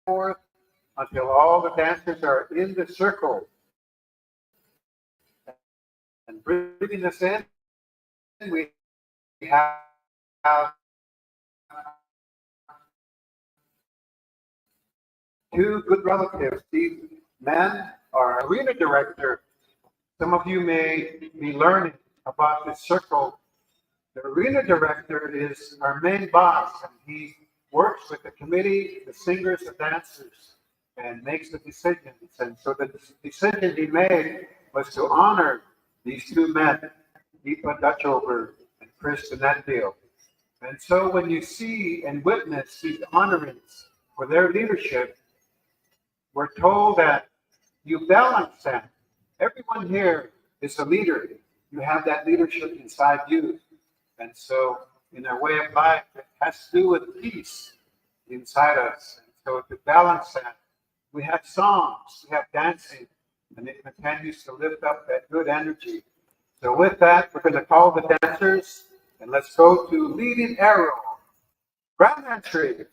forth until all the dancers are in the circle. And breathing us in, we have two good relatives. These men are arena director. Some of you may be learning about this circle. The arena director is our main boss, and he works with the committee, the singers, the dancers, and makes the decisions. And so the decision he made was to honor these two men, Deepa Dutchover and Chris Denetfield. And so when you see and witness these honorings for their leadership, we're told that you balance that. Everyone here is a leader. You have that leadership inside you. And so in our way of life, it has to do with peace inside us. And so to balance that, we have songs, we have dancing, and it continues to lift up that good energy. So with that, we're going to call the dancers, and let's go to Leading Arrow. Grand entry,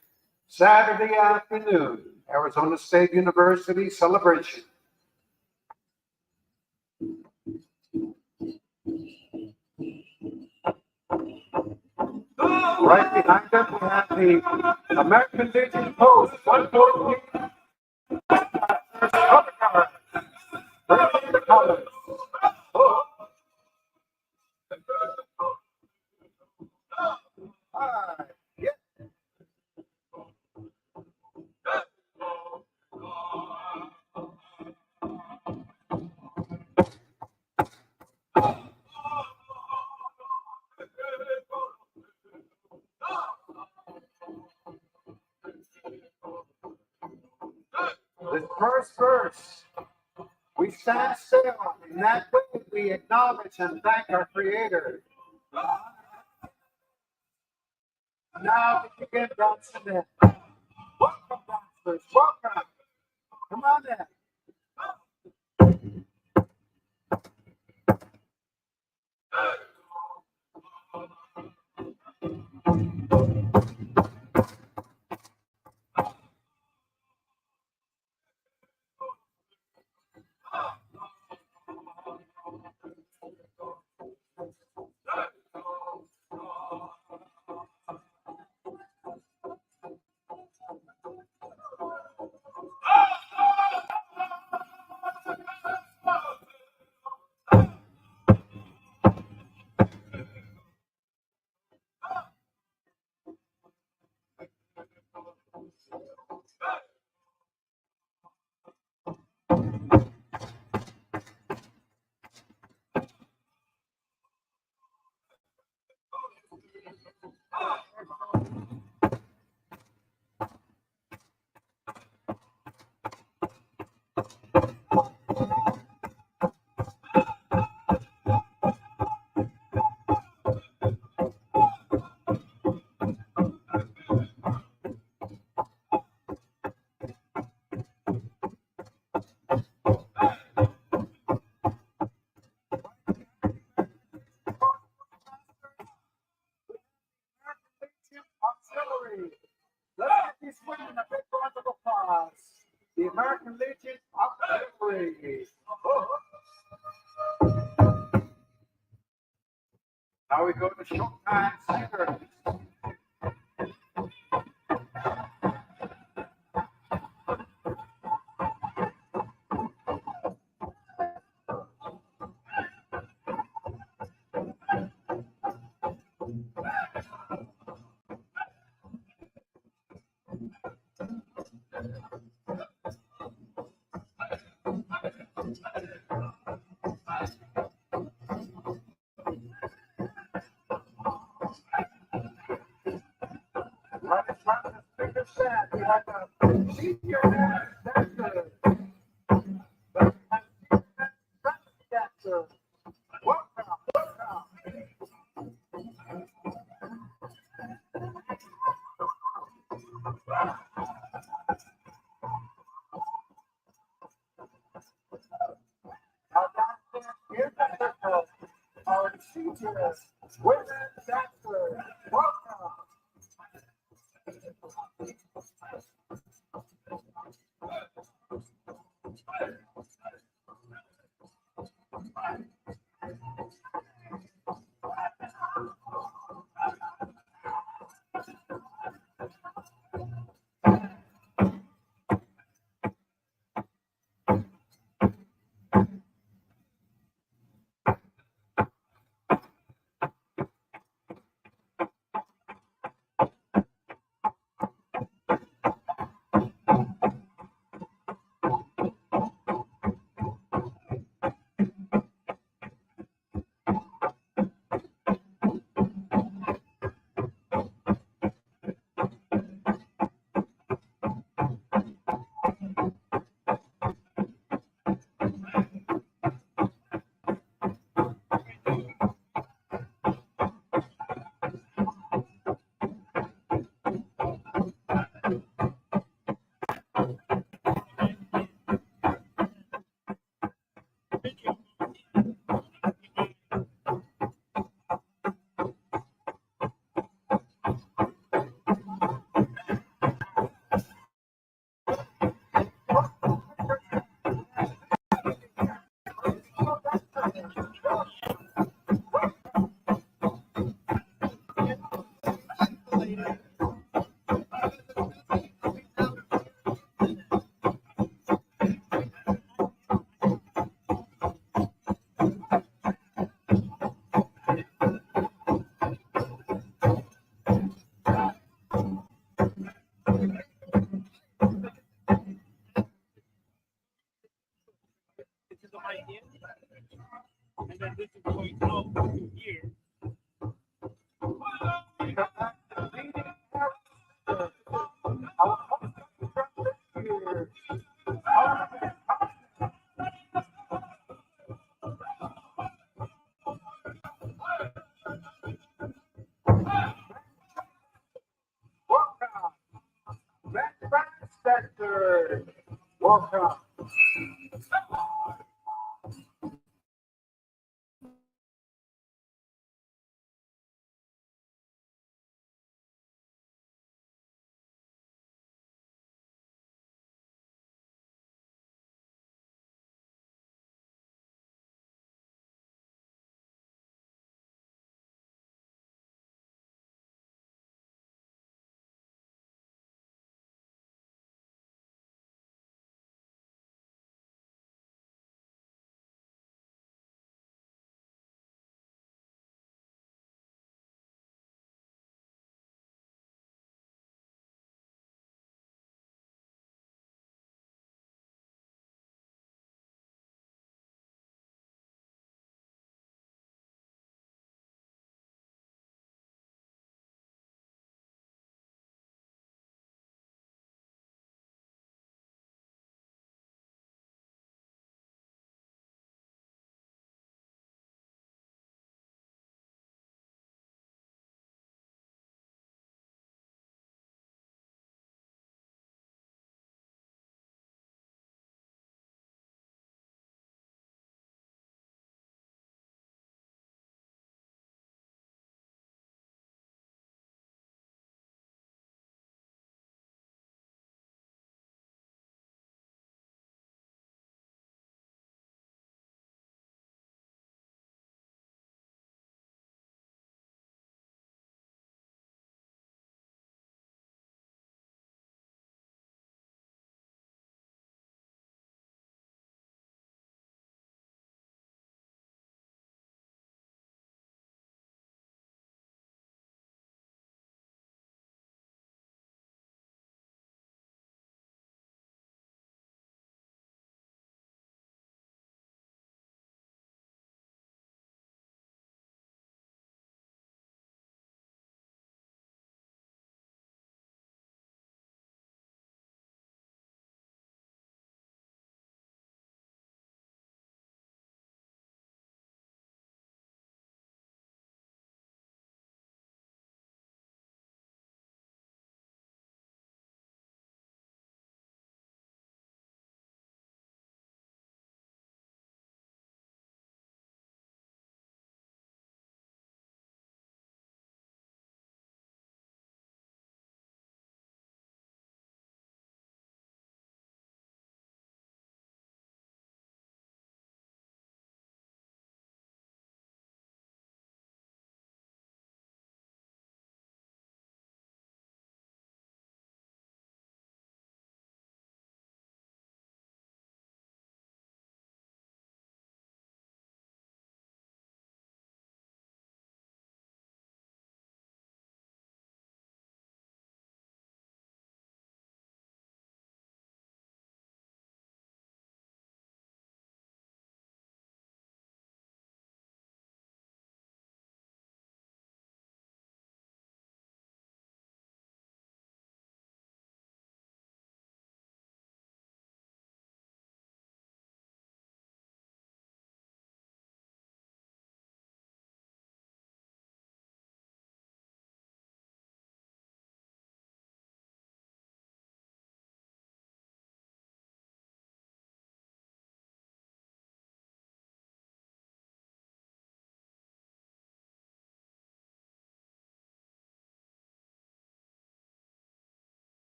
Saturday afternoon, Arizona State University celebration. Right behind them, we have the American Legion Post, 114. Color card. Bring the colors. All right. Yeah. This first verse, we stand still. In that way, we acknowledge and thank our Creator. Now we begin dancing in. Welcome, dancers. Welcome. Come on in. Auxiliary. Let's give these women a big round of applause. The American Legion Auxiliary. Now we go to Showtime Singers. Right in front of the speaker set, we have the senior dancer. Welcome, welcome. Our dancers in the circle, our seniors, women dancers. Welcome. And then this is going up to here. Welcome.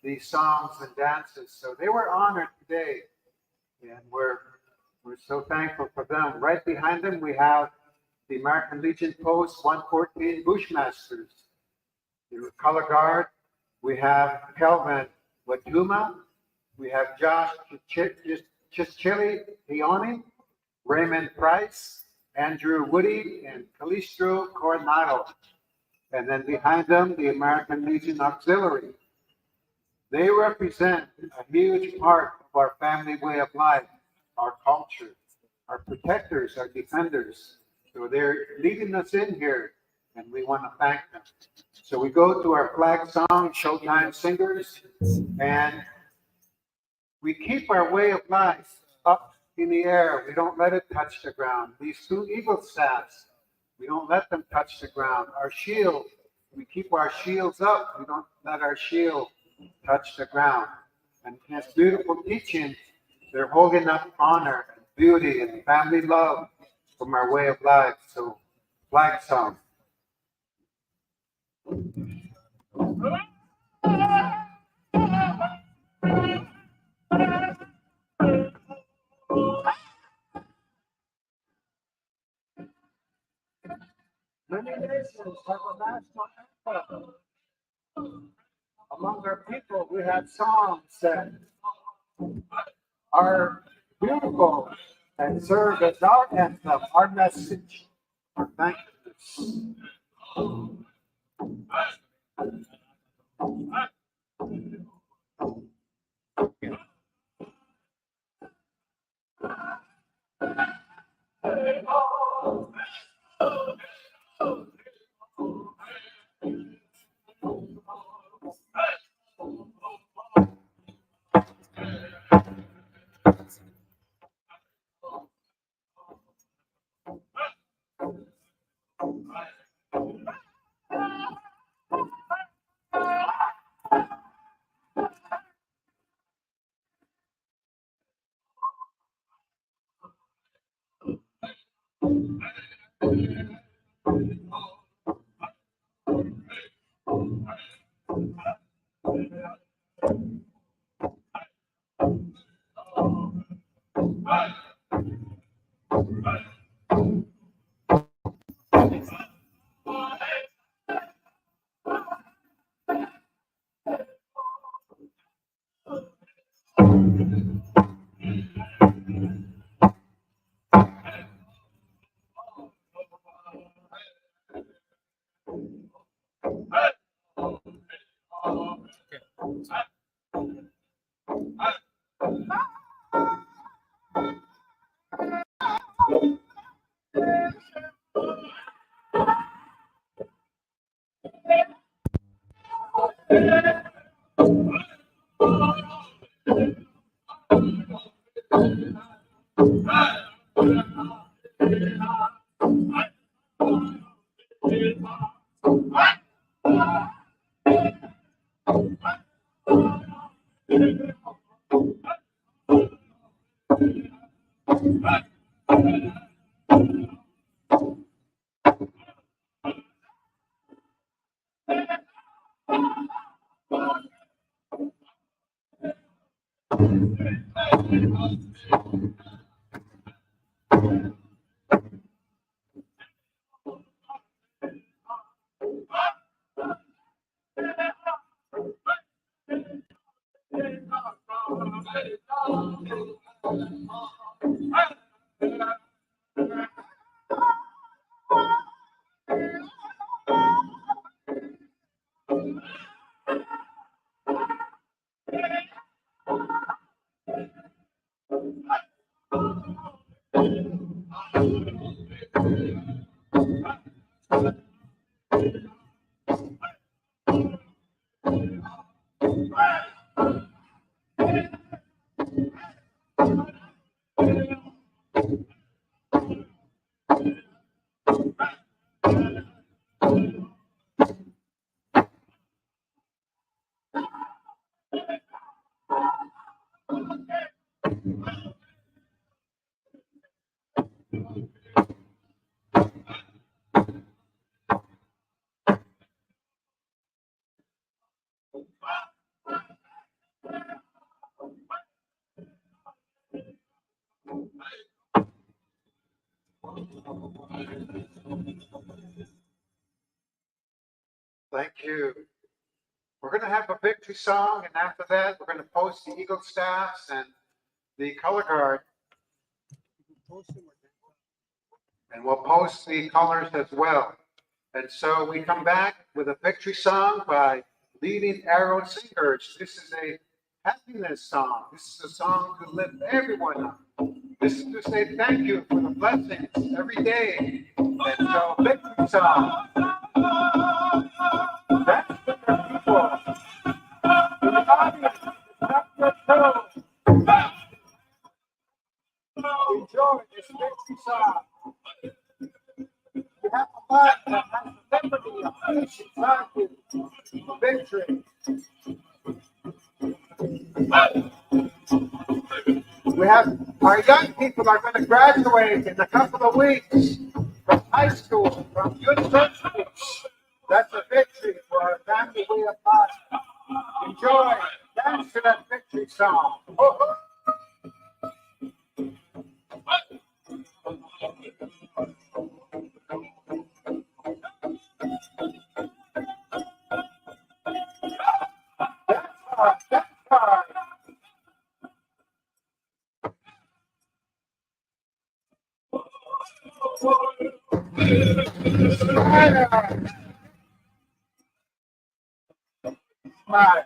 these songs and dances. So they were honored today, and we're so thankful for them. Right behind them, we have the American Legion Post 114 Bushmasters. The color guard, we have Kelvin Watuma, we have Josh Chichili Peone, Raymond Price, Andrew Woody, and Calistro Coronado. And then behind them, the American Legion Auxiliary. They represent a huge part of our family way of life, our culture, our protectors, our defenders. So they're leading us in here, and we want to thank them. So we go to our flag song, Showtime Singers, and we keep our way of life up in the air. We don't let it touch the ground. These two eagle staffs, we don't let them touch the ground. Our shield, we keep our shields up. We don't let our shield touch the ground. And it's beautiful teaching. They're holding up honor and beauty and family love from our way of life. So, flag song. Many nations have a national anthem. Among our people, we have songs that are beautiful and serve as our anthem, our message, our thankfulness. Thank you. We're going to have a victory song, and after that, we're going to post the Eagle staffs and the color guard, and we'll post the colors as well. And so we come back with a victory song by Leading Arrow Singers. This is a happiness song. This is a song to lift everyone up. This is to say thank you for the blessings every day. And so, victory song. That's for the people. For the audience, not your toes. Enjoy this victory song. You have a life that has liberty of peace inside you. Victory. We have our young people are going to graduate in a couple of weeks from high school, from university. That's a victory for our family way of life. Enjoy. Dance to that victory song. That's hard. That's hard. Smile.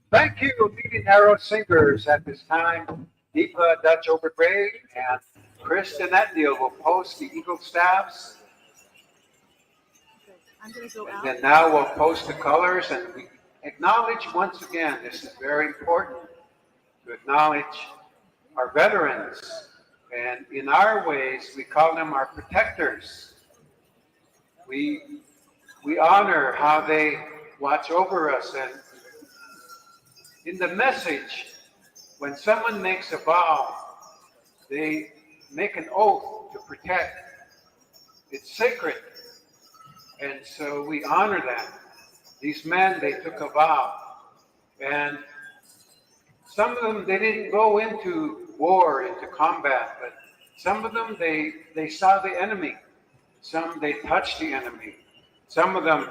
Thank you, Leading Arrow Singers. At this time, Deepa Dutch Overgrade and Chris Denetio will post the Eagle staffs. I'm going to go out. And then now we'll post the colors, and we acknowledge once again, this is very important, to acknowledge our veterans. And in our ways, we call them our protectors. We honor how they watch over us. And in the message, when someone makes a vow, they make an oath to protect. It's sacred. And so we honor them. These men, they took a vow. And some of them, they didn't go into war, into combat, but some of them, they saw the enemy. Some, they touched the enemy. Some of them,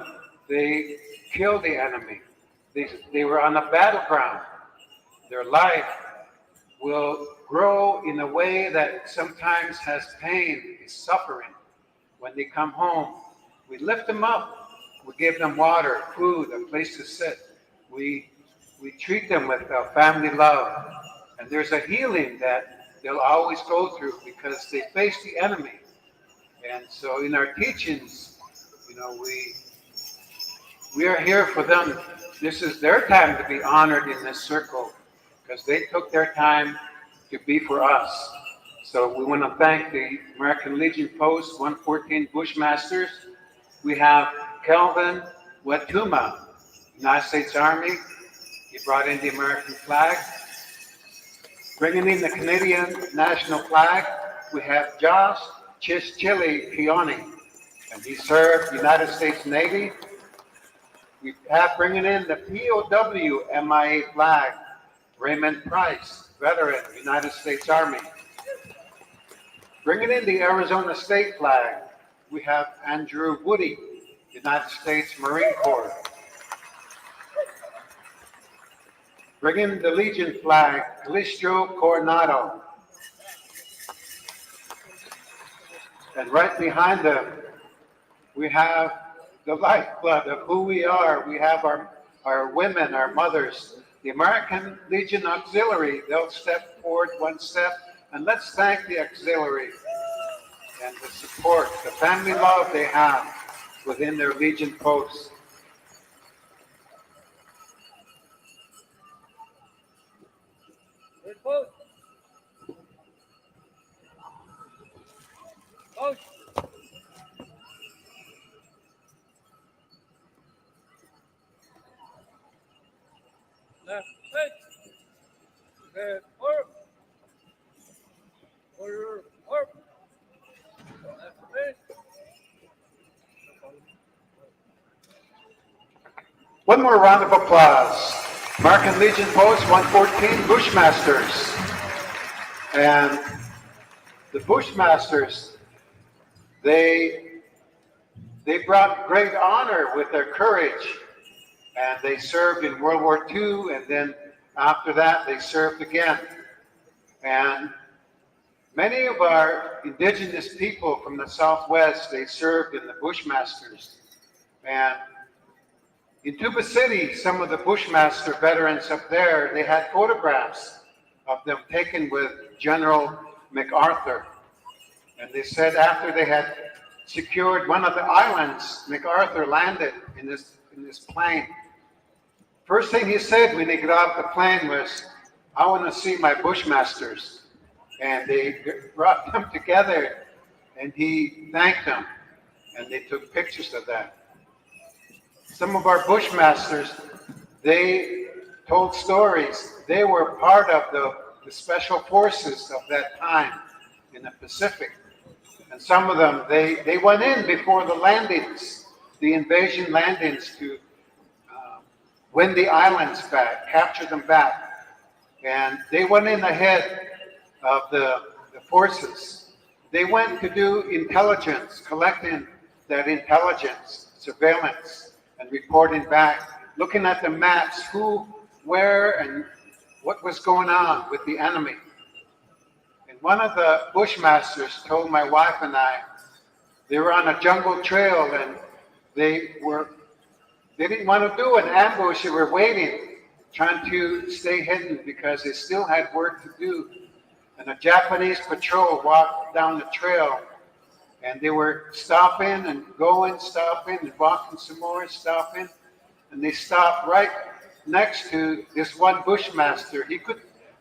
they killed the enemy. They were on a battleground. Their life will grow in a way that sometimes has pain, is suffering. When they come home, we lift them up. We give them water, food, a place to sit. We treat them with family love. And there's a healing that they'll always go through because they face the enemy. And so in our teachings, we are here for them. This is their time to be honored in this circle because they took their time to be for us. So we want to thank the American Legion Post 114 Bushmasters. We have Kelvin Watuma, United States Army. He brought in the American flag. Bringing in the Canadian national flag, we have Josh Chischili Keone, and he served United States Navy. We have bringing in the POW MIA flag, Raymond Price, veteran, United States Army. Bringing in the Arizona State flag, we have Andrew Woody, United States Marine Corps. Bringing the Legion flag, Calistro Coronado. And right behind them, we have the lifeblood of who we are. We have our women, our mothers. The American Legion Auxiliary, they'll step forward one step, and let's thank the auxiliary and the support, the family love they have within their Legion posts. Good post. Post. Left foot. Good work. Order work. Left foot. One more round of applause. American Legion Post 114 Bushmasters. And the Bushmasters, they brought great honor with their courage. And they served in World War II, and then after that, they served again. And many of our indigenous people from the Southwest, they served in the Bushmasters. And in Tuba City, some of the Bushmaster veterans up there, they had photographs of them taken with General MacArthur. And they said after they had secured one of the islands, MacArthur landed in this plane. First thing he said when he got off the plane was, "I want to see my Bushmasters." And they brought them together, and he thanked them, and they took pictures of that. Some of our Bushmasters, they told stories. They were part of the special forces of that time in the Pacific. And some of them, they went in before the landings, the invasion landings, to win the islands back, capture them back. And they went in ahead of the forces. They went to do intelligence, collecting that intelligence, surveillance, and reporting back, looking at the maps, who, where, and what was going on with the enemy. And one of the Bushmasters told my wife and I, they were on a jungle trail, and they didn't want to do an ambush. They were waiting, trying to stay hidden because they still had work to do. And a Japanese patrol walked down the trail, and they were stopping and going, stopping and walking some more, stopping. And they stopped right next to this one Bushmaster.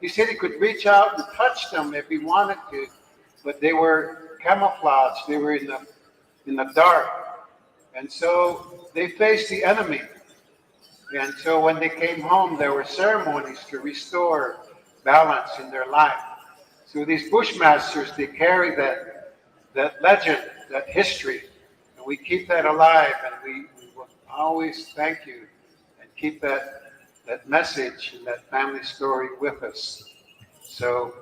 He said he could reach out and touch them if he wanted to, but they were camouflaged. They were in the dark. And so they faced the enemy. And so when they came home, there were ceremonies to restore balance in their life. So these Bushmasters, they carry that legend, that history, and we keep that alive, and we will always thank you and keep that message and that family story with us. So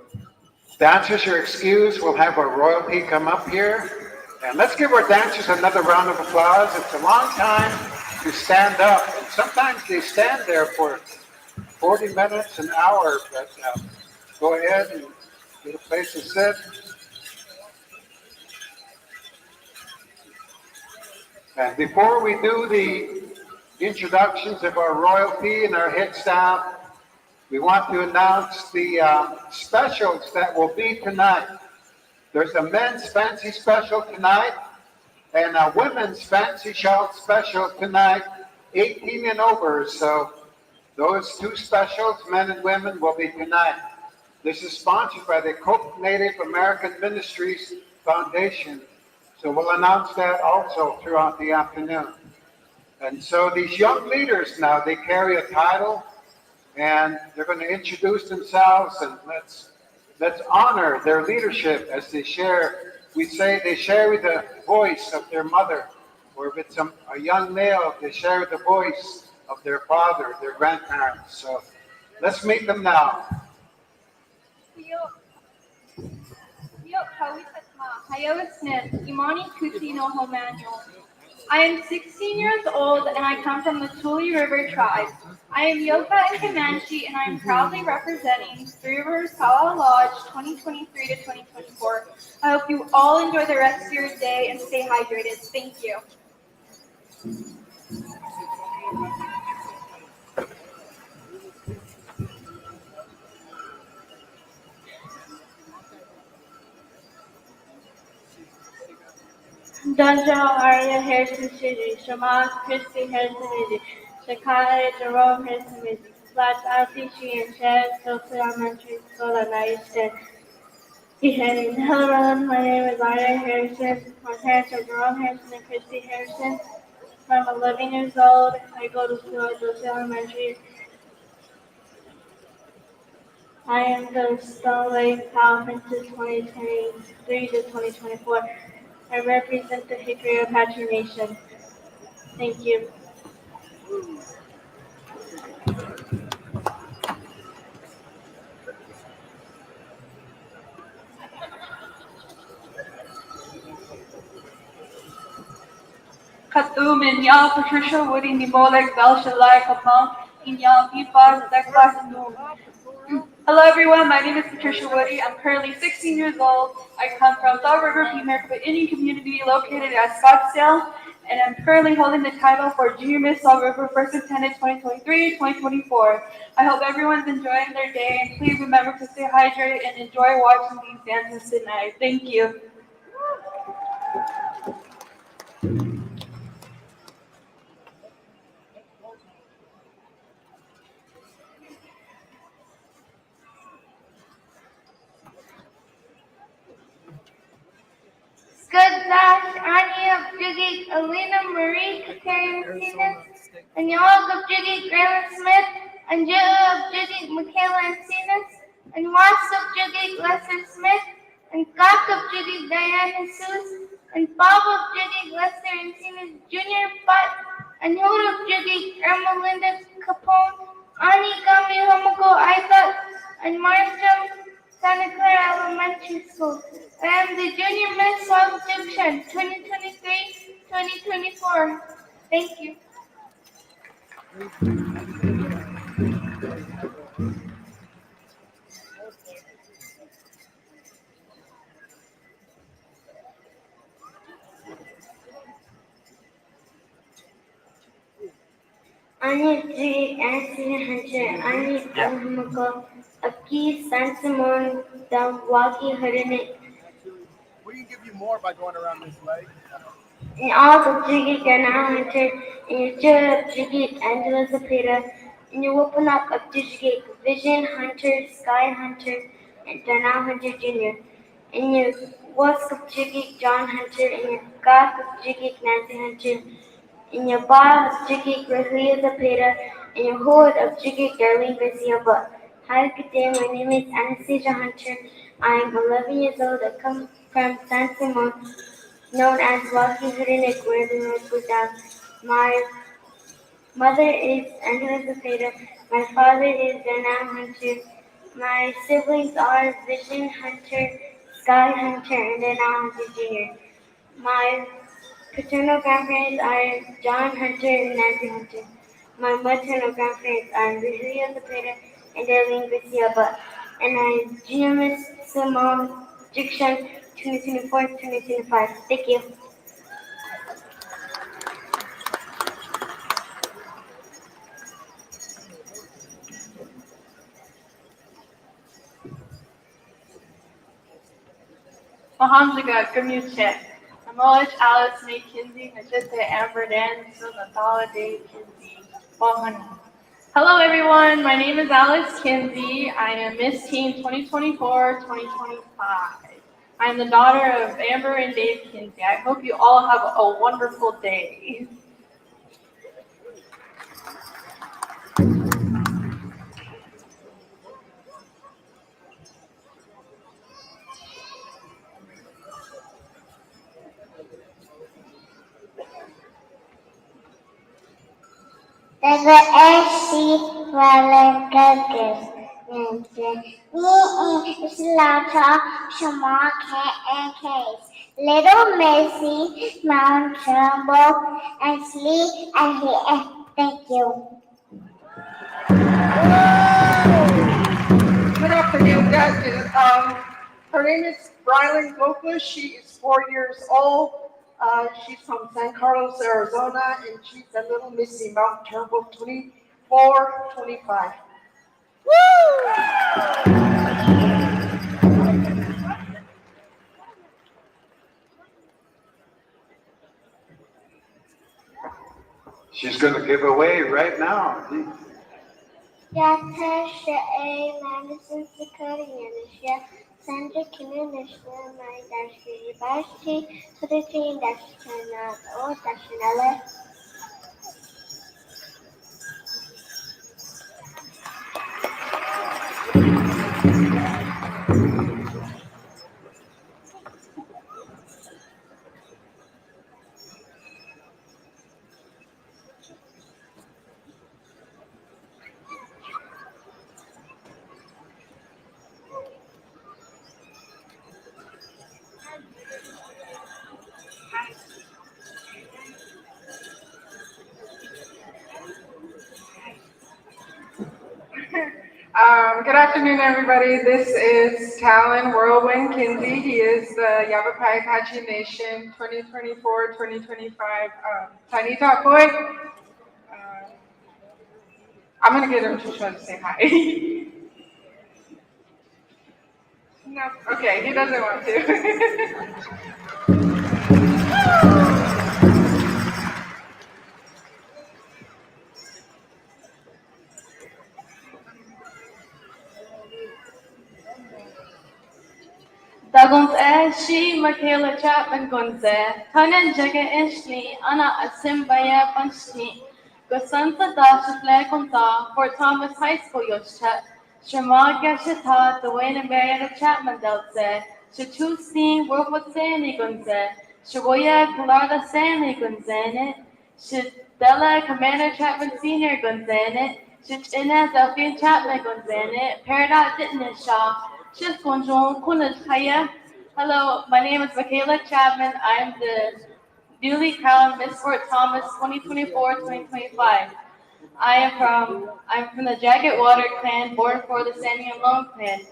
dancers are excused. We'll have our royalty come up here. And let's give our dancers another round of applause. It's a long time to stand up, and sometimes they stand there for 40 minutes, an hour, but go ahead and get a place to sit. And before we do the introductions of our royalty and our head staff, we want to announce the specials that will be tonight. There's a men's fancy special tonight and a women's fancy shout special tonight, 18 and over. So those two specials, men and women, will be tonight. This is sponsored by the Cook Native American Ministries Foundation. So we'll announce that also throughout the afternoon. And so these young leaders now, they carry a title and they're going to introduce themselves, and let's honor their leadership as they share. We say they share with the voice of their mother, or if it's a young male, they share with the voice of their father, their grandparents. So let's meet them now. Imani Kuti no Manual. I am 16 years old and I come from the Tule River tribe. I am Yoka and Comanche and I am proudly representing Three Rivers Pow Wow Lodge 2023 to 2024. I hope you all enjoy the rest of your day and stay hydrated. Thank you. Dunjal Arya Harrison Shiji, Shama Christy Harrison Miji, Shakai Jerome Harrison Miji, Flat Alfishi and Chad Sophie Elementary School at Nice. Hello everyone, my name is Arya Harrison. My parents are Jerome Harrison and Christy Harrison. I'm 11 years old. I go to school at Sophie Elementary. I am the Stone Lake Power Princess 2023 to 2024. I represent the Hickory Apache Nation. Thank you. Katum Inyal Patricia Woody Nimolek Belshalai Kapong Inyal Pipas Dekwas. Hello everyone, my name is Patricia Woody. I'm currently 16 years old. I come from South River American Indian community located at Scottsdale, and I'm currently holding the title for Junior Miss South River First Lieutenant 2023-2024. I hope everyone's enjoying their day, and please remember to stay hydrated and enjoy watching these dances tonight. Thank you. Good Dash, Anya Jiggy, Alina Marie, Katarian Martinez, and Yog of Jiggy, Graham Smith, and Jill of Jiggy, Michaela Encinas, and Was of Jiggy, Lester Smith, and Gok of Jiggy, Diane Jesus, and Bob of Jiggy, Lester Encinas Jr., and Hood of Jiggy, Irma Linda Capone, Ani Gami Homoko Isaac, and Marshall Santa Clara Elementary School. I am the Junior Miss South Division 2023-2024. Thank you. Anya G. Anthony Hunter, Anya Alhamako, Aki San Simon, Dawaki Harinik. We can give you more by going around this way. And all the Jiggy Dana Hunter, and your Jura of Jiggy Angela Zapata, and your Whoopanock of Jiggy Vision Hunter, Sky Hunter, and Dana Hunter Jr., and your Wask of Jiggy John Hunter, and your Gok of Jiggy Nancy Hunter, and your Ba of Jiggy Rahia Zapata, and your Hood of Jiggy Darlene Garcia. Hi, good day. My name is Anastasia Hunter. I am 11 years old. I come from San Simon, known as Rocky Hurinik, where the north goes down. My mother is Angela Zapata. My father is Dana Hunter. My siblings are Vision Hunter, Sky Hunter, and Dana Hunter Jr. My paternal grandparents are John Hunter and Nancy Hunter. My maternal grandparents are Virginia Zapata and Darlene Garcia. And I am Junior Miss Simone Diction 2024-2025. Thank you. Mahamjiga Gamuche. Amolich Alice May Kinsey, Najita Amber Dan, Sumathala Day Kinsey. Wahana. Hello everyone, my name is Alex Kinsey. I am Miss Teen 2024-2025. I am the daughter of Amber and Dave Kinsey. I hope you all have a wonderful day. Daga ASU Valentine's me is Lata Shama and Case. Little Missy, Mount Trumbull, and Sleep and here. Thank you. Good afternoon, judges. Her name is Brylan Gopus. She is 4 years old. She's from San Carlos, Arizona, and she's a little Missy Mount Turnbull 24-25. She's going to give away right now. Yatasha A. Madison Sikarianisha, Sandra Kiminishna, my Dashi Bashi, Suditin Dashana, or Dashanella. Good afternoon, everybody. This is Talon Whirlwind Kinsey. He is the Yavapai Apache Nation 2024-2025 Tiny Talk Boy. I'm going to get him to try to say hi. No, okay, he doesn't want to. Dagunt she Michaela Chapman Gunze, Tanan Jaga Ishni, Anna Asimbaya Punchni, Gosanta Dasha Flagunta, Fort Thomas High School Yoshchat, Shema Gashita, the Wayne and Marietta Chapman Delze, Shachu Steen, Workwood Sandy Gunze, Shaboya Kalarda Sandy Gunzane, Shadella Commander Chapman Senior Gunzane, Shachina Delphine Chapman Gunzane, Peridot Ditnishaw, Hello, my name is Michaela Chapman. I'm the newly crowned Miss Fort Thomas 2024-2025. I'm from the Jacket Water clan, born for the Sandy and Lone clan.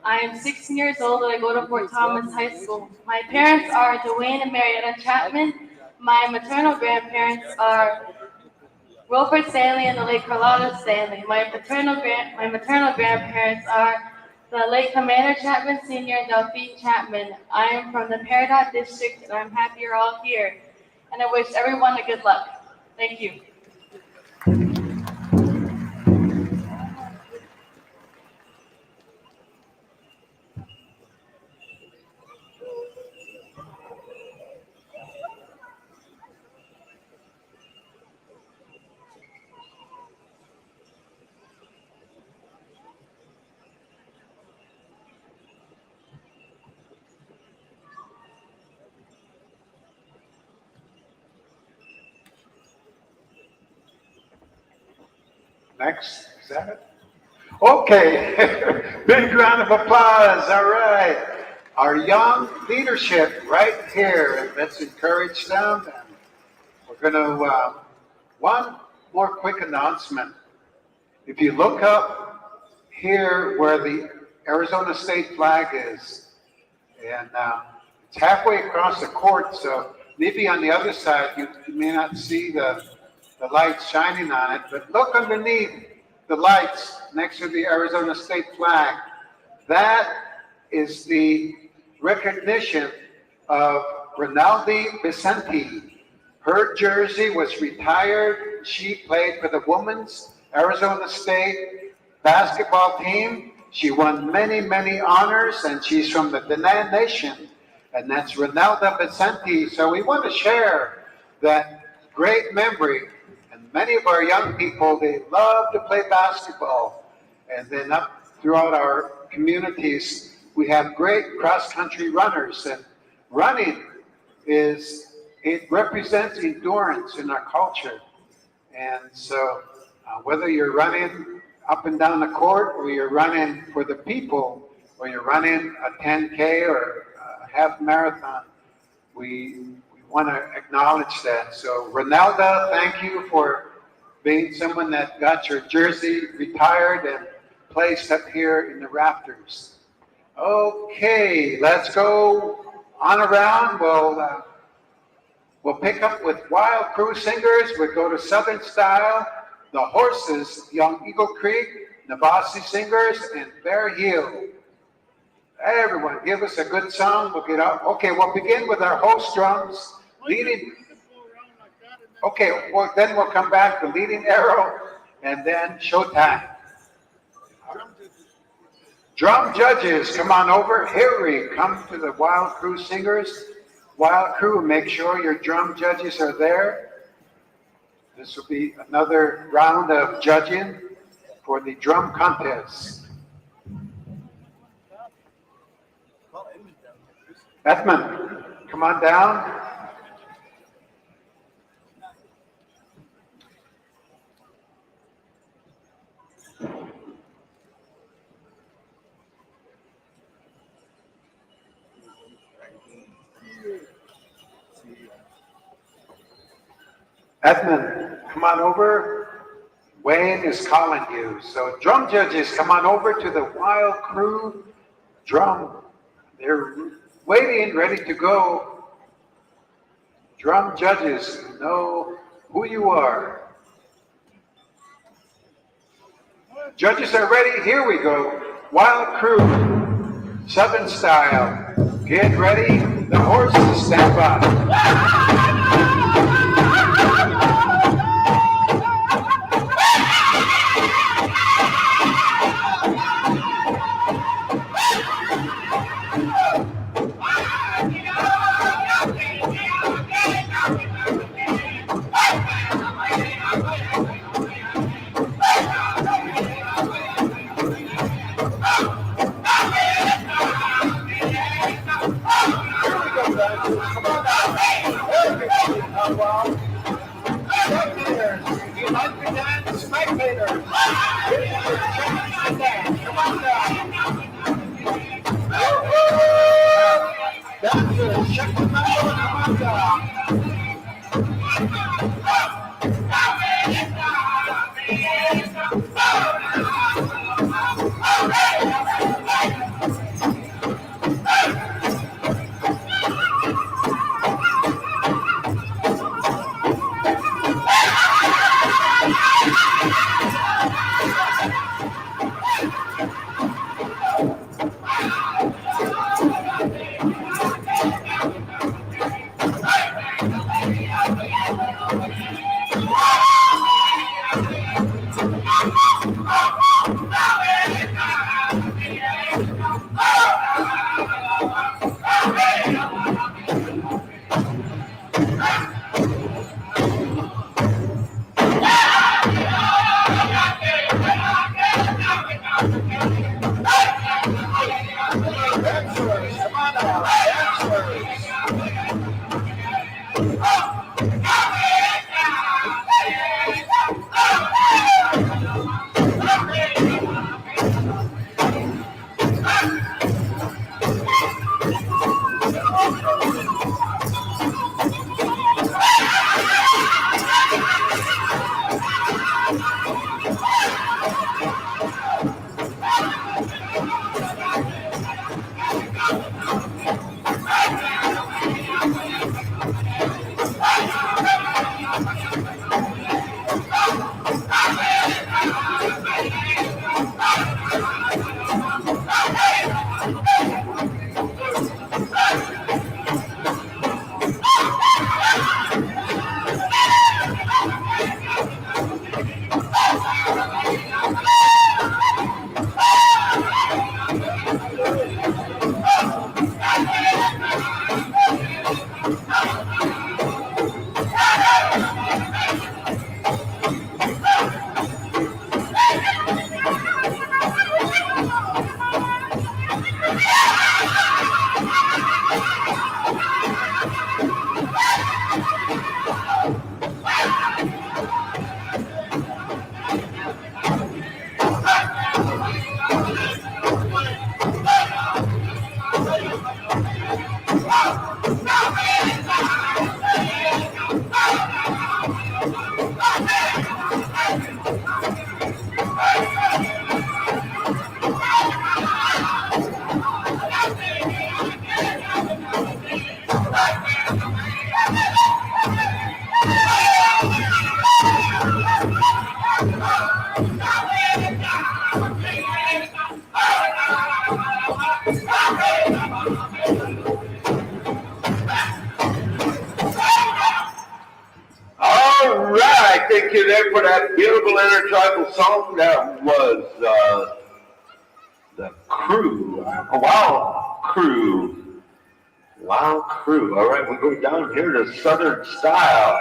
I am 16 years old and I go to Fort Thomas High School. My parents are Dwayne and Marietta Chapman. My maternal grandparents are Wilford Stanley and the late Carlotta Stanley. My maternal grandparents are the late Commander Chapman Sr. and Delphine Chapman. I am from the Peridot District and I'm happy you're all here. And I wish everyone a good luck. Thank you. Next, is that it? Okay, big round of applause. All right. Our young leadership right here. Let's encourage them. And we're going to, one more quick announcement. If you look up here where the Arizona state flag is, and it's halfway across the court, so maybe on the other side you may not see the lights shining on it, but look underneath the lights next to the Arizona state flag. That is the recognition of Rinaldi Vicente. Her jersey was retired. She played for the women's Arizona State basketball team. She won many, many honors, and she's from the Dinan Nation, and that's Ronalda Vicente. So we want to share that great memory. And many of our young people, they love to play basketball. And then up throughout our communities, we have great cross-country runners. And running it represents endurance in our culture. And so whether you're running up and down the court, or you're running for the people, or you're running a 10K or a half marathon, we want to acknowledge that. So Ronalda, thank you for being someone that got your jersey retired and placed up here in the rafters. Okay, let's go on around. We'll pick up with Wild Crew Singers. We'll go to Southern Style, The Horses, Young Eagle Creek, Navasi Singers, and Bear Hill. Everyone, give us a good song. We'll get up. Okay, we'll begin with our host drums. Leading. Okay, well, then we'll come back to leading arrow, and then showtime. Drum judges, come on over. Harry, come to the Wild Crew Singers. Wild Crew, make sure your drum judges are there. This will be another round of judging for the drum contest. Edmund, come on down. Edmund, come on over. Wayne is calling you. So drum judges, come on over to the Wild Crew drum. They're waiting, ready to go. Drum judges, know who you are. Judges are ready. Here we go. Wild Crew, Southern Style. Get ready. The horses stand by. All right, thank you there for that beautiful intertribal song. That was the crew, Wow Crew. Wow Crew. All right, we're going down here to Southern Style.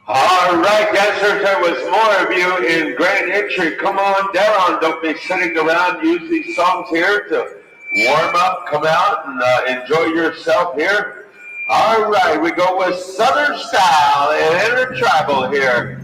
All right, dancers, there was more of you in Grand Entry. Come on down. Don't be sitting around. Use these songs here to warm up. Come out and enjoy yourself here. All right, we go with Southern Style and Intertribal here.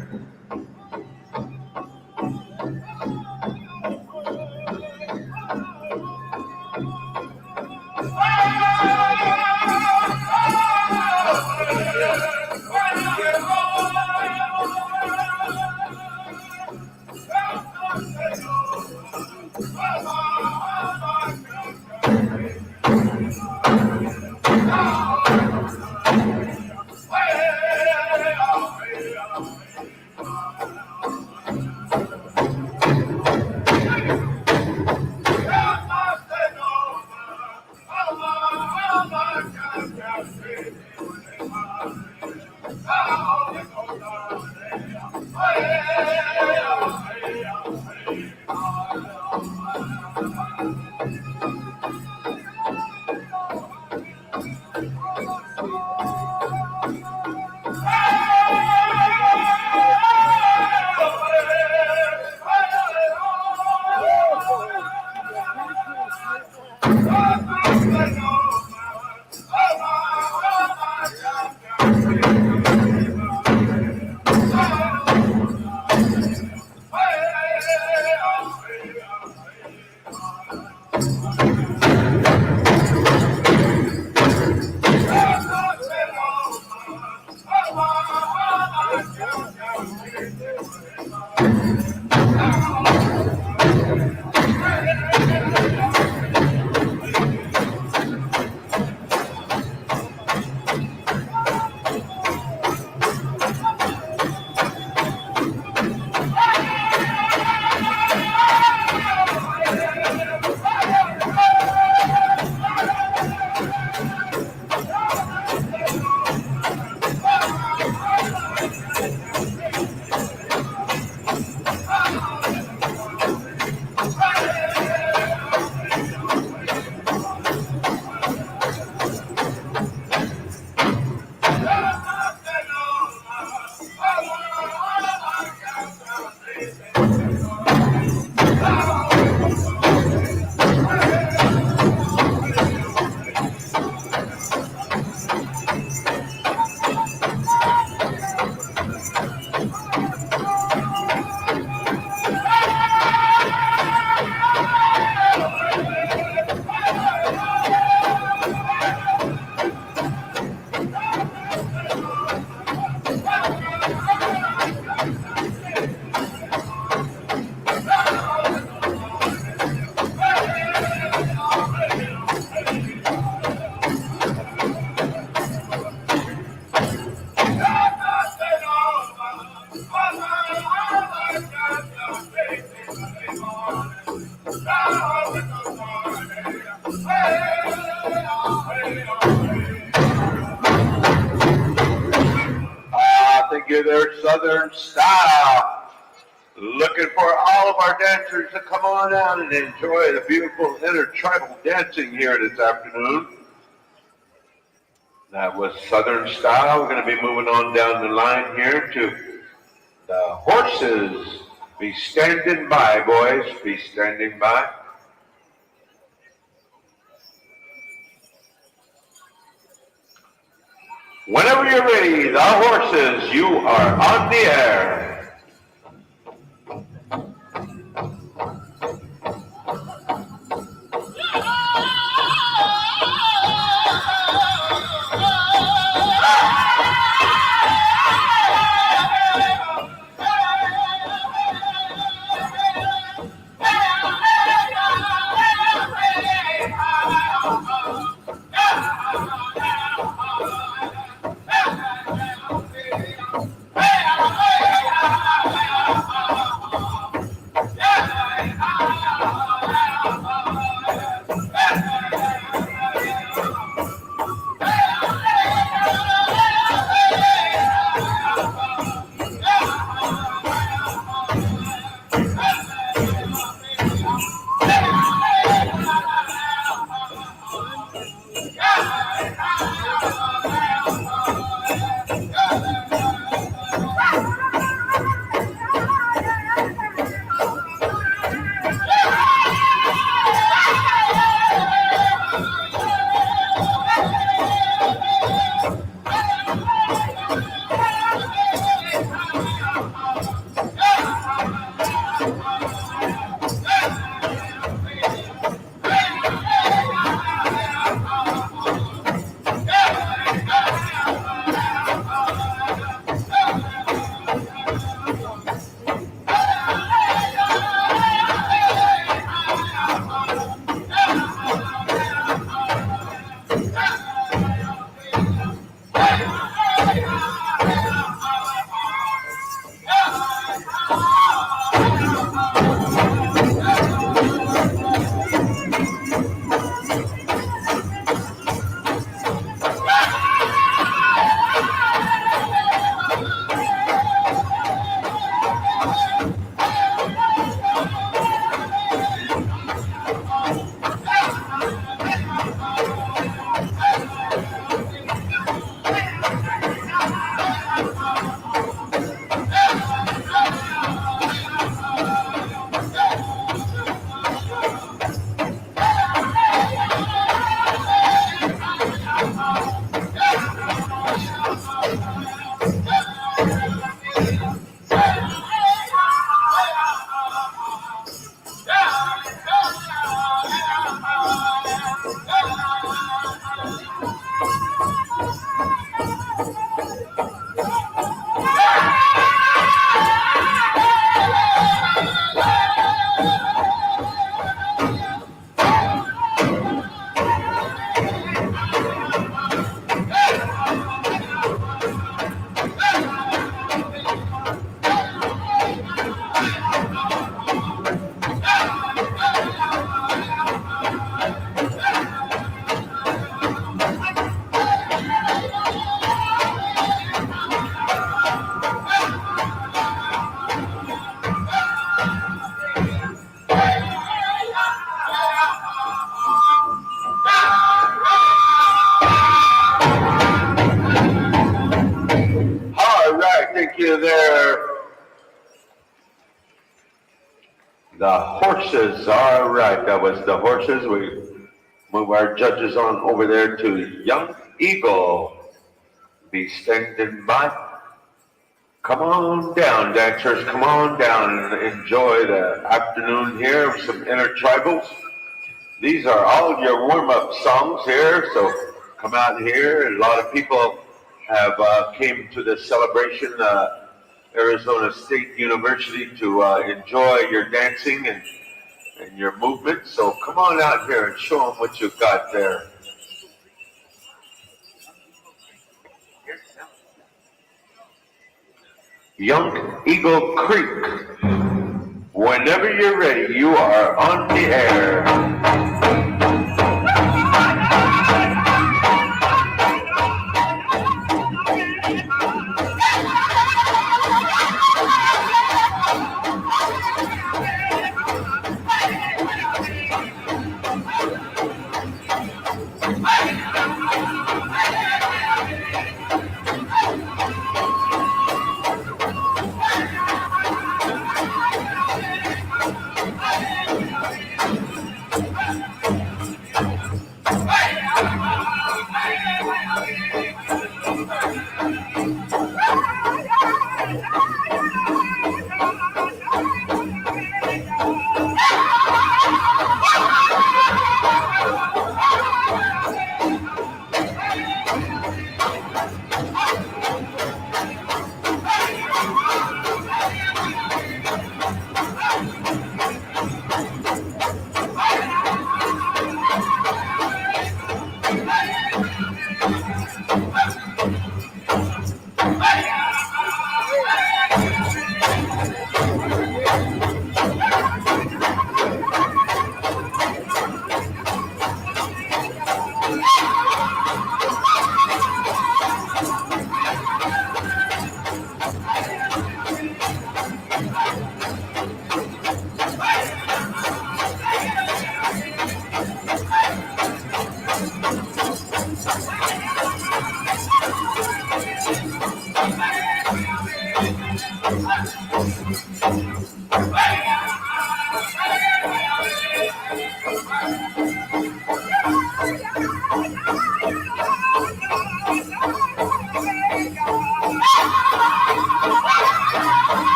Thank you there, Southern Style. Looking for all of our dancers to come on out and enjoy the beautiful intertribal dancing here this afternoon. That was Southern Style. We're going to be moving on down the line here to the horses. Be standing by, boys. Be standing by. Whenever you're ready, the horses, you are on the air. All right, thank you there. The horses, all right, that was the horses. We move our judges on over there to Young Eagle. Be standing by. Come on down, dancers, come on down and enjoy the afternoon here of some intertribals. These are all your warm-up songs here, so come out here. A lot of people have came to this celebration, Arizona State University, to enjoy your dancing and your movement. So come on out here and show them what you've got there. Young Eagle Creek. Whenever you're ready, you are on the air.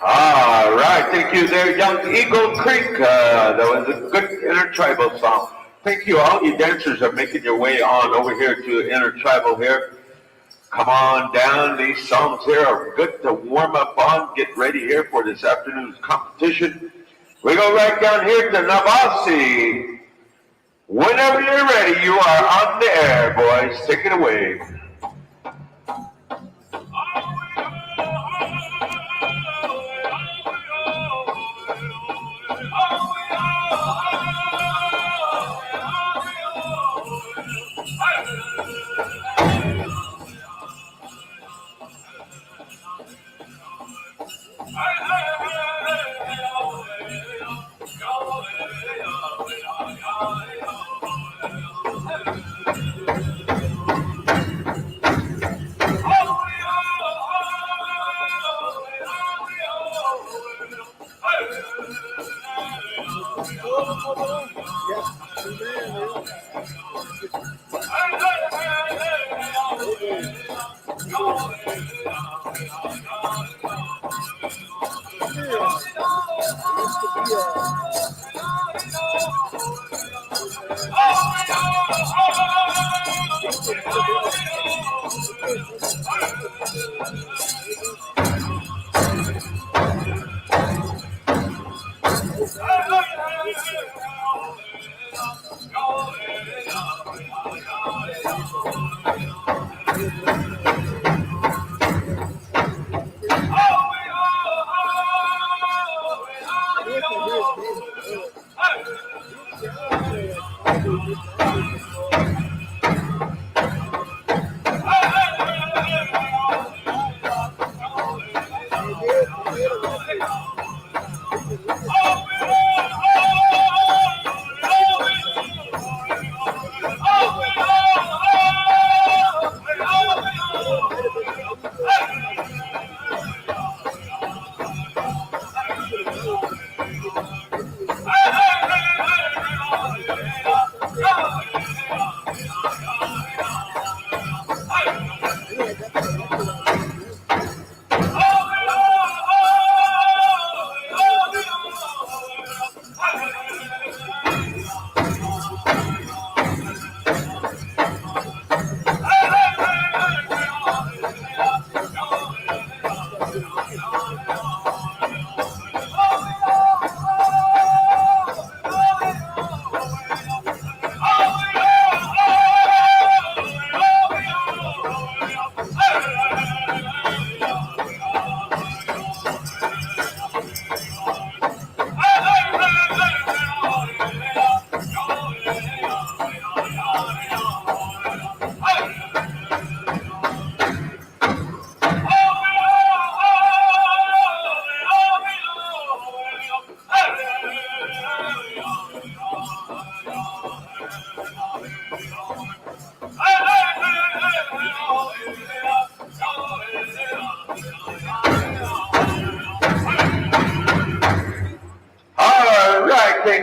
All right, thank you there, Young Eagle Creek. That was a good Intertribal song. Thank you. All you dancers are making your way on over here to Intertribal here. Come on down. These songs here are good to warm up on. Get ready here for this afternoon's competition. We go right down here to Navasi. Whenever you're ready, you are on the air, boys. Take it away.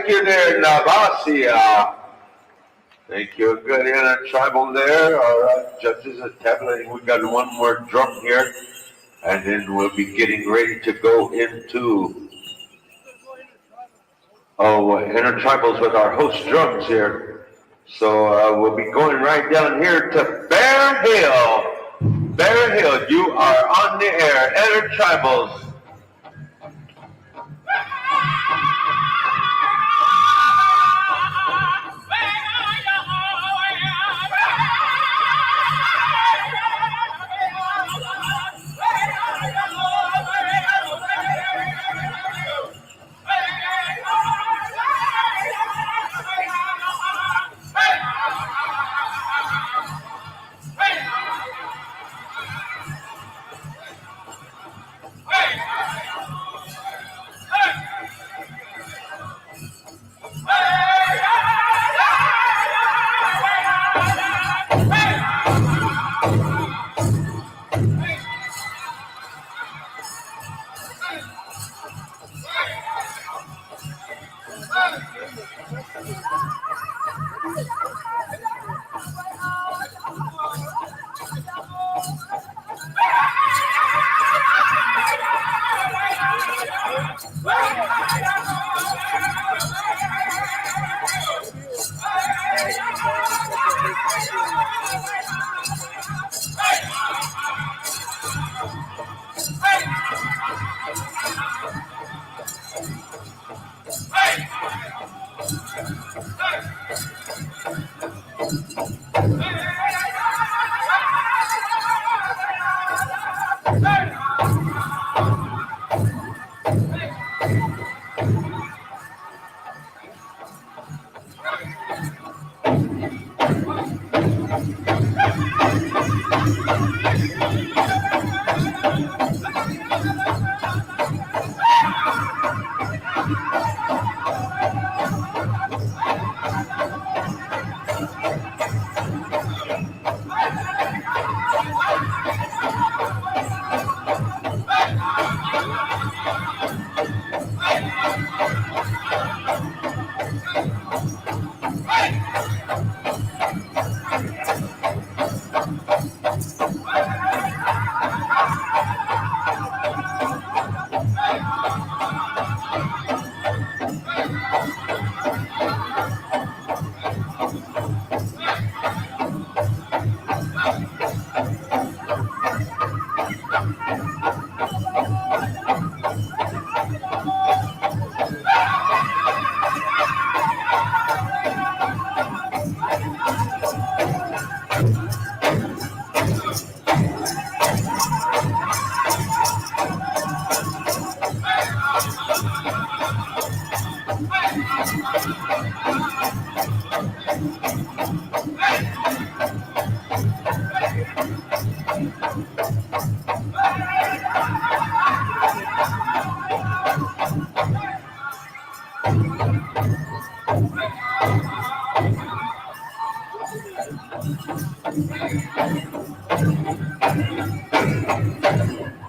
thank you there, Navasia. Thank you, good Intertribal there. Our judges are tabulating. We got one more drum here, and then we'll be getting ready to go into Intertribals with our host drums here. So we'll be going right down here to Bear Hill. Bear Hill, you are on the air. Intertribals.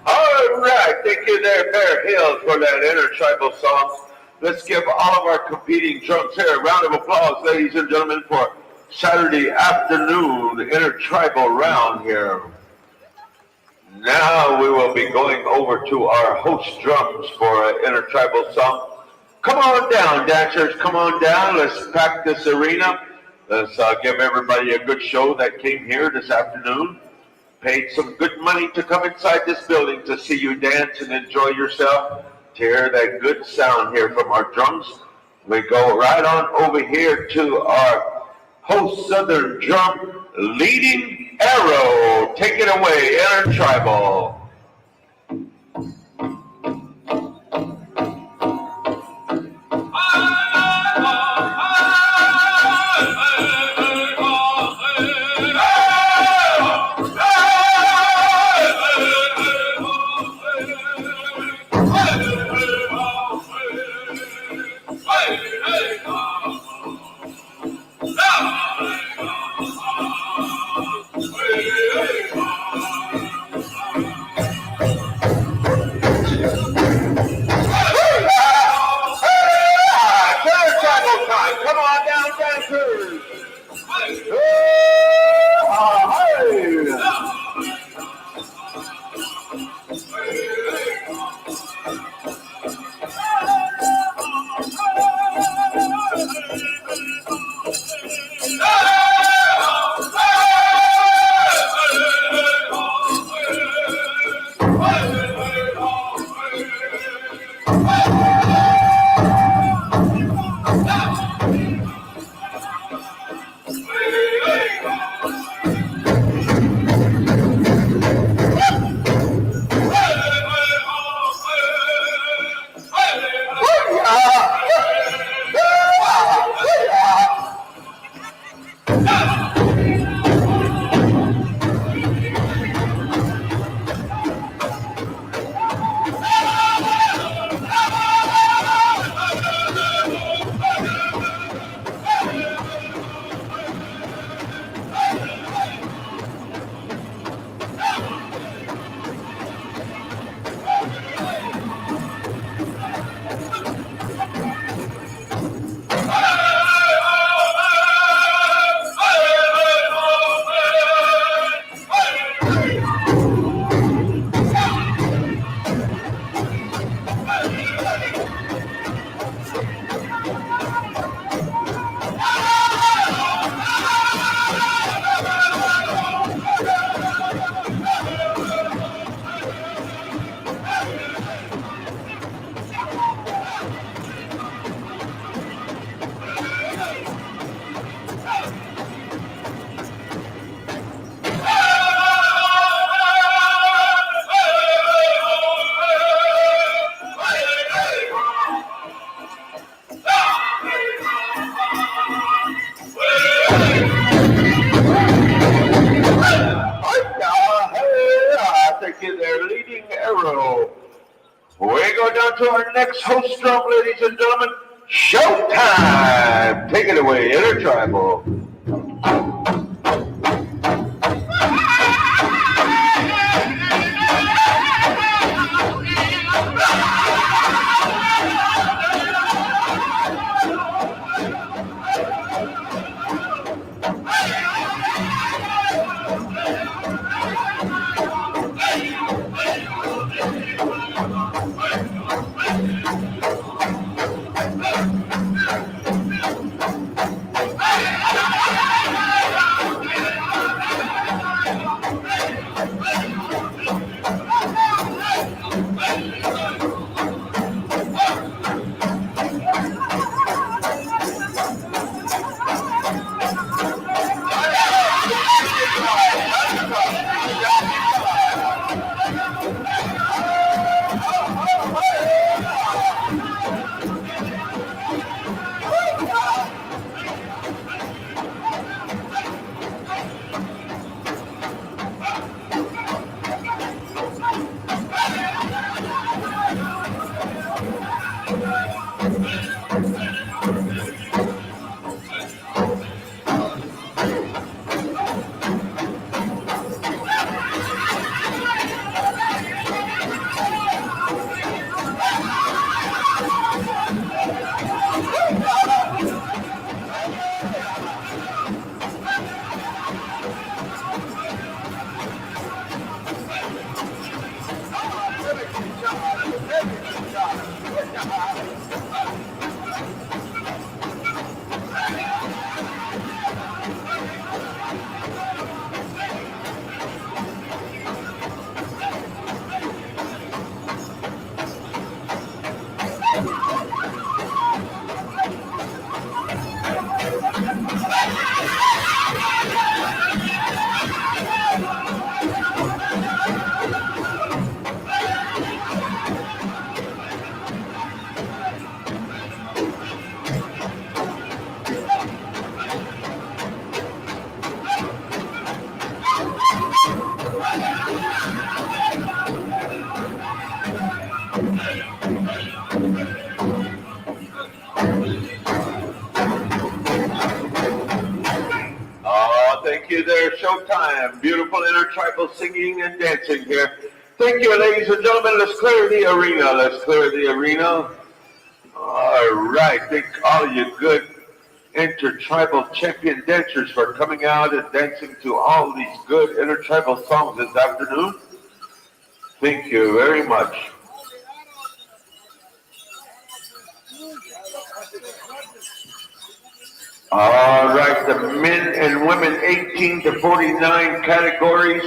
All right, thank you there, Bear Hill, for that Intertribal song. Let's give all of our competing drums here a round of applause, ladies and gentlemen, for Saturday afternoon Intertribal round here. Now we will be going over to our host drums for an Intertribal song. Come on down, dancers, come on down. Let's pack this arena. Let's give everybody a good show that came here this afternoon. Paid some good money to come inside this building to see you dance and enjoy yourself, to hear that good sound here from our drums. We go right on over here to our host Southern drum, Leading Arrow. Take it away, Intertribal. Thank you there, leading arrow. We go down to our next host drum, ladies and gentlemen. Showtime! Take it away, Intertribal. Thank you there, Showtime. Beautiful intertribal singing and dancing here. Thank you, ladies and gentlemen. Let's clear the arena. Let's clear the arena. All right. Thank all you good intertribal champion dancers for coming out and dancing to all these good intertribal songs this afternoon. Thank you very much. All right, the men and women 18 to 49 categories,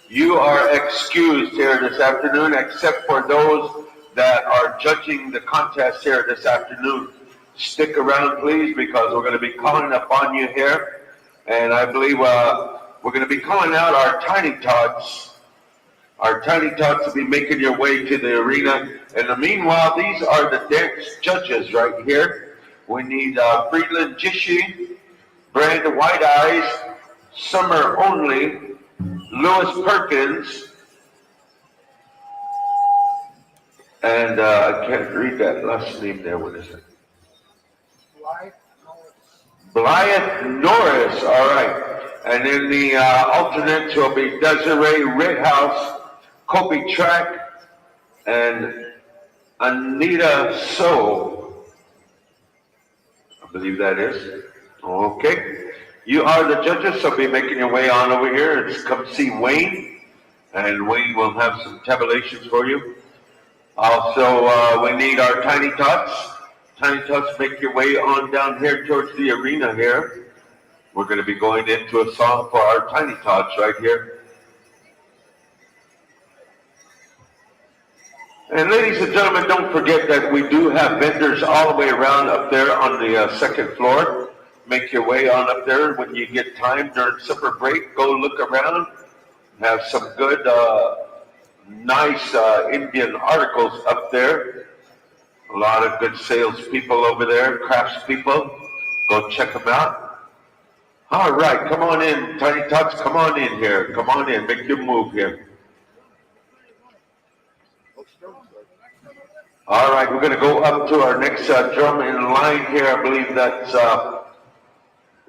you are excused here this afternoon, except for those that are judging the contest here this afternoon, stick around, please, because we're going to be calling upon you here. And I believe we're going to be calling out our tiny tots. Our tiny tots will be making your way to the arena. And meanwhile, these are the dance judges right here. We need Friedland Jishi, Brand White Eyes, Summer Only, Lewis Perkins, and I can't read that last name there. What is it? Blythe Norris. All right. And then the alternates will be Desiree Rithouse, Kobe Track, and Anita So. I believe that is. Okay. You are the judges, so be making your way on over here and come see Wayne. And Wayne will have some tabulations for you. Also, we need our tiny tots. Tiny tots, make your way on down here towards the arena here. We're going to be going into a song for our tiny tots right here. And ladies and gentlemen, don't forget that we do have vendors all the way around up there on the second floor. Make your way on up there when you get time during supper break. Go look around. Have some good, nice Indian articles up there. A lot of good salespeople over there, craftspeople. Go check them out. All right, come on in, Tiny Tots. Come on in here. Come on in. Make your move here. All right, we're going to go up to our next drum in line here. I believe that's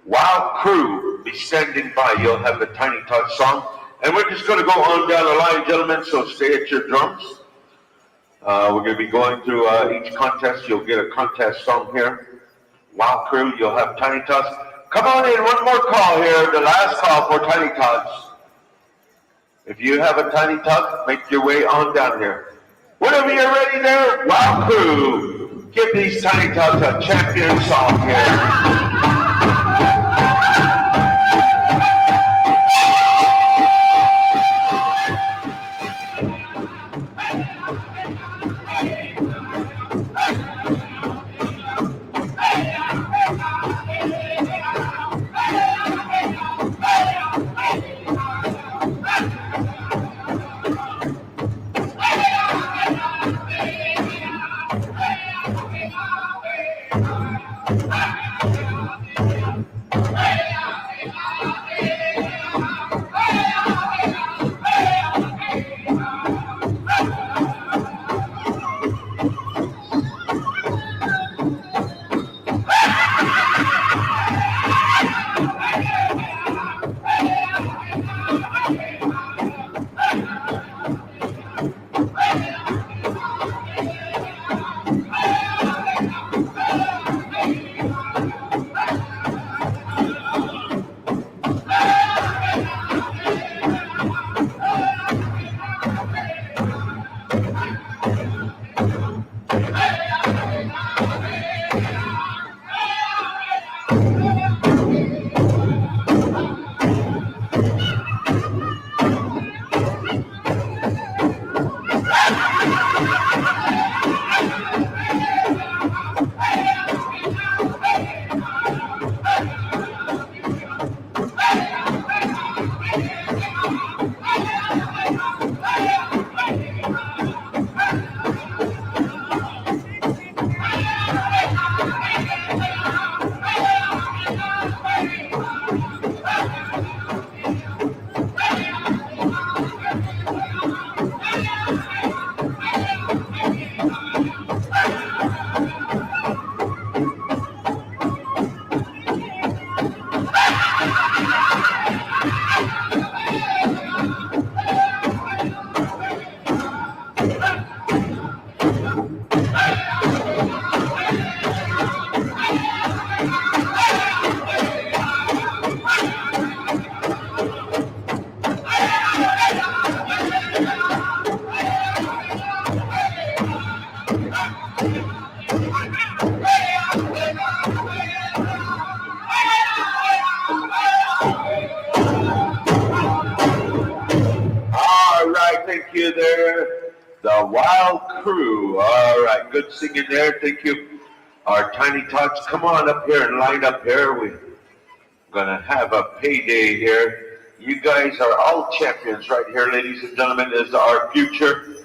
Wow Crew. Be standing by. You'll have the Tiny Tots song. And we're just going to go on down the line, gentlemen, so stay at your drums. We're going to be going through each contest. You'll get a contest song here. Wow Crew, you'll have Tiny Tots. Come on in, one more call here, the last call for Tiny Tots. If you have a Tiny Tot, make your way on down here. Whenever you're ready there, Wow Crew, give these Tiny Tots a champion song here. the Wild Crew. All right, good singing there. Thank you. Our tiny tots, come on up here and line up here. We're gonna have a payday here. You guys are all champions right here, ladies and gentlemen. This is our future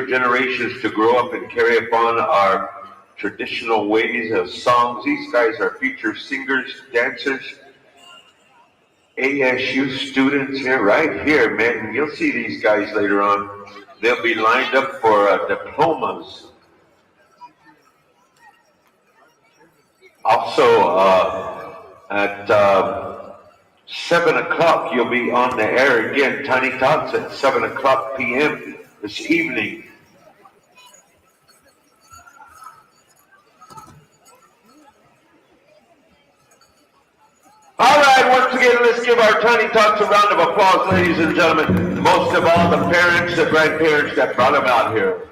generations to grow up and carry upon our traditional ways of songs. These guys are future singers, dancers, ASU students here, right here, man. You'll see these guys later on. They'll be lined up for diplomas. Also, at 7 o'clock, you'll be on the air again, Tiny Tots, at 7 o'clock p.m. this evening. All right, once again, let's give our Tiny Tots a round of applause, ladies and gentlemen. Most of all, the parents, the grandparents that brought them out here.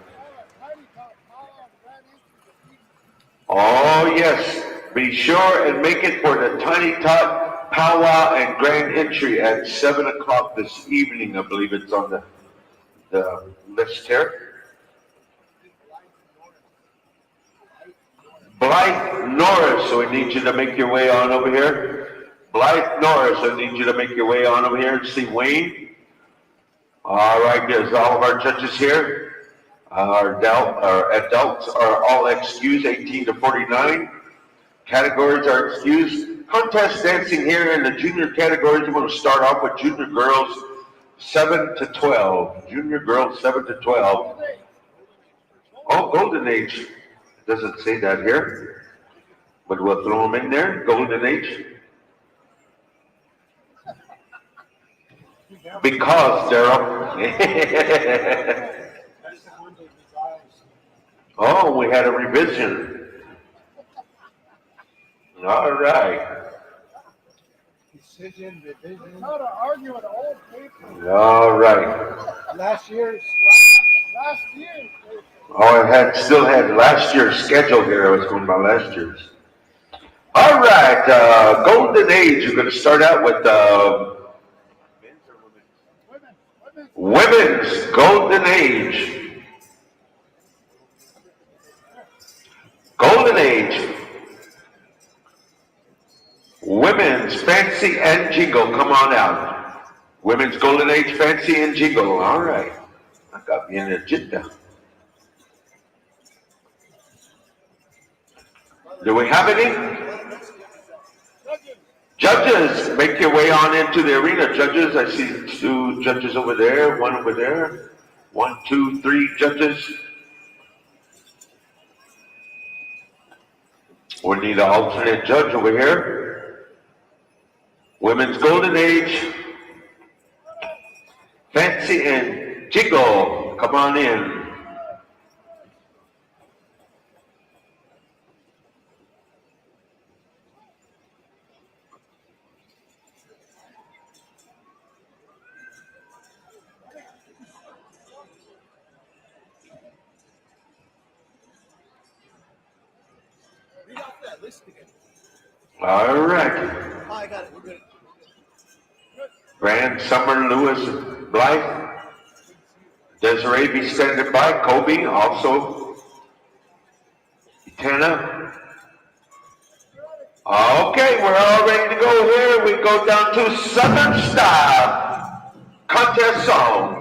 Oh, yes. Be sure and make it for the Tiny Tot Pow Wow and Grand Entry at 7 o'clock this evening. I believe it's on the list here. Blythe Norris, so we need you to make your way on over here. Blythe Norris, I need you to make your way on over here and see Wayne. All right, there's all of our judges here. Our adults are all excused, 18 to 49. Categories are excused. Contest dancing here in the junior categories. We're going to start off with junior girls 7 to 12. Junior girls 7 to 12. Oh, Golden Age. It doesn't say that here, but we'll throw them in there. Golden Age. Because they're up. Oh, we had a revision. All right. Decision, revision. How to argue with old people. All right. Last year's. Last year. Oh, still had last year's schedule here. I was going by last year's. All right. Golden Age. We're going to start out with women's Golden Age. Golden Age. Women's Fancy and Jingle. Come on out. Women's Golden Age Fancy and Jingle. All right. I got me an agenda. Do we have any? Judges, make your way on into the arena. Judges, I see 2 judges over there, 1 over there. 1, 2, 3 judges. We need an alternate judge over here. Women's Golden Age. Fancy and Jiggle. Come on in. All right. Oh, I got it. We're good. Grand Summer Lewis Blythe. Desiree be standing by. Kobe also. Tana. Okay, we're all ready to go here. We go down to Southern Style Contest Song.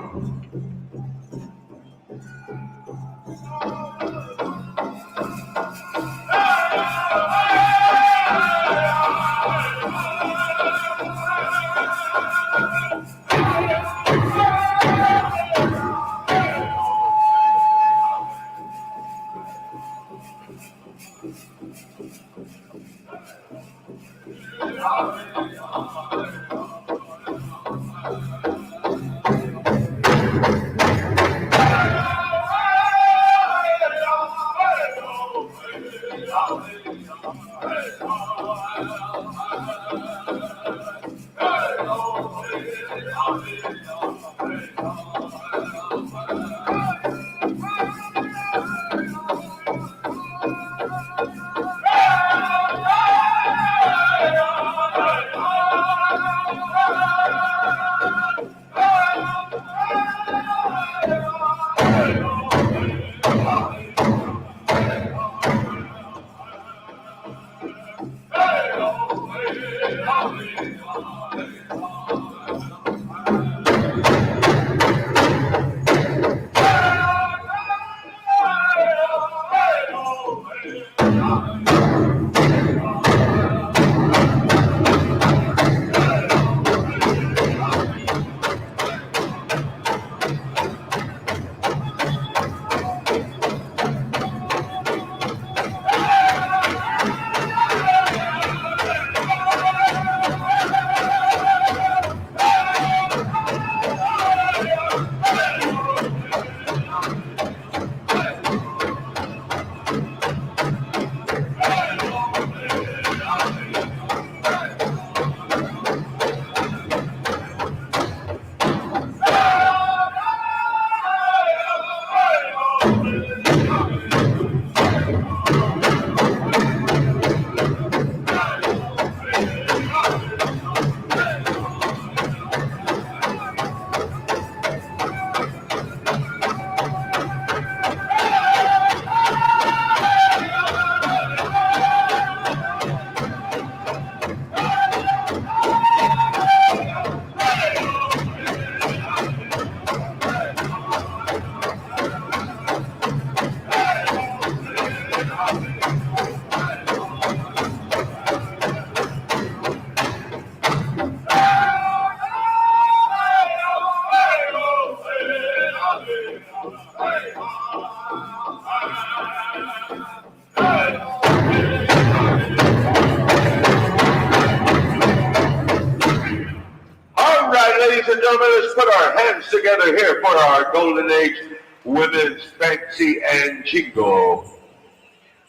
together here for our Golden Age Women's Fancy and Jingle.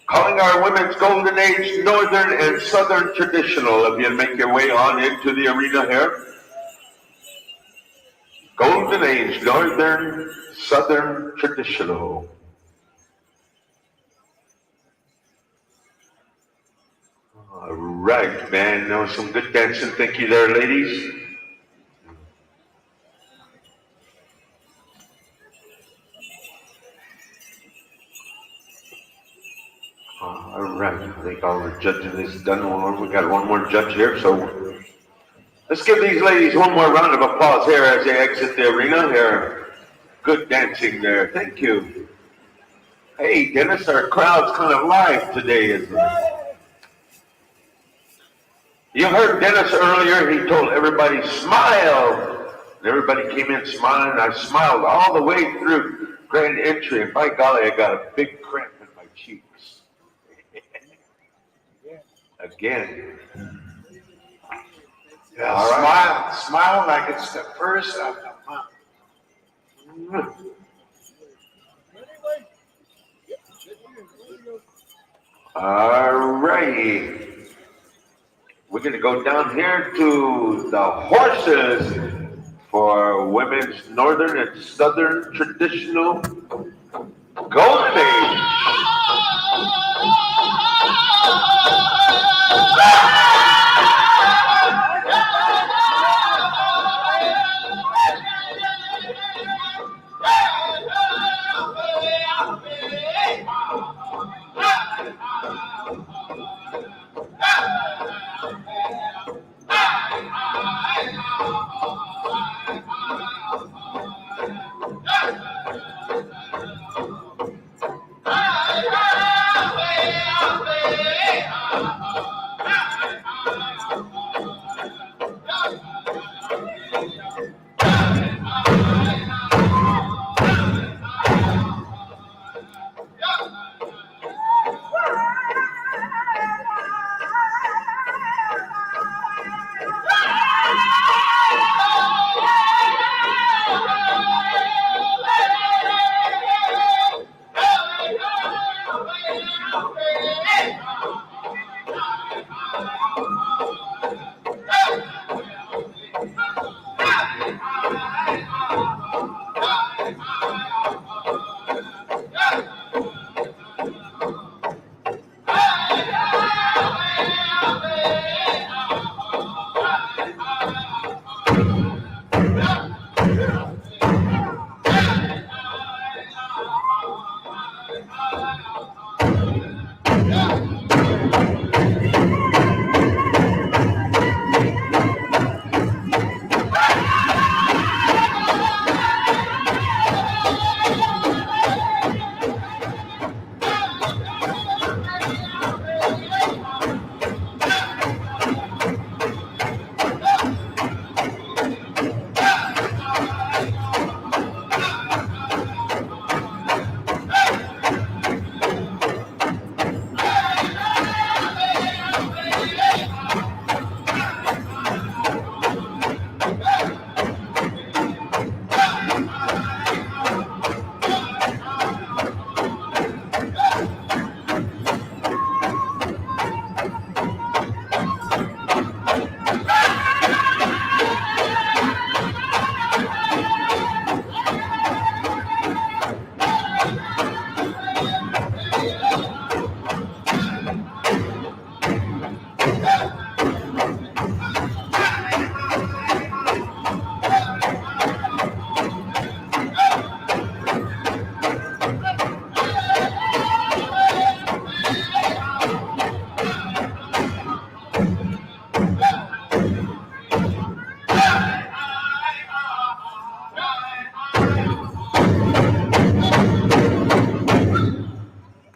Calling our Women's Golden Age Northern and Southern Traditional. If you make your way on into the arena here. Golden Age Northern Southern Traditional. All right, man. That was some good dancing. Thank you there, ladies. All right. I think all the judging is done. We got one more judge here, so let's give these ladies one more round of applause here as they exit the arena here. Good dancing there. Thank you. Hey, Dennis, our crowd's kind of live today, isn't it? You heard Dennis earlier. He told everybody, smile. And everybody came in smiling. I smiled all the way through grand entry. And by golly, I got a big cramp in my cheeks. Again. Yeah, All right. smile like it's the first of the month. All righty. We're going to go down here to the horses for Women's Northern and Southern Traditional Golden Age.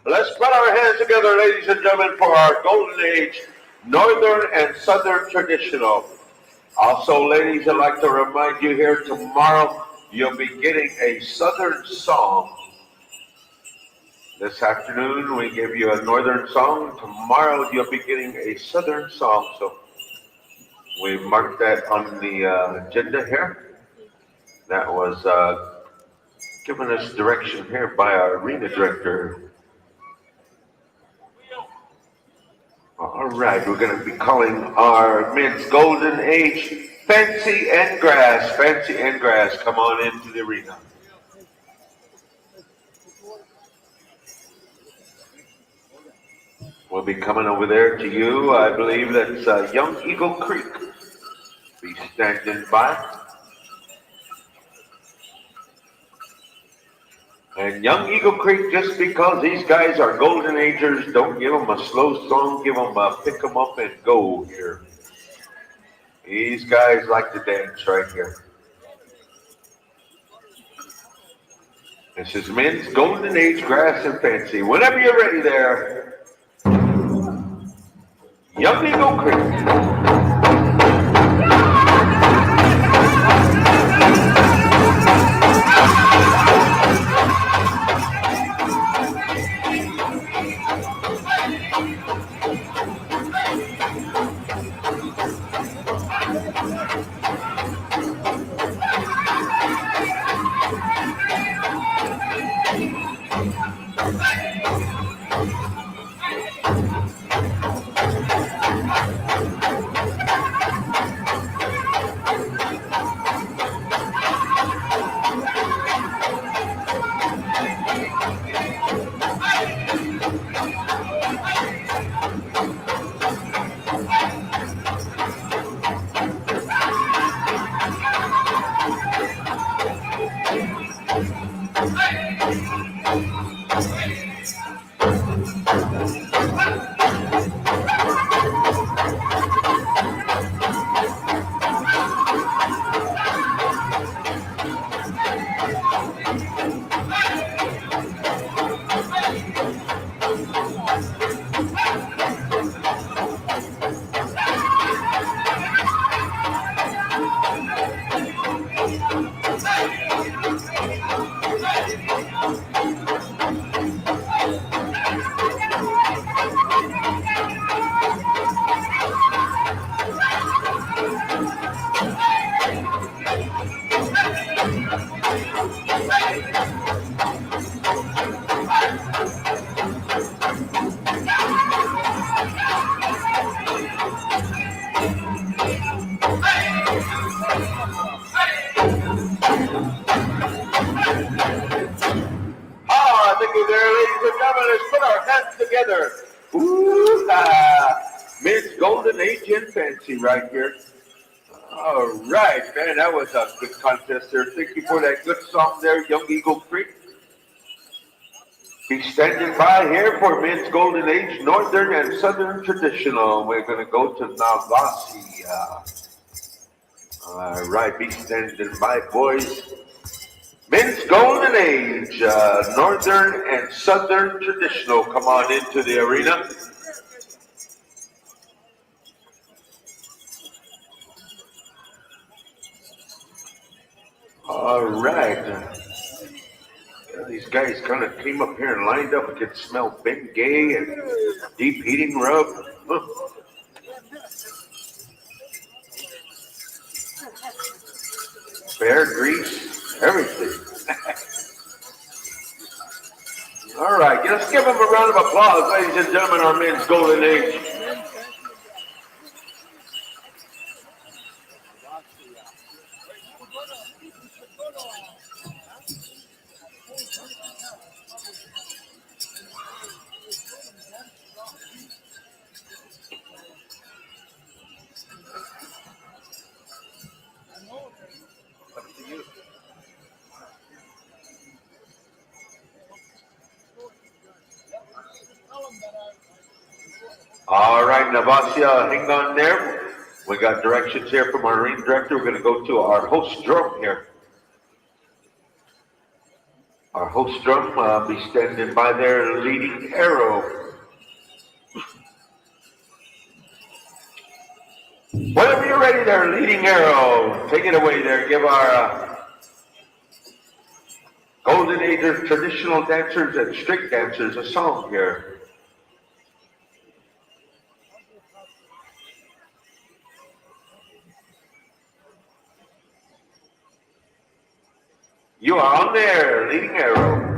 Let's put our hands together, ladies and gentlemen, for our Golden Age Northern and Southern Traditional. Also, ladies, I'd like to remind you here tomorrow, you'll be getting a Southern song. This afternoon, we give you a Northern song. Tomorrow, you'll be getting a Southern song. So we marked that on the agenda here. That was given us direction here by our arena director. All right, we're going to be calling our men's golden age Fancy and Grass. Fancy and Grass, come on into the arena. We'll be coming over there to you. I believe that's Young Eagle Creek. Be standing by. And Young Eagle Creek, just because these guys are golden agers, don't give them a slow song, give them a pick them up and go here. These guys like to dance right here. This is men's golden age grass and fancy. Whenever you're ready there, Young Eagle Creek. Thank you there, ladies and gentlemen. Let's put our hands together. Ooh, men's golden age and fancy right here. All right, man, that was a good contest there. Thank you for that good song there, Young Eagle Creek. Be standing by here for men's golden age, northern and southern traditional. We're going to go to Navasi. All right, be standing by, boys. Men's golden age, northern and southern traditional. Come on into the arena. All right. These guys kind of came up here and lined up. We could smell Bengay and deep heating rub. Bear grease, everything. All right, let's give them a round of applause, ladies and gentlemen, our men's golden age. All right, Navasia, hang on there. We got directions here from our arena director. We're going to go to our host drum here. Our host drum be standing by there, leading arrow. Whenever you're ready there, leading arrow. Take it away there. Give our golden age traditional dancers and street dancers a song here. You are on there, leading arrow.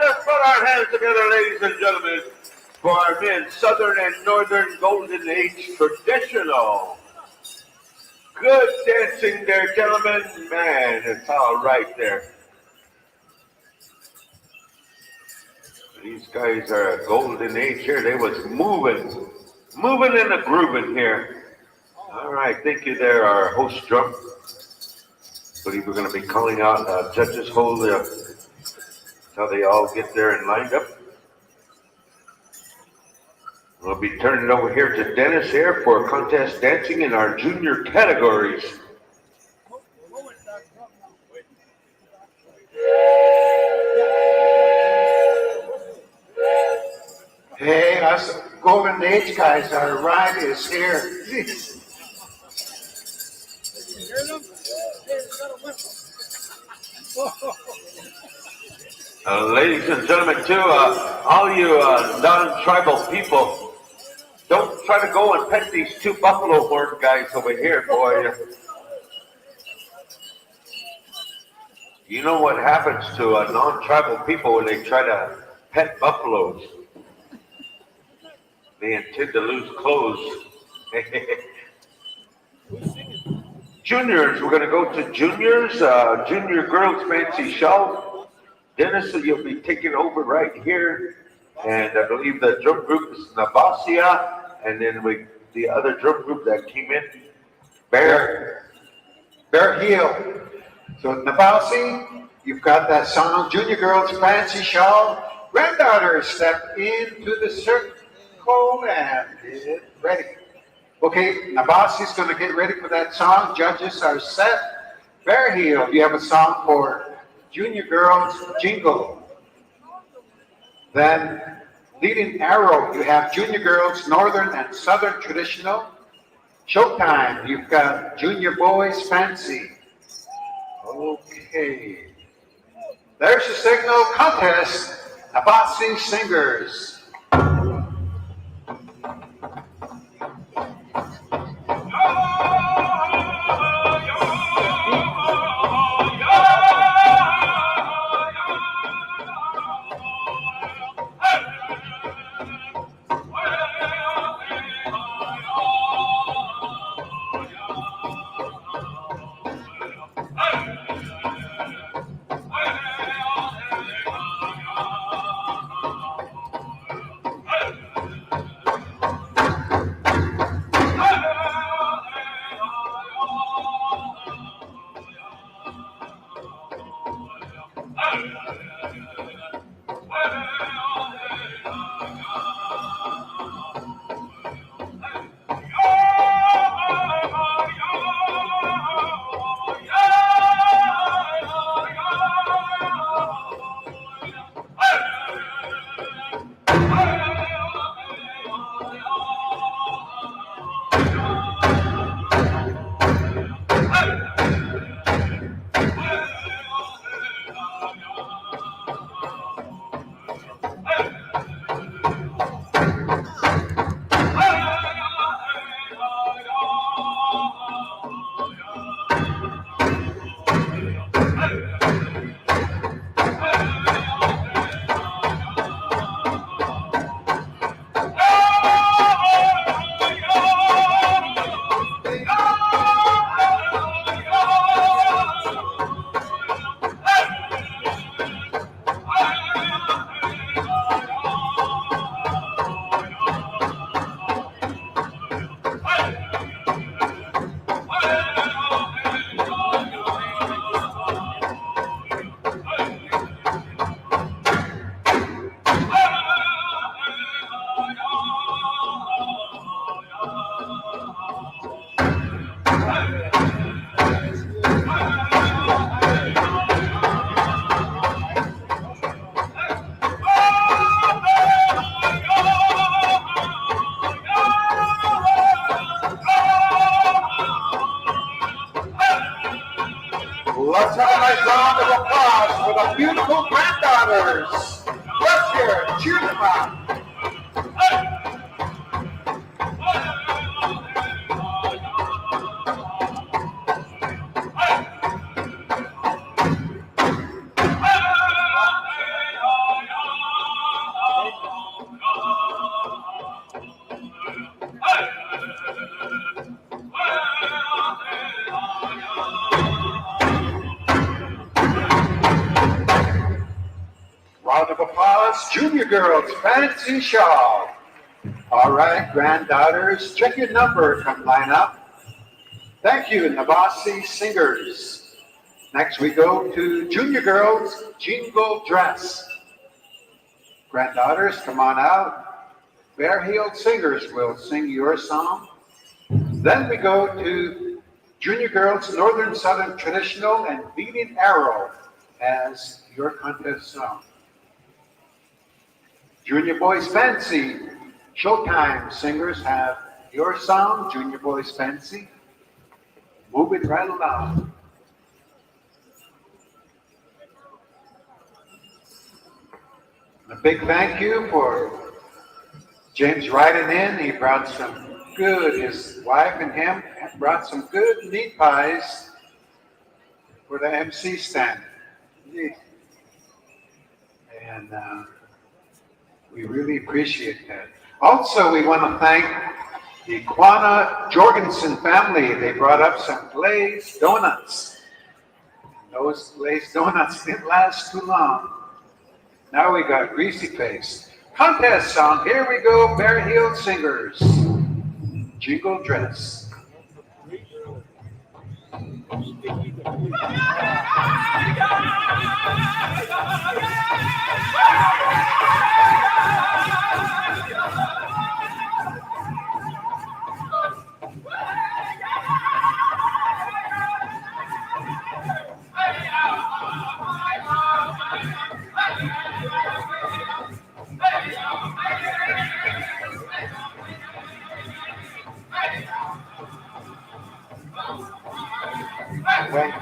Let's put our hands together, ladies and gentlemen, for our men, Southern and Northern Golden Age Traditional. Good dancing there, gentlemen. Man, it's all right there. These guys are a golden age here. They was moving and a grooving here. All right, thank you there, our host drum. I believe we're going to be calling out judges hold how they all get there and lined up. We'll be turning it over here to Dennis here for contest dancing in our junior categories. Hey, us Golden Age guys, our ride is here. Hear them? Hey, it's got a whistle. Ladies and gentlemen, too, all you non-tribal people, don't try to go and pet these two buffalo horn guys over here, boy. You know what happens to non-tribal people when they try to pet buffaloes? They intend to lose clothes. Juniors, we're going to go to juniors. Junior girls fancy show. Dennis, you'll be taking over right here. And I believe the drum group is Nabasia. And then the other drum group that came in, Bear Heel. So Nabasi, you've got that song, Junior Girls Fancy Shawl. Granddaughter, step into the circle and get ready. Okay, Nabasi's going to get ready for that song. Judges are set. Bear Heel, you have a song for Junior Girls Jingle. Then leading arrow, you have Junior Girls Northern and Southern Traditional. Showtime, you've got Junior Boys Fancy. Okay. There's the signal contest. Nabasi Singers. daughters. Let's hear it. Cheer them up. Round of applause, junior girls, fancy shawl. All right, granddaughters, check your number, come line up. Thank you, Navasi singers. Next we go to junior girls, jingle dress. Granddaughters, come on out. Bare-heeled singers will sing your song. Then we go to junior girls, northern southern traditional and beating arrow as your contest song. Junior boys fancy, showtime singers have your song, junior boys fancy. Move it right along. A big thank you for James riding in. He brought some good, his wife and him brought some good meat pies for the MC stand. And we really appreciate that. Also, we want to thank the Quana Jorgensen family. They brought up some glazed donuts. Those glazed donuts didn't last too long. Now we got greasy face. Contest song, here we go, bare-heeled singers. Jingle dress. Wait.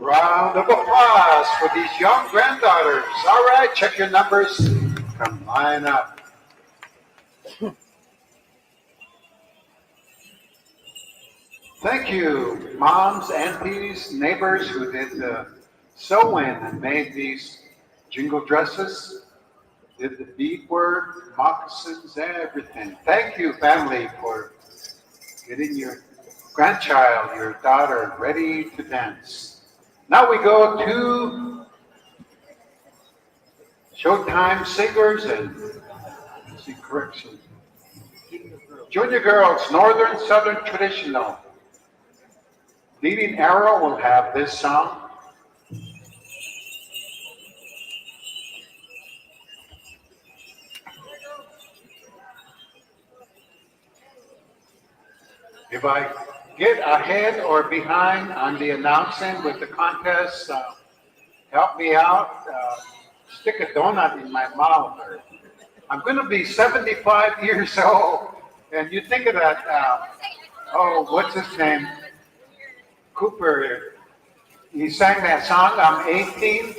Round of applause for these young granddaughters. All right, check your numbers. Come line up. Thank you, moms, aunties, neighbors who did the sew-in and made these jingle dresses, did the beadwork, moccasins, everything. Thank you, family, for getting your grandchild, your daughter, ready to dance. Now we go to Showtime singers and, let's see, correction. Junior girls, Northern Southern Traditional. Leading Arrow will have this song. If I get ahead or behind on the announcing with the contest, help me out. Stick a donut in my mouth. I'm going to be 75 years old. And you think of that, what's his name? Cooper. He sang that song, I'm 18.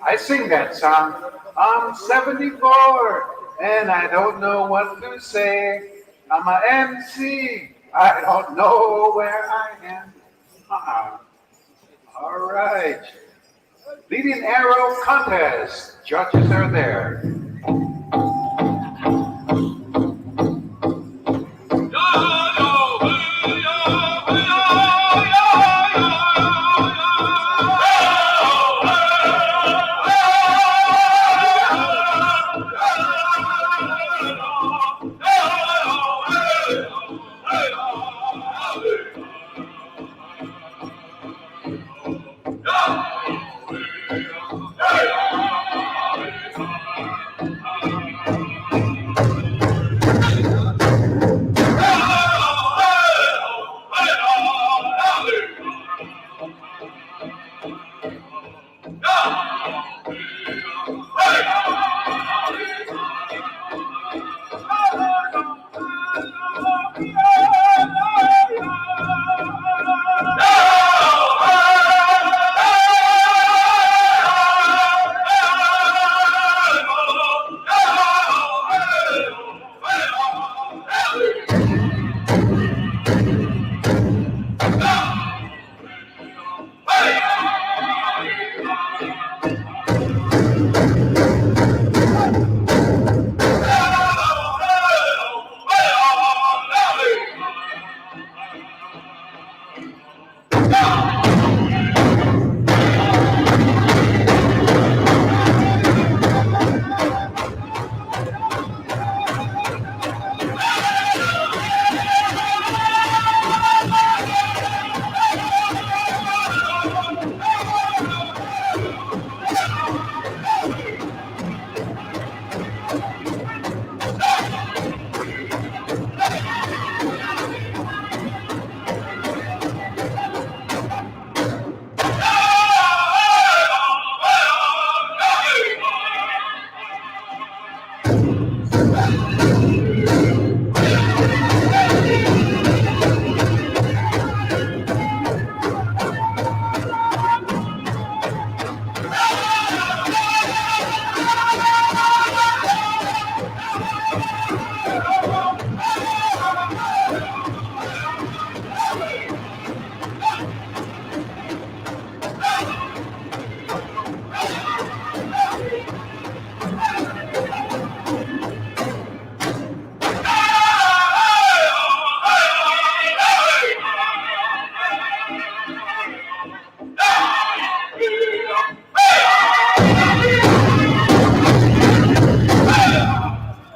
I sing that song. I'm 74 and I don't know what to say. I'm a MC. I don't know where I am. All right. Leading Arrow contest. Judges are there.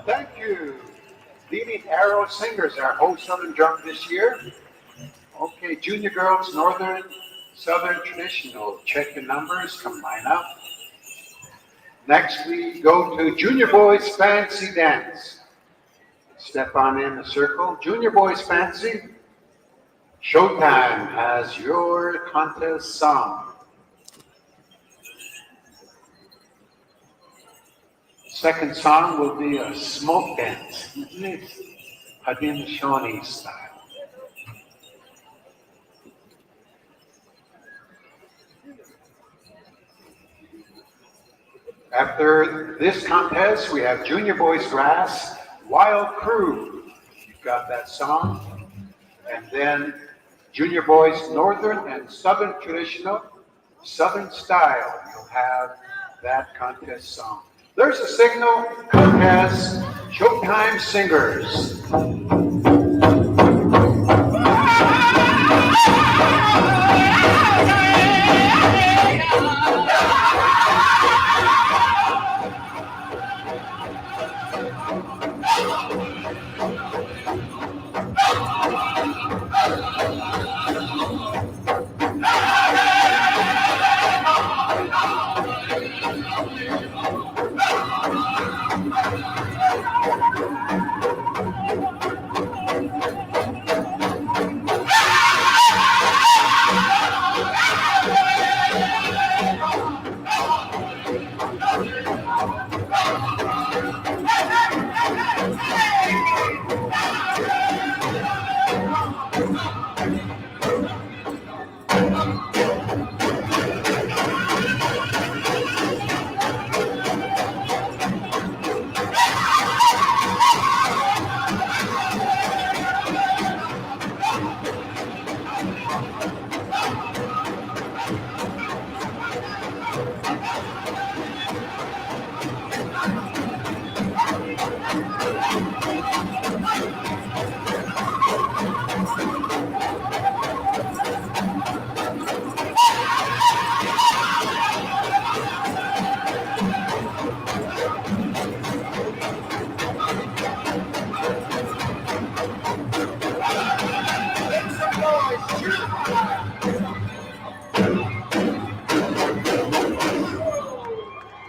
Thank you. Leading Arrow Singers, our whole Southern Drum this year. Okay, Junior Girls, Northern, Southern Traditional. Check your numbers, come line up. Next we go to Junior Boys Fancy Dance. Step on in the circle. Junior Boys Fancy. Showtime has your contest song. Second song will be a smoke dance. Haudenosaunee style. After this contest, we have Junior Boys Grass, Wild Crew. You've got that song. And then Junior Boys Northern and Southern Traditional, Southern Style. You'll have that contest song. There's a signal contest, Showtime Singers.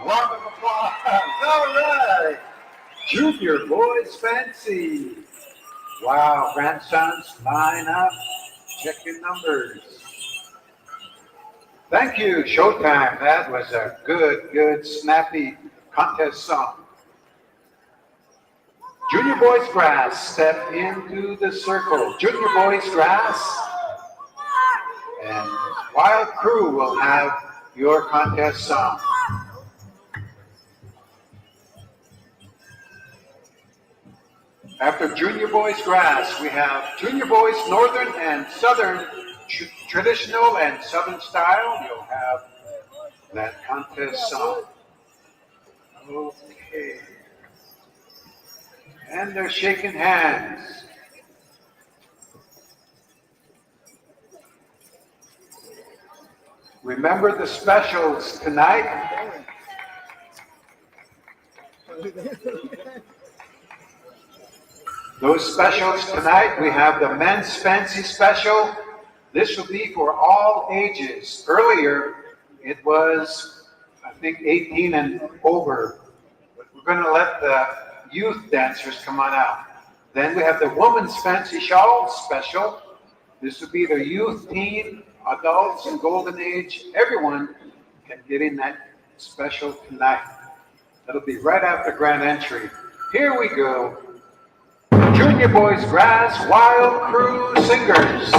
Round of applause. All right. Junior Boys Fancy. Wow, grandsons, line up. Check your numbers. Thank you, Showtime. That was a good, snappy contest song. Junior Boys Grass, step into the circle. Junior Boys Grass and Wild Crew will have your contest song. After Junior Boys Grass, we have Junior Boys Northern and Southern Traditional and Southern Style. You'll have that contest song. Okay. And they're shaking hands. Remember the specials tonight? Those specials tonight, we have the men's fancy special. This will be for all ages. Earlier, it was, I think, 18 and over. But we're going to let the youth dancers come on out. Then we have the women's fancy shawl special. This will be the youth, teen, adults, and golden age. Everyone can get in that special tonight. That'll be right after grand entry. Here we go. Junior Boys Grass Wild Crew Singers.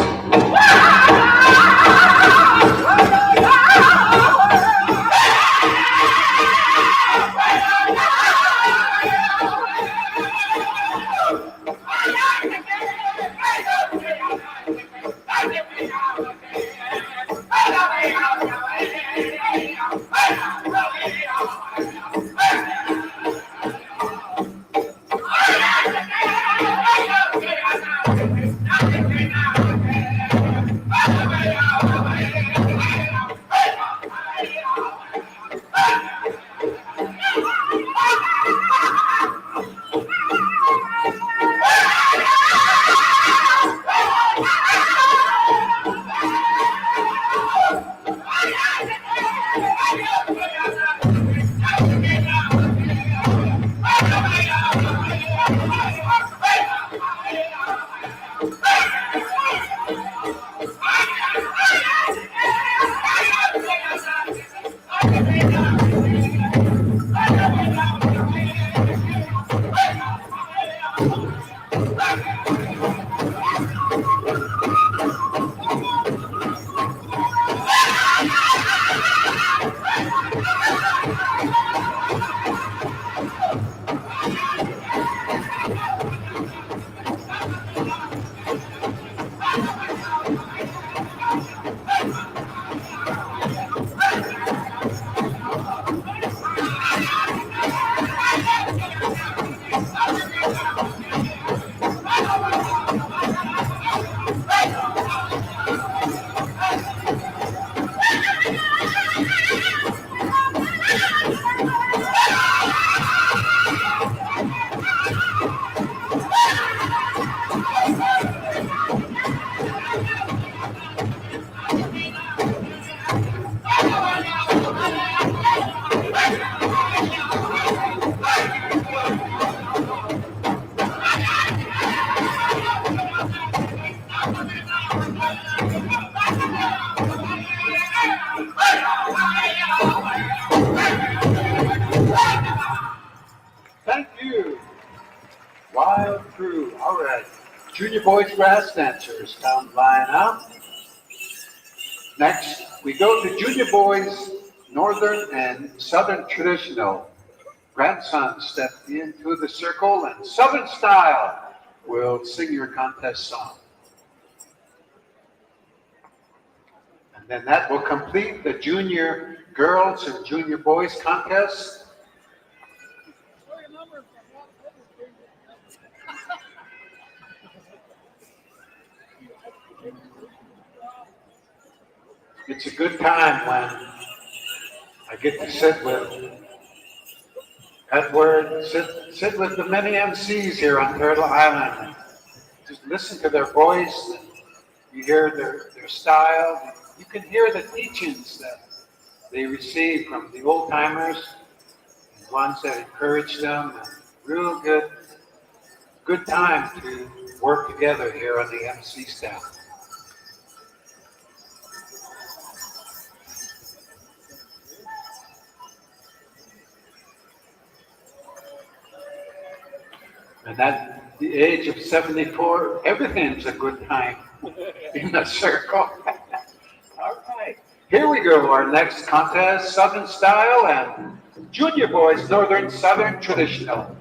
Junior boys brass dancers, come line up. Next, we go to junior boys, northern and southern traditional. Grandsons step into the circle and southern style will sing your contest song. And then that will complete the junior girls and junior boys contest. It's a good time when I get to sit with Edward, sit with the many MCs here on Turtle Island. Just listen to their voice. You hear their style. You can hear the teachings that they receive from the old timers, the ones that encourage them. And real good time to work together here on the MC staff. And at the age of 74, everything's a good time in the circle. All right, here we go. Our next contest, Southern Style and Junior Boys, Northern Southern Traditional.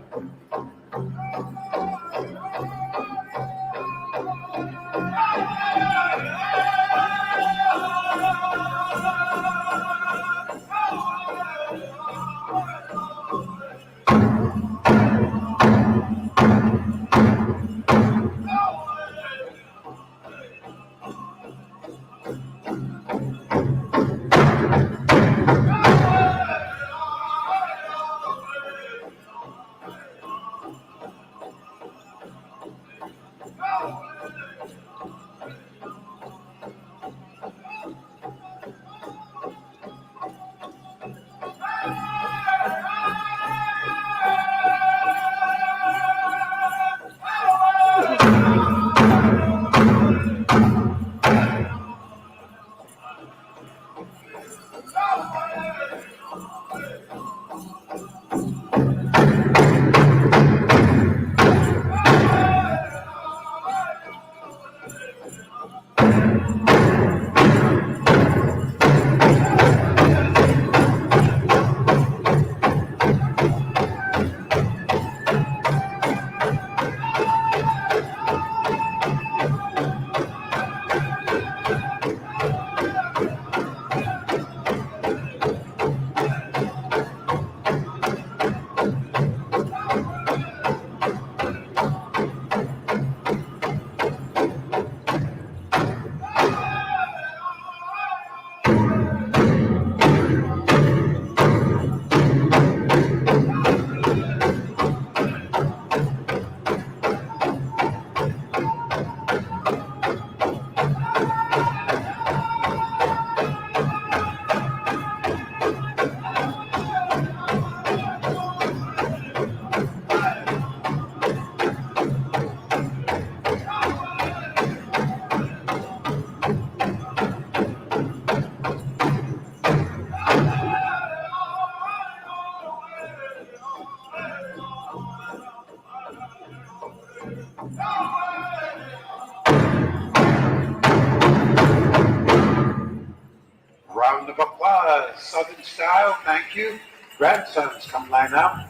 Round of applause, Southern Style, thank you. Grandsons, come line up.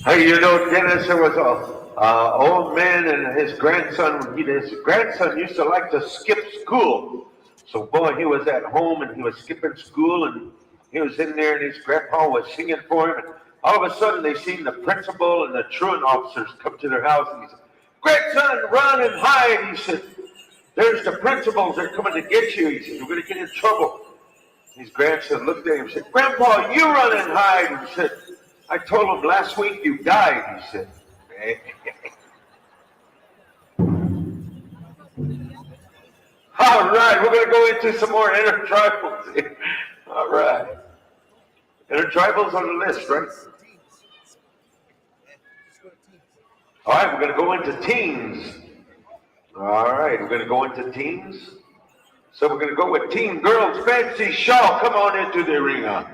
Hey, you know, Dennis, there was a old man and his grandson. His grandson used to like to skip school. So, boy, he was at home and he was skipping school and he was in there and his grandpa was singing for him. And all of a sudden, they seen the principal and the truant officers come to their house and he said, "Grandson, run and hide." He said, "There's the principals. They're coming to get you." He said, "You're going to get in trouble." His grandson looked at him and said, "Grandpa, you run and hide." He said, "I told him last week you died," he said. All right, we're going to go into some more intertribals here. All right. Intertribals on the list, right? All right, we're going to go into teams. All right, we're going to go into teams. So we're going to go with Team Girls Fancy Shawl. Come on into the arena.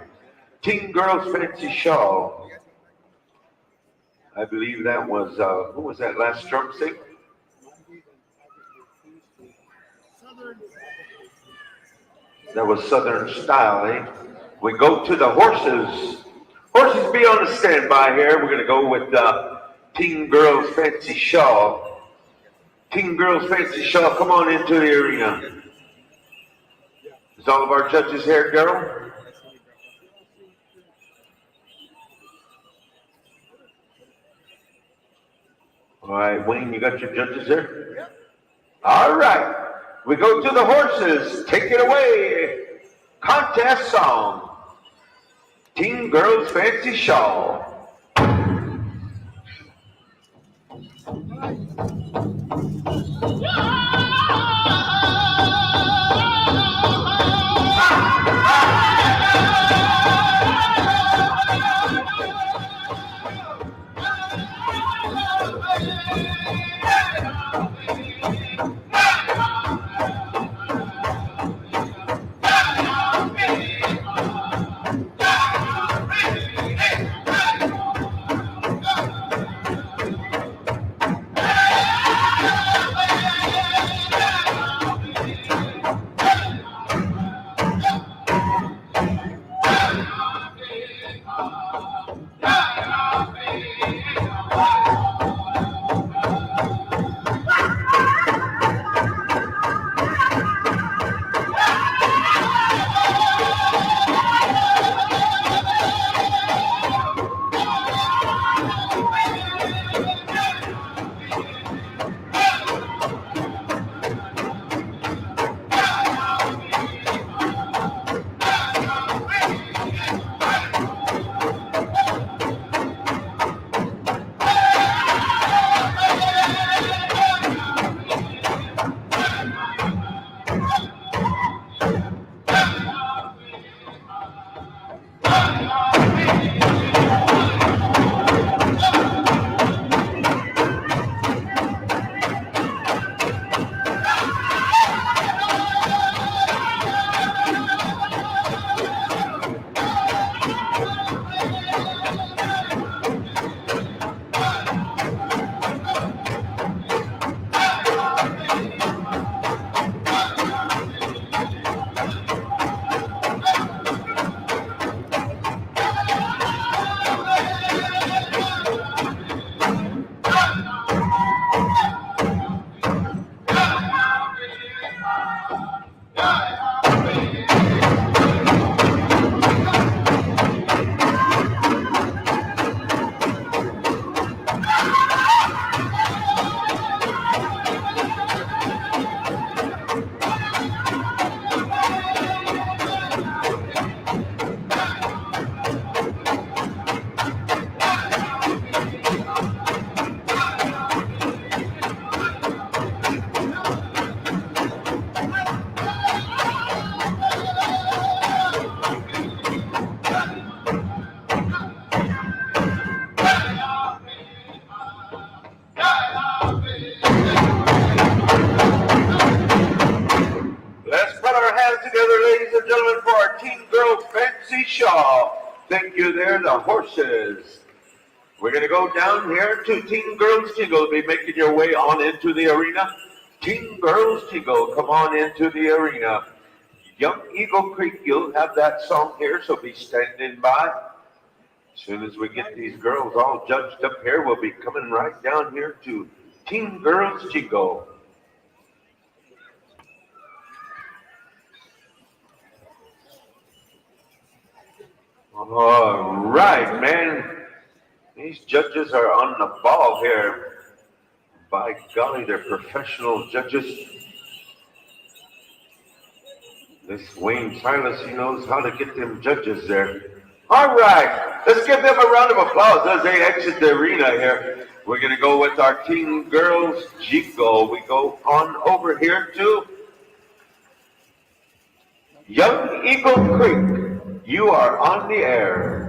Team Girls Fancy Shawl. I believe that was, who was that last drum stick? That was Southern style, eh? We go to the horses. Horses, be on the standby here. We're going to go with Teen Girls Fancy Shawl. Teen Girls Fancy Shawl, come on into the arena. Is all of our judges here, Daryl? All right, Wayne, you got your judges there? Yep. All right. We go to the horses. Take it away. Contest song. Teen Girls Fancy Shawl. Thank you there, the horses. We're going to go down here to Teen Girls Jingle. Be making your way on into the arena. Teen Girls Jingle, come on into the arena. Young Eagle Creek, you'll have that song here, so be standing by. As soon as we get these girls all judged up here, we'll be coming right down here to Teen Girls Jingle. All right, man. These judges are on the ball here. By golly, they're professional judges. This Wayne Silas, he knows how to get them judges there. All right, let's give them a round of applause as they exit the arena here. We're going to go with our Teen Girls Jingle. We go on over here to Young Eagle Creek. You are on the air.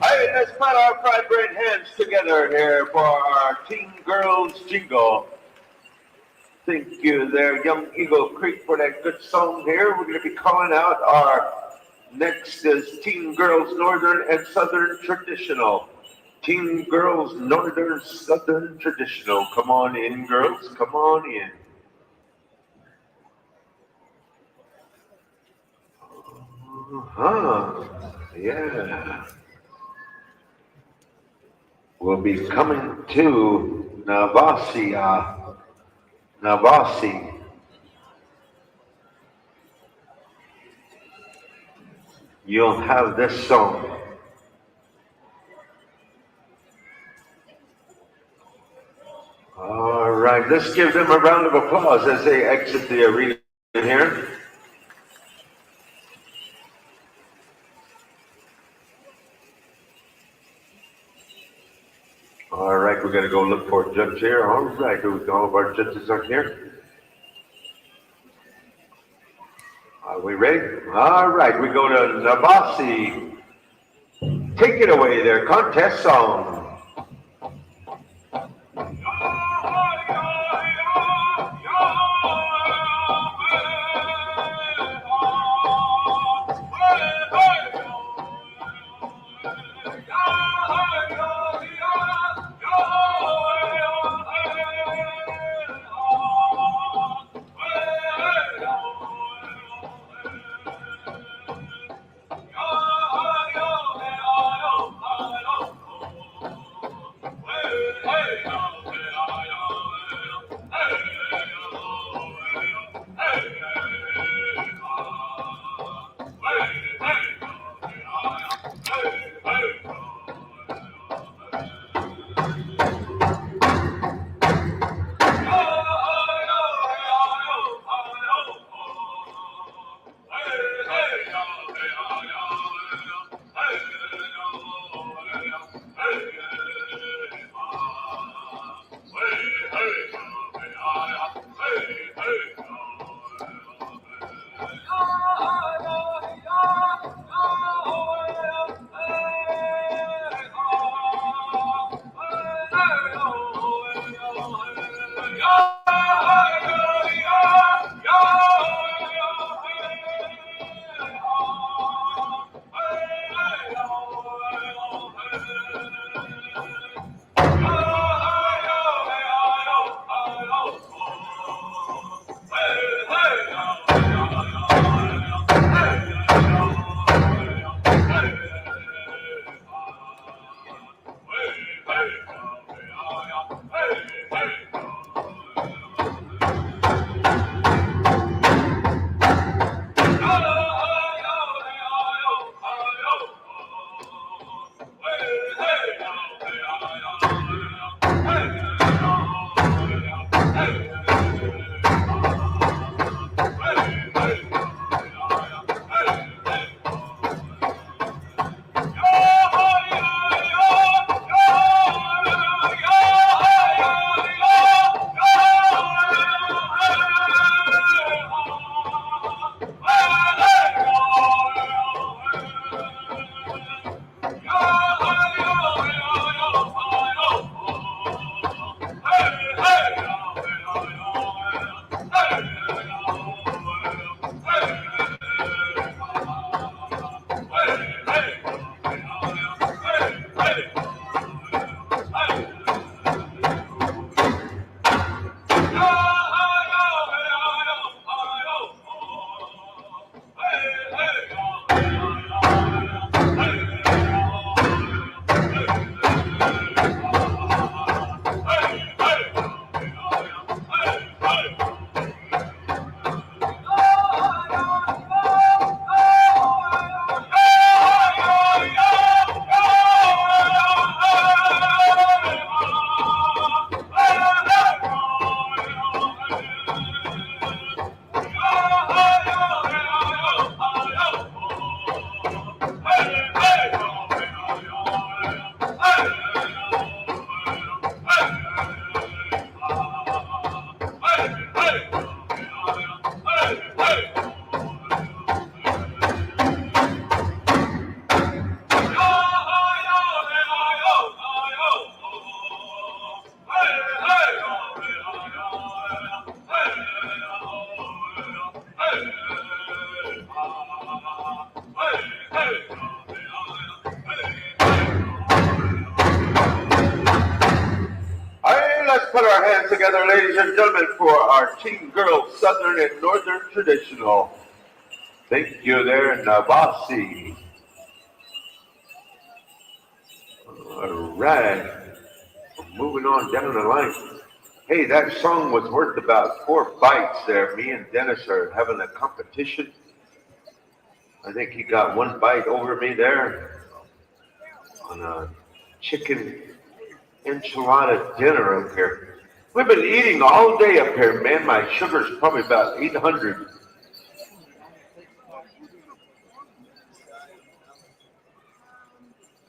Hey, let's put our vibrant hands together here for our Teen Girls Jingle. Thank you there, Young Eagle Creek, for that good song here. We're going to be calling out our next is Teen Girls Northern and Southern Traditional. Teen Girls Northern Southern Traditional. Come on in, girls. Come on in. Yeah. We'll be coming to Navasi. You'll have this song. All right, let's give them a round of applause as they exit the arena here. All right, we're going to go look for a judge here. All right, all of our judges are here. Are we ready? All right, we go to Navasi. Take it away there, contest song. our hands together, ladies and gentlemen, for our Team Girls Southern and Northern Traditional. Thank you there, Navasi. All right. Moving on down the line. Hey, that song was worth about 4 bites there. Me and Dennis are having a competition. I think he got 1 bite over me there on a chicken enchilada dinner up here. We've been eating all day up here, man. My sugar's probably about 800.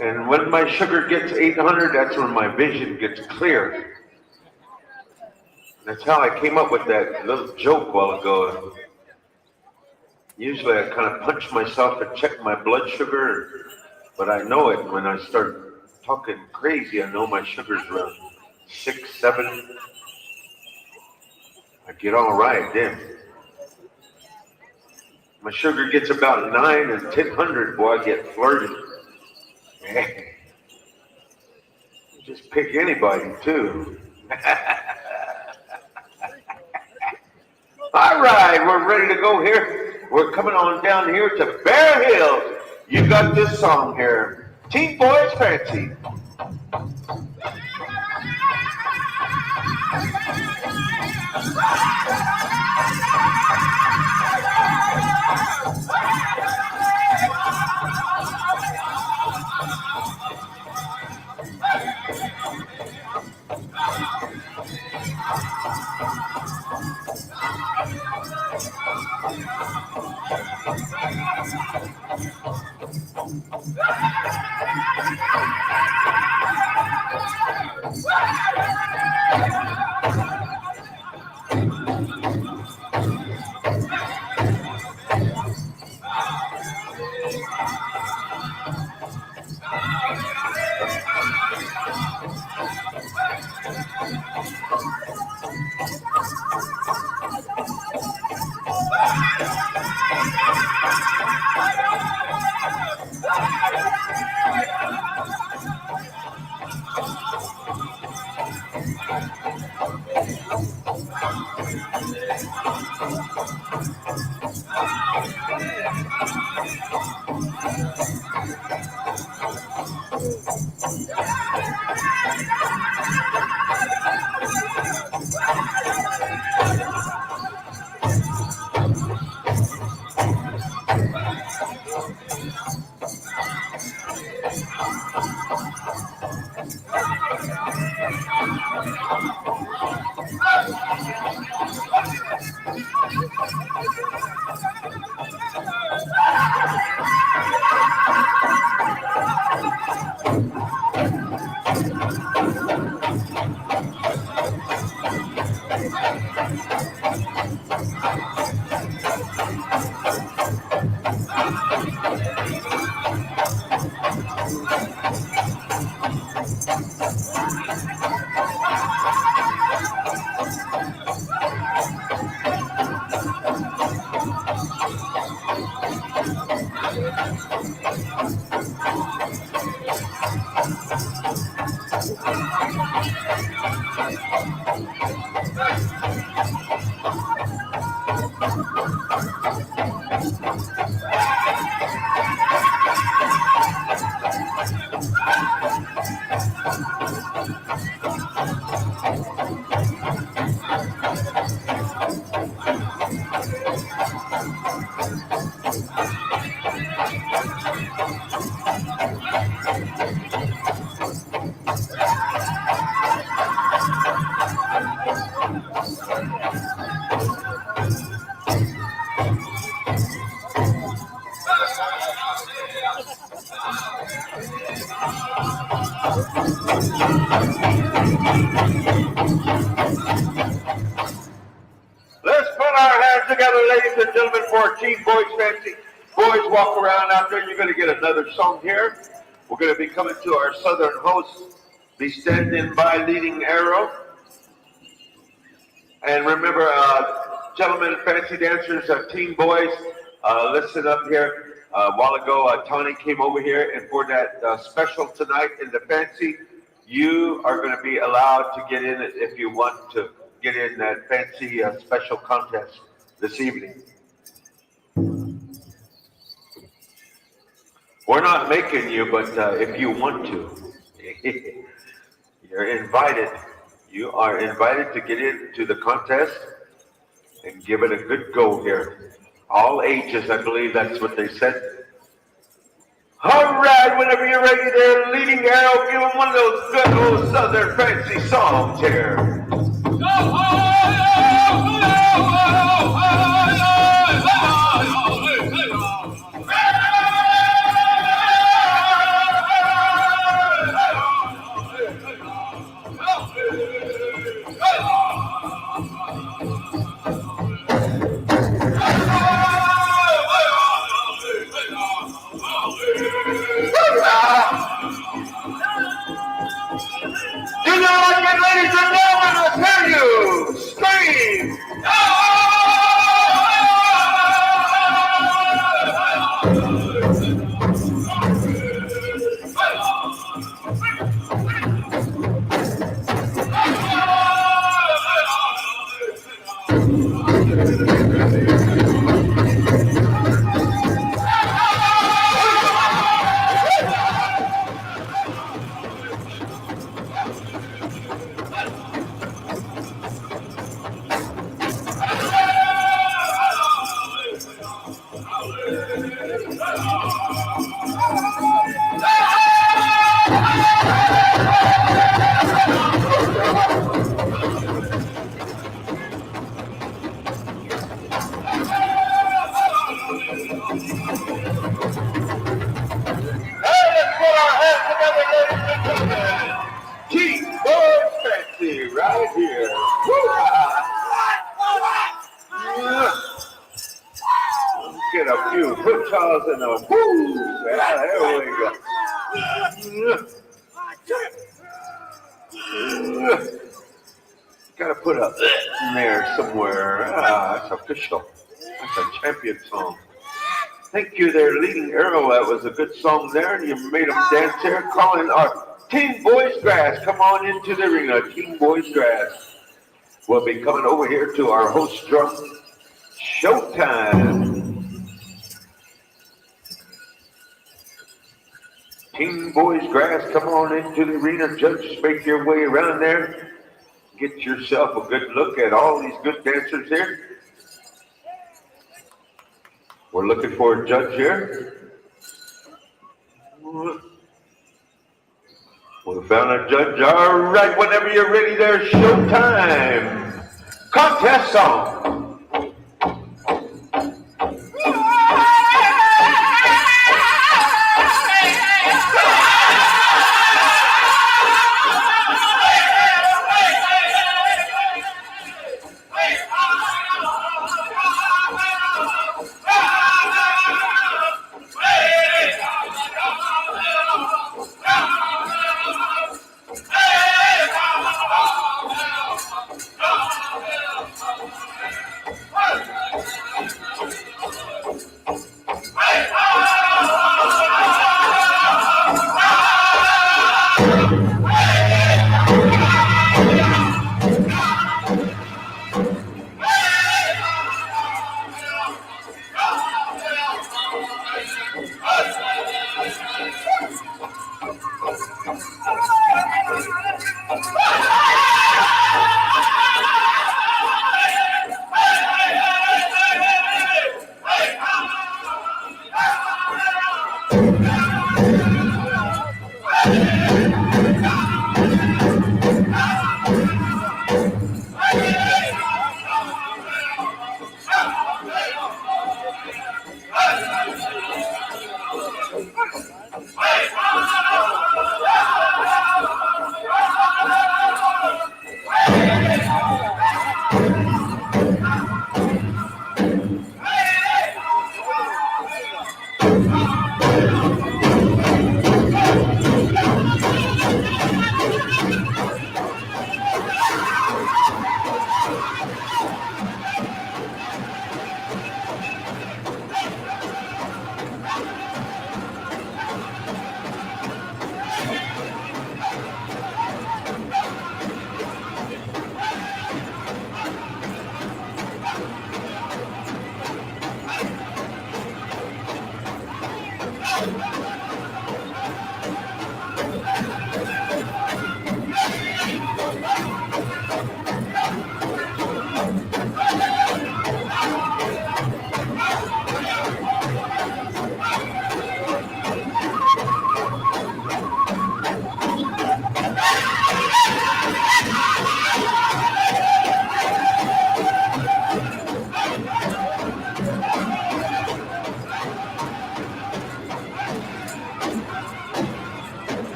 And when my sugar gets 800, that's when my vision gets clear. That's how I came up with that little joke a while ago. Usually I kind of punch myself and check my blood sugar, but I know it when I start talking crazy. I know my sugar's around 6, 7. I get all right then. My sugar gets about 9 and 1000, boy, I get flirty. Just pick anybody too. All right, we're ready to go here. We're coming on down here to Bear Hill. You got this song here. Teen Boys Fancy. Let's put our hands together, ladies and gentlemen, for Team Boys Fancy. Boys, walk around out there. You're going to get another song here. We're going to be coming to our southern host. Be standing by, leading arrow. And remember, gentlemen, fancy dancers, Team Boys, listen up here. A while ago, Tony came over here, and for that special tonight in the fancy, You are going to be allowed to get in it if you want to get in that fancy special contest this evening. We're not making you, but if you want to, you're invited. You are invited to get into the contest and give it a good go here. All ages, I believe that's what they said. All right, whenever you're ready there, leading arrow, give them one of those good old southern fancy songs here. You know what, ladies and gentlemen, I'll tell you, scream! Keep boys fancy right here. Get a few foot-taws and a woo. There we go. Gotta put a in there somewhere. That's official. That's a champion song. Thank you there, leading arrow. That was a good song there, and you made them dance there. Calling our Team Boys Grass. Come on into the arena, Team Boys Grass. We'll be coming over here to our host drum. Showtime. Team Boys Grass, come on into the arena. Judges, make your way around there. Get yourself a good look at all these good dancers here. We're looking for a judge here. We found a judge. All right, whenever you're ready, there's showtime. Contest song.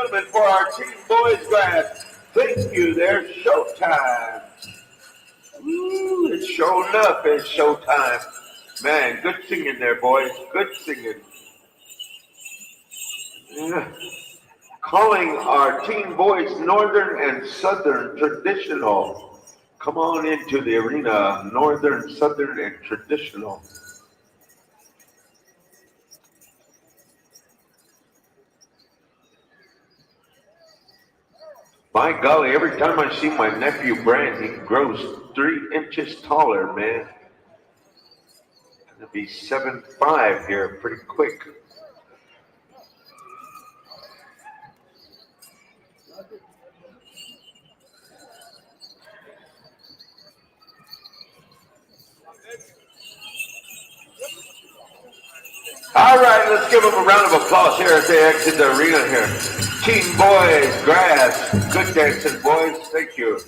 gentlemen, for our Team Boys Grass. Thank you. There's showtime. Ooh, it's showing up. It's showtime. Man, good singing there, boys. Good singing. Yeah. Calling our Team Boys Northern and Southern Traditional. Come on into the arena, Northern, Southern, and Traditional. My golly, every time I see my nephew Brand, he grows 3 inches taller, man. Gonna be 7'5" here pretty quick. All right, let's give them a round of applause here as they exit the arena here. Team Boys Grass, good dancing, boys. Thank you.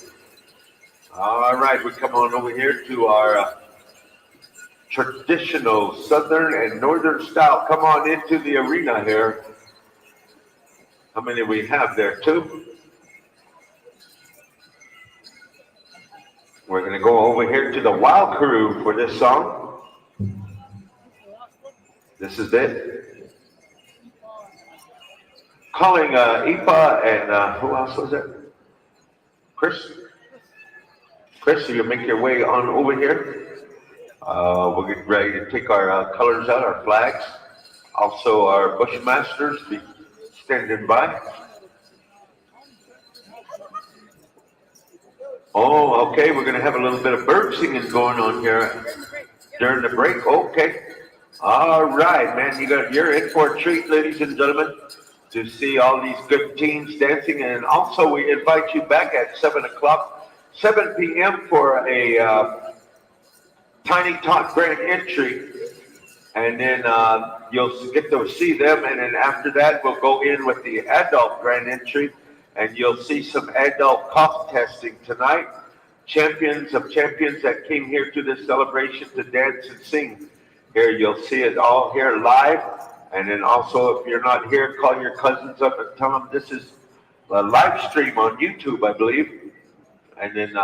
All right, we come on over here to our traditional Southern and Northern style. Come on into the arena here. How many we have there? 2. We're going to go over here to the Wow Crew for this song. This is it. Calling Ipa and who else was it? Chris? Chris, so you make your way on over here. We'll get ready to take our colors out, our flags. Also our Bushmasters be standing by. Oh, okay, we're going to have a little bit of bird singing going on here during the break. Okay. All right, man, you're in for a treat, ladies and gentlemen, to see all these good teams dancing. And also we invite you back at 7 p.m. for a Tiny Tot Grand Entry. And then you'll get to see them. And then after that, we'll go in with the adult Grand Entry. And you'll see some adult cough testing tonight. Champions of champions that came here to this celebration to dance and sing. Here, you'll see it all here live. And then also, if you're not here, call your cousins up and tell them this is a live stream on YouTube, I believe. And then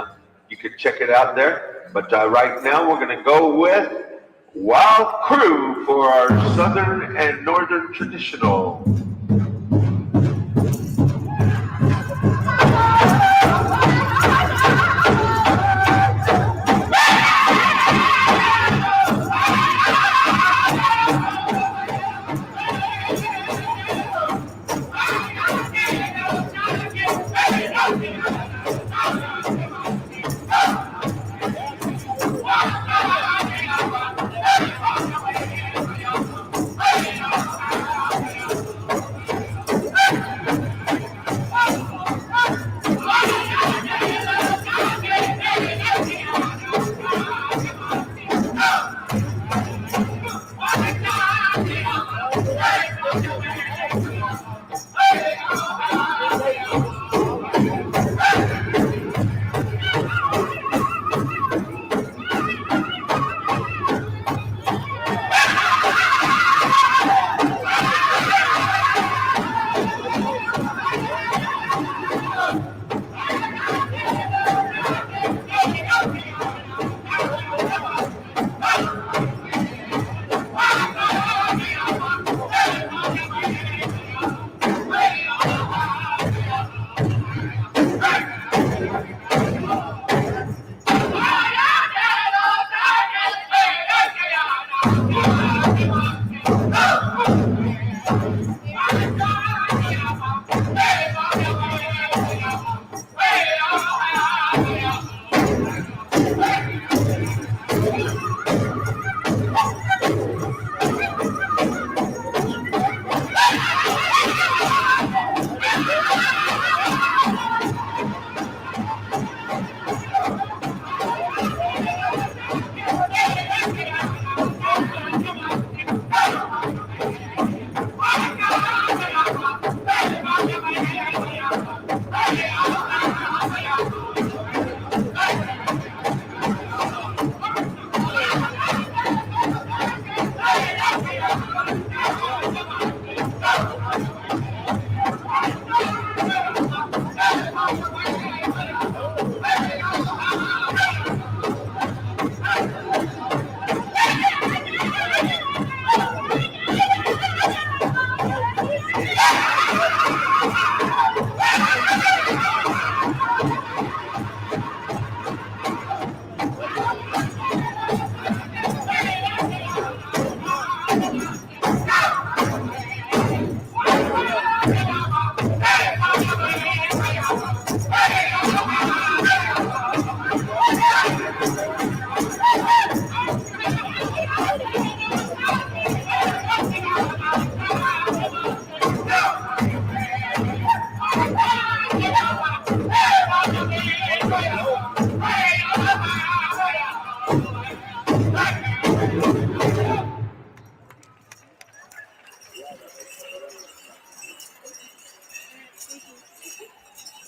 you can check it out there. But right now, we're going to go with Wow Crew for our Southern and Northern Traditional.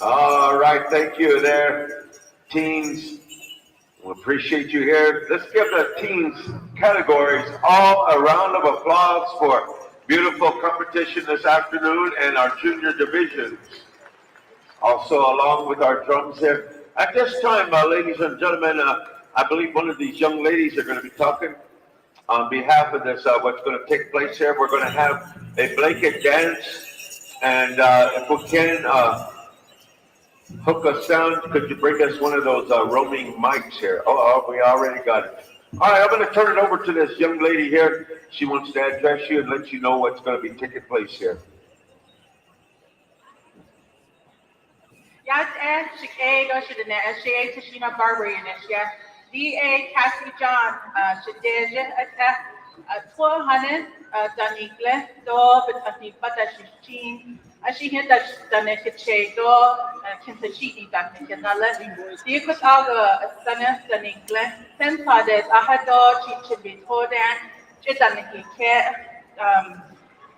All right, thank you there, teens. We appreciate you here. Let's give the teens categories all a round of applause for beautiful competition this afternoon and our junior divisions. Also, along with our drums there. At this time, ladies and gentlemen, I believe one of these young ladies are going to be talking on behalf of this, what's going to take place here. We're going to have a blanket dance, and if we can hook us down, could you bring us one of those roaming mics here? Oh, we already got it. All right, I'm going to turn it over to this young lady here. She wants to address you and let you know what's going to be taking place here. Yat Shike Doshidane, Shea Tashina Barbarian, D.A. Cassie John, Shadeja at 400, Danikle, Do, Betati Batashin, Ashihin Danekiche, Do, Kintashi, Danikala, Dikus Aga, Sana, Danikle, Senfades, Ahado, Chichibi, Todan, Chitaniki,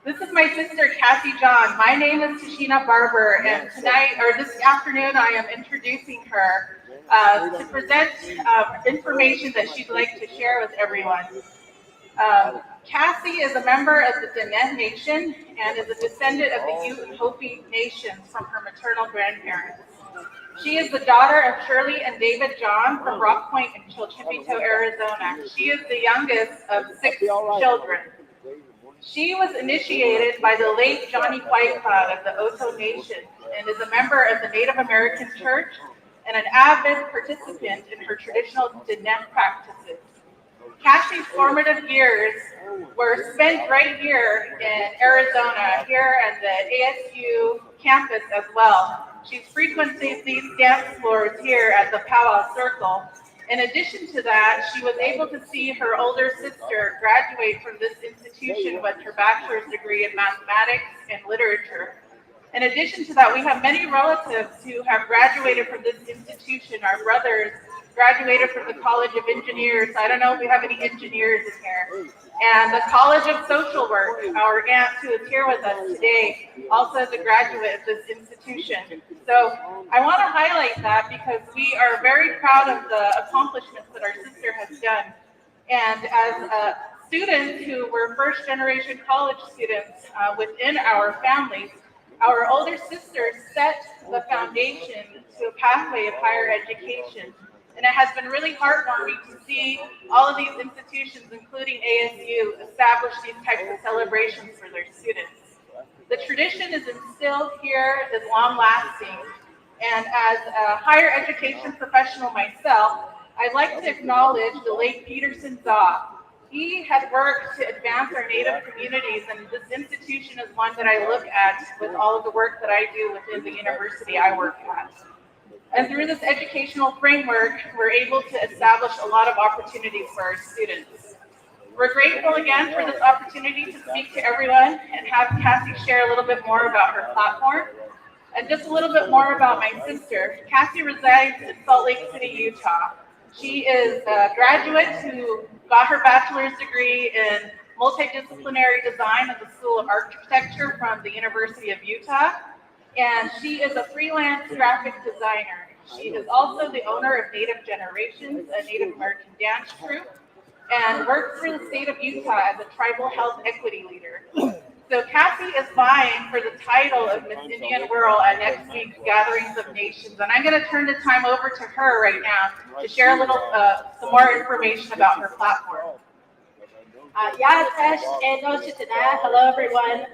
this is my sister, Cassie John. My name is Tashina Barber, and tonight, or this afternoon, I am introducing her to present information that she'd like to share with everyone. Cassie is a member of the Diné Nation and is a descendant of the Ute and Hopi nations from her maternal grandparents. She is the daughter of Shirley and David John from Rock Point in Chilchipito, Arizona. She is the youngest of 6 children. She was initiated by the late Johnny Whitecloud of the Oto Nation and is a member of the Native American Church and an avid participant in her traditional Diné practices. Cassie's formative years were spent right here in Arizona, here at the ASU campus as well. She's frequented these dance floors here at the Pow Wow Circle. In addition to that, she was able to see her older sister graduate from this institution with her bachelor's degree in mathematics and literature. In addition to that, we have many relatives who have graduated from this institution. Our brothers graduated from the College of Engineers. I don't know if we have any engineers in here. And the College of Social Work, our aunt who is here with us today, also is a graduate of this institution. So I want to highlight that because we are very proud of the accomplishments that our sister has done. And as students who were first generation college students within our families, our older sister set the foundation to a pathway of higher education. And it has been really heartwarming to see all of these institutions, including ASU, establish these types of celebrations for their students. The tradition is instilled here, is long-lasting, and as a higher education professional myself, I'd like to acknowledge the late Peterson Zaw. He had worked to advance our Native communities, and this institution is one that I look at with all of the work that I do within the university I work at. And through this educational framework, we're able to establish a lot of opportunities for our students. We're grateful again for this opportunity to speak to everyone and have Cassie share a little bit more about her platform. And just a little bit more about my sister. Cassie resides in Salt Lake City, Utah. She is a graduate who got her bachelor's degree in multidisciplinary design at the School of Architecture from the University of Utah. And she is a freelance graphic designer. She is also the owner of Native Generations, a Native American dance troupe, and works for the state of Utah as a tribal health equity leader. So Cassie is vying for the title of Miss Indian World at next week's Gatherings of Nations. And I'm going to turn the time over to her right now to share a little, some more information about her platform. Hello, everyone.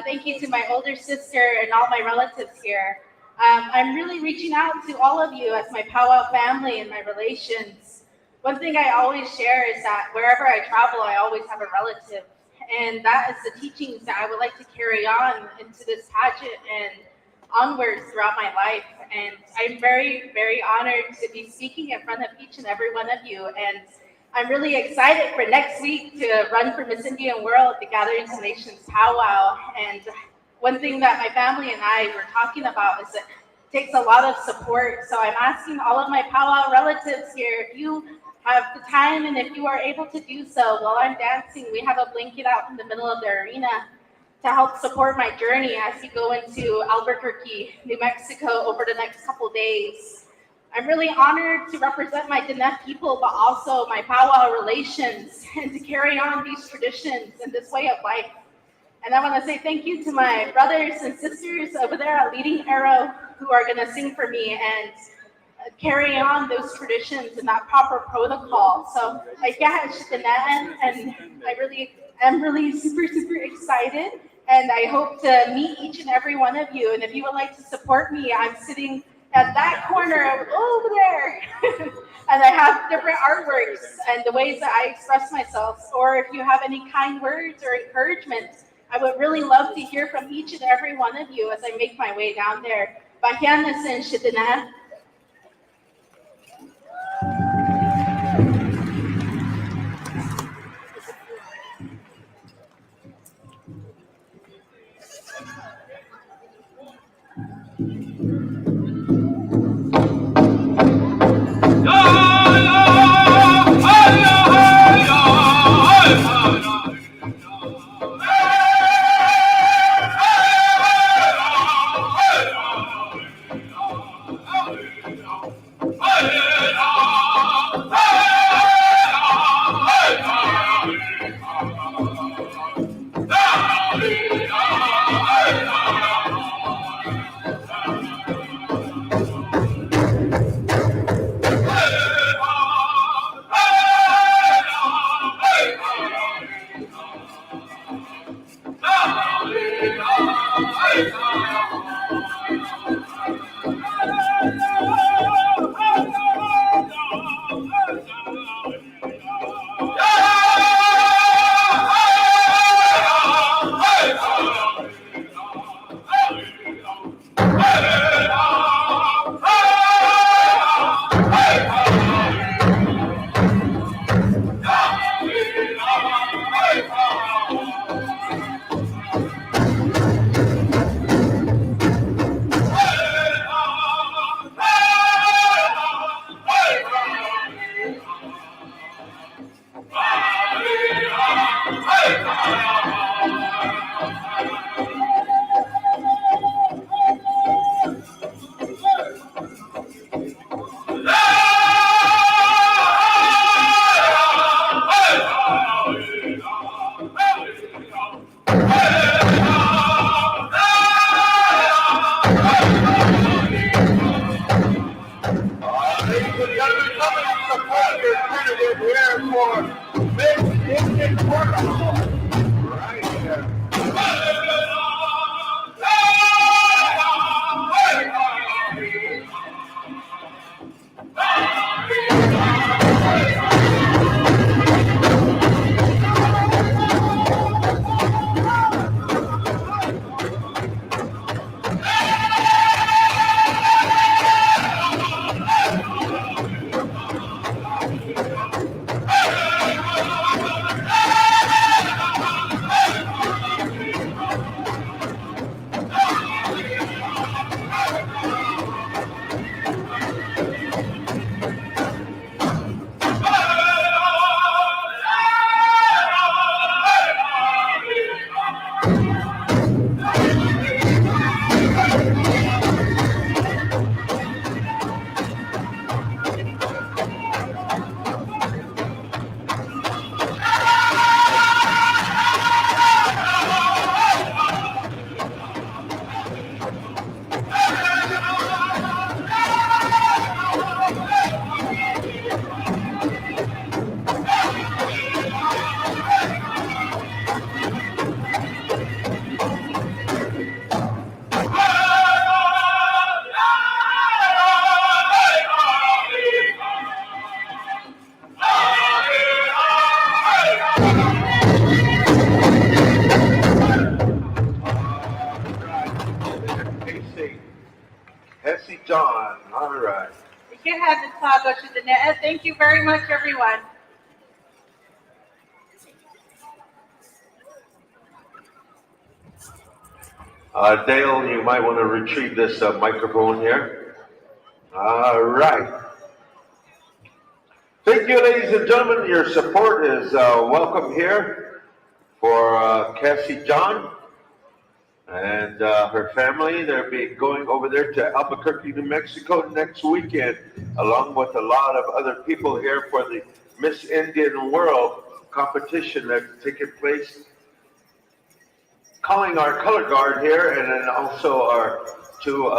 Thank you to my older sister and all my relatives here. I'm really reaching out to all of you as my Pow Wow family and my relations. One thing I always share is that wherever I travel, I always have a relative. And that is the teachings that I would like to carry on into this pageant and onwards throughout my life. And I'm very, very honored to be speaking in front of each and every one of you. And I'm really excited for next week to run for Miss Indian World at the Gatherings of Nations Pow Wow. And one thing that my family and I were talking about is that it takes a lot of support. So I'm asking all of my Pow Wow relatives here, if you have the time and if you are able to do so while I'm dancing, we have a blanket out in the middle of the arena to help support my journey as we go into Albuquerque, New Mexico over the next couple days. I'm really honored to represent my Diné people, but also my Pow Wow relations, and to carry on these traditions and this way of life. And I want to say thank you to my brothers and sisters over there at Leading Arrow who are going to sing for me and carry on those traditions and that proper protocol. So and I'm really super excited, and I hope to meet each and every one of you. And if you would like to support me, I'm sitting at that corner over there. And I have different artworks and the ways that I express myself. Or if you have any kind words or encouragement, I would really love to hear from each and every one of you as I make my way down there. Bahianasin Shidana. John, all right. Thank you very much, everyone. Dale, you might want to retrieve this microphone here. All right. Thank you, ladies and gentlemen. Your support is welcome here for Cassie John. and her family. They'll be going over there to Albuquerque, New Mexico next weekend, along with a lot of other people here for the Miss Indian World competition that's taking place. Calling our color guard here, and then also our two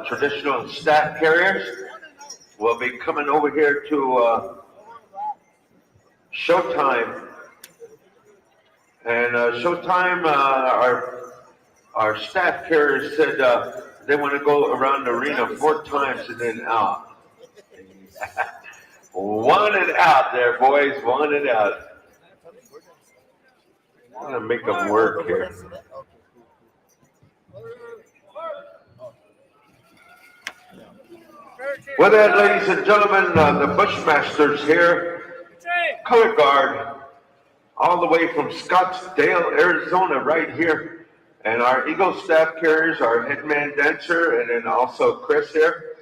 traditional staff carriers will be coming over here to Showtime. And Showtime, our staff carriers said they want to go around the arena 4 times and then out. One and out there, boys, one and out. I'm going to make them work here. With that, ladies and gentlemen, the Bushmasters here, color guard, all the way from Scottsdale, Arizona, right here. And our Eagle staff carriers, our headman dancer, and then also Chris here,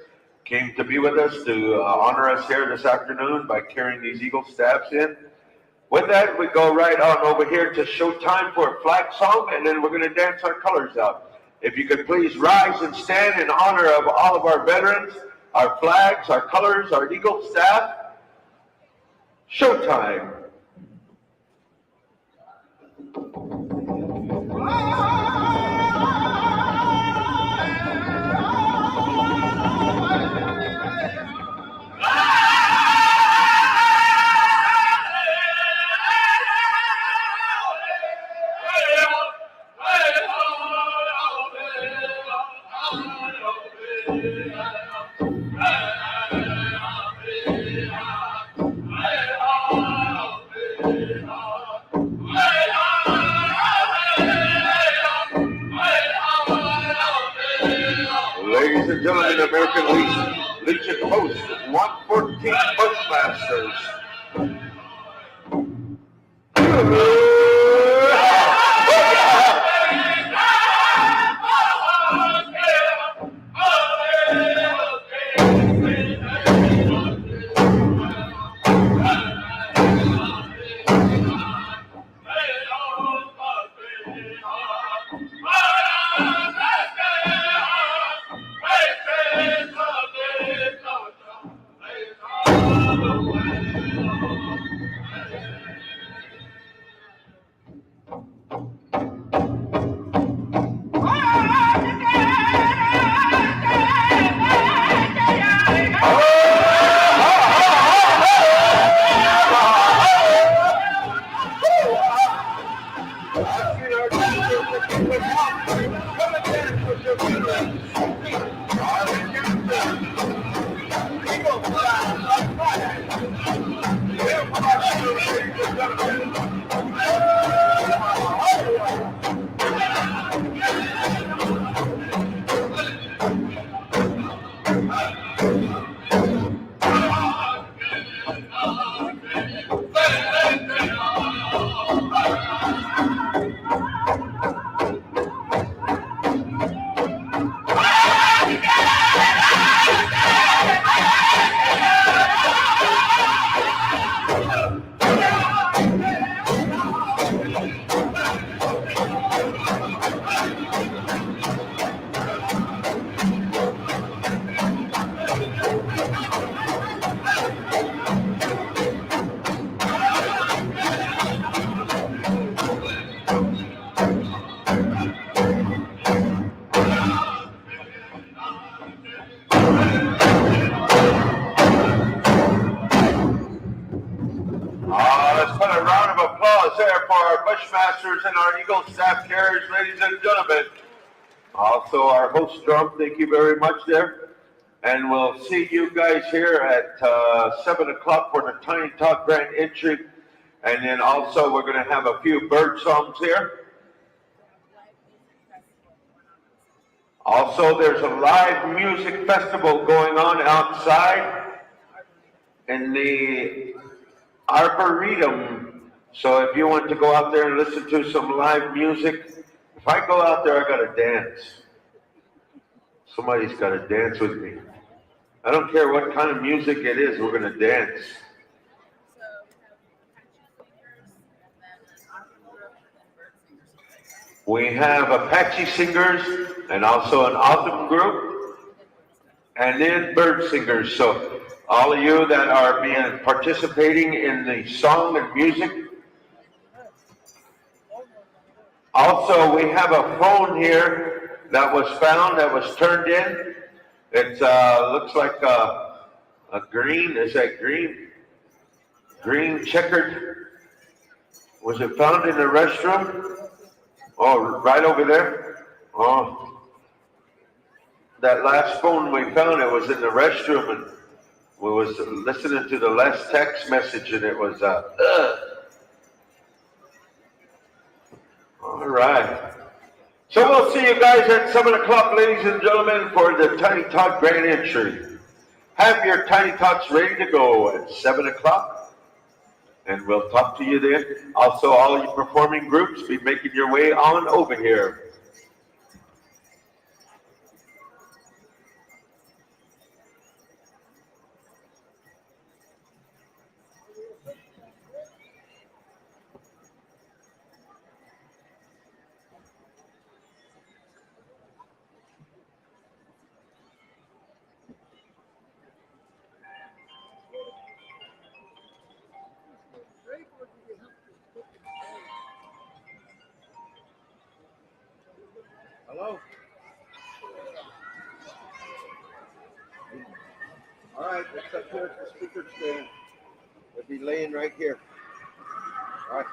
came to be with us to honor us here this afternoon by carrying these Eagle staffs in. With that, we go right on over here to Showtime for a flag song, and then we're going to dance our colors out. If you could please rise and stand in honor of all of our veterans, our flags, our colors, our Eagle staff. Showtime. Ladies and gentlemen, American Legion host 114 Bushmasters. Let's put a round of applause there for our Bushmasters and our Eagle staff carriers, ladies and gentlemen. Also, our host drum, thank you very much there. And we'll see you guys here at 7 o'clock for the Tiny Talk Grand Entry. And then also, we're going to have a few bird songs here. Also, there's a live music festival going on outside in the Arboretum. So if you want to go out there and listen to some live music, if I go out there, I got to dance. Somebody's got to dance with me. I don't care what kind of music it is, we're going to dance. We have Apache singers and also an autumn group, and then bird singers. So all of you that are participating in the song and music. Also, we have a phone here that was found, that was turned in. It looks like a green, is that green? Green checkered. Was it found in the restroom? Oh, right over there? Oh, that last phone we found, it was in the restroom, and we was listening to the last text message, and it was, All right. So we'll see you guys at 7 o'clock, ladies and gentlemen, for the Tiny Tot Grand Entry. Have your Tiny Tots ready to go at 7 o'clock, and we'll talk to you then. Also, all you performing groups, be making your way on over here. Hello? All right, it's up here at the speaker stand. They'll be laying right here. All right.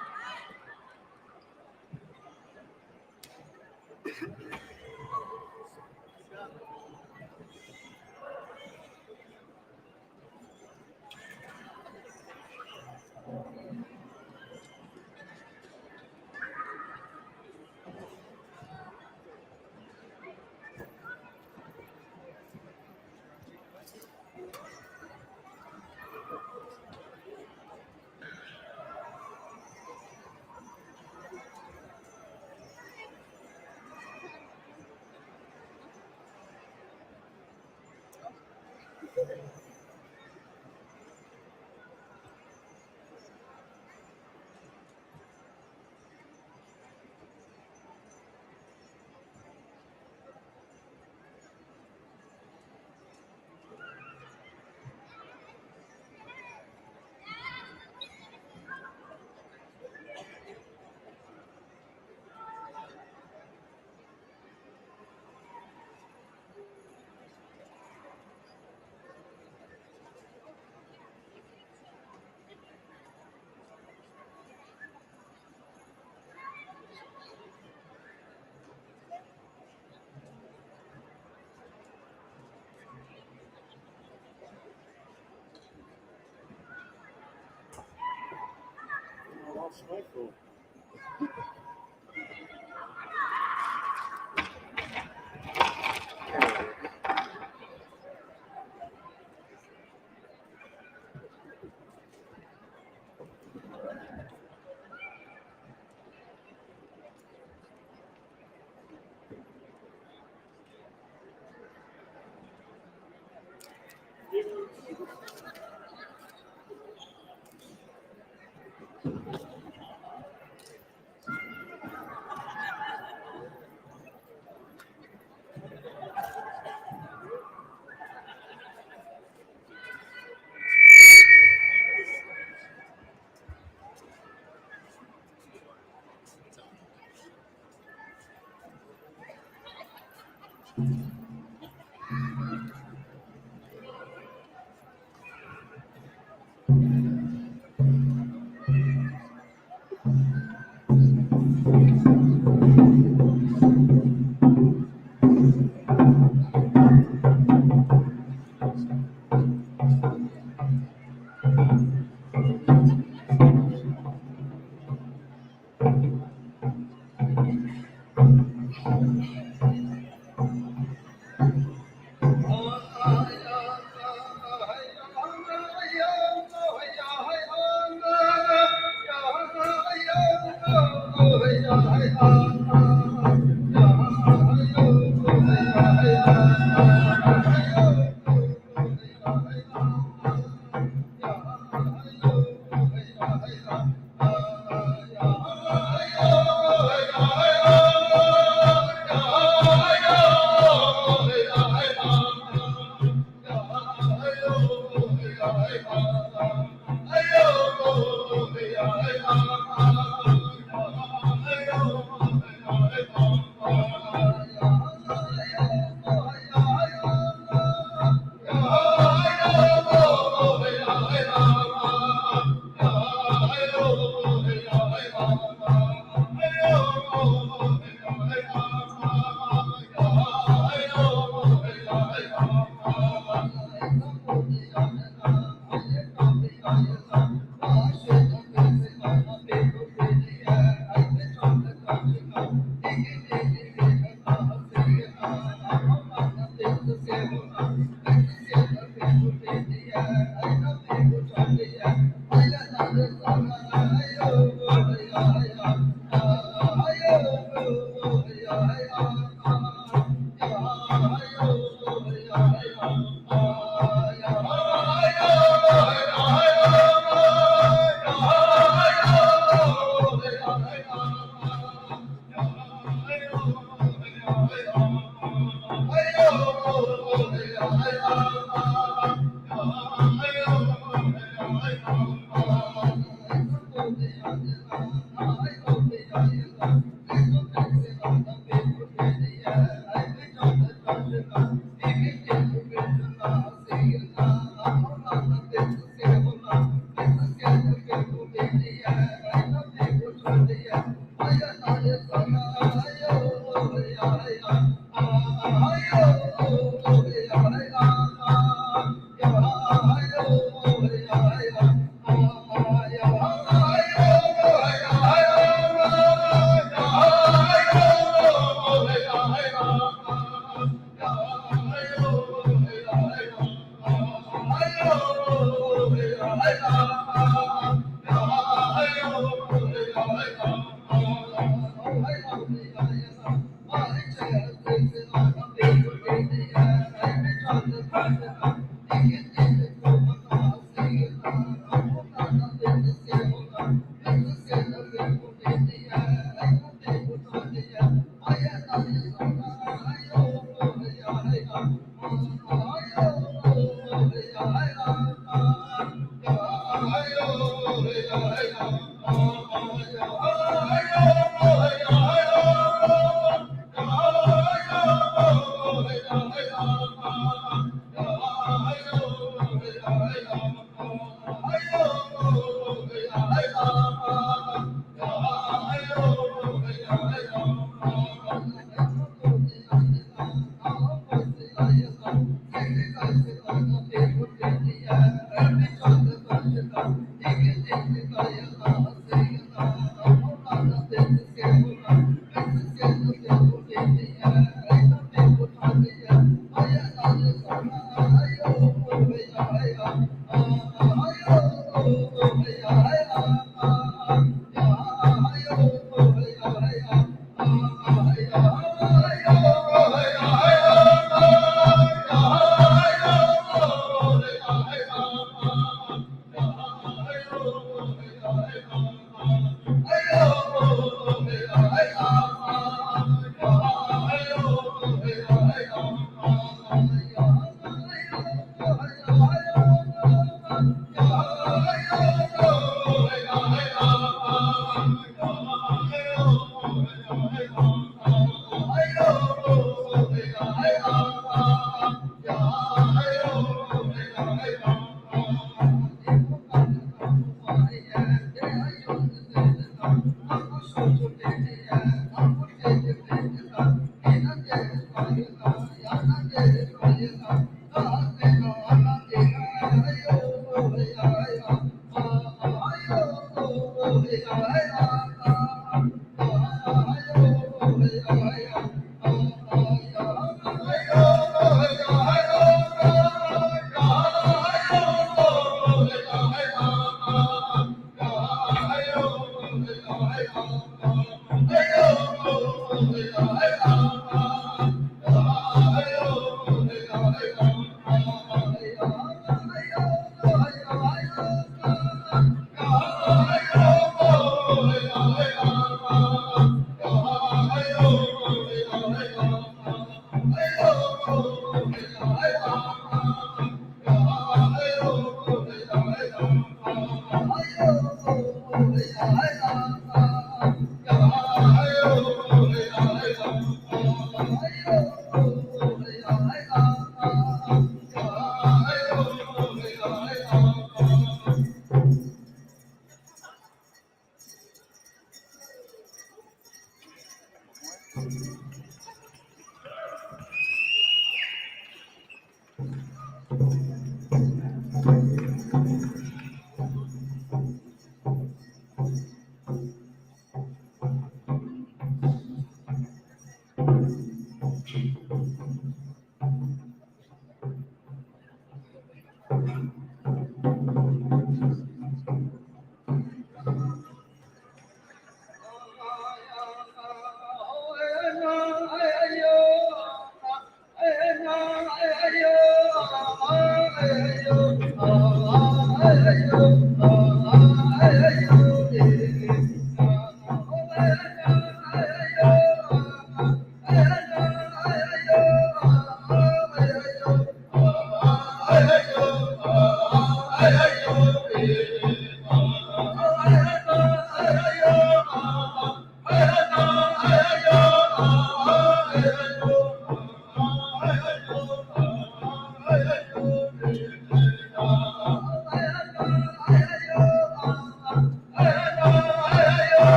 I lost my phone.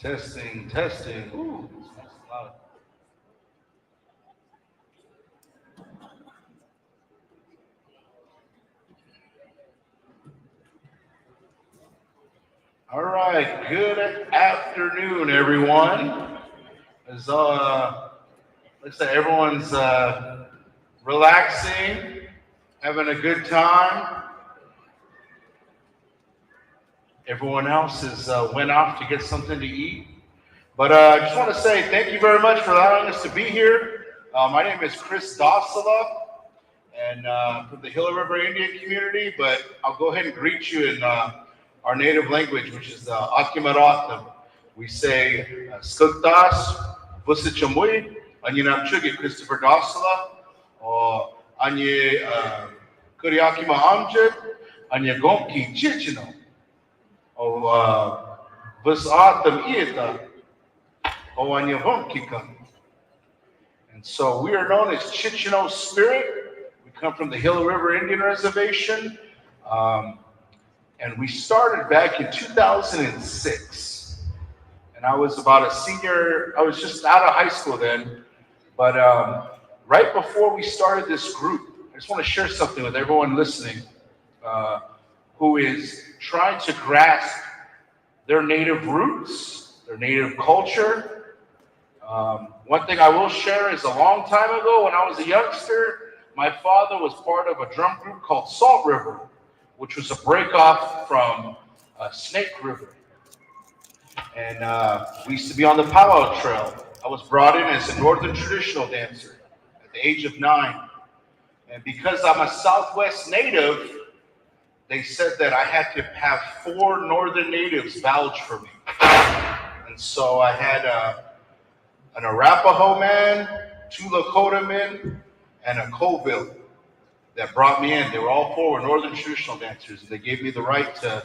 Testing, testing. Ooh, that's loud. All right, good afternoon, everyone. As looks like everyone's relaxing, having a good time. Everyone else is went off to get something to eat. But I just want to say thank you very much for allowing us to be here. My name is Chris Dosala, and from the Gila River Indian community, but I'll go ahead and greet you in our native language, which is Akimarotham. We say Skugtas, Busichamui, Anyanapchugi, Christopher Dosala, or Anye Kuriakima Amjad, Anya Gomki Chichino, or Busatam Ieta, or Anya Gomkika. And so we are known as Chichino Spirit. We come from the Gila River Indian Reservation. And we started back in 2006. And I was about a senior, I was just out of high school then. But right before we started this group, I just want to share something with everyone listening who is trying to grasp their native roots, their native culture. One thing I will share is a long time ago when I was a youngster, my father was part of a drum group called Salt River, which was a break-off from Snake River. And we used to be on the Pow Wow Trail. I was brought in as a Northern traditional dancer at the age of 9. And because I'm a Southwest native, they said that I had to have 4 Northern natives vouch for me. And so I had an Arapaho man, 2 Lakota men, and a Colville that brought me in. They were all 4 were Northern traditional dancers. They gave me the right to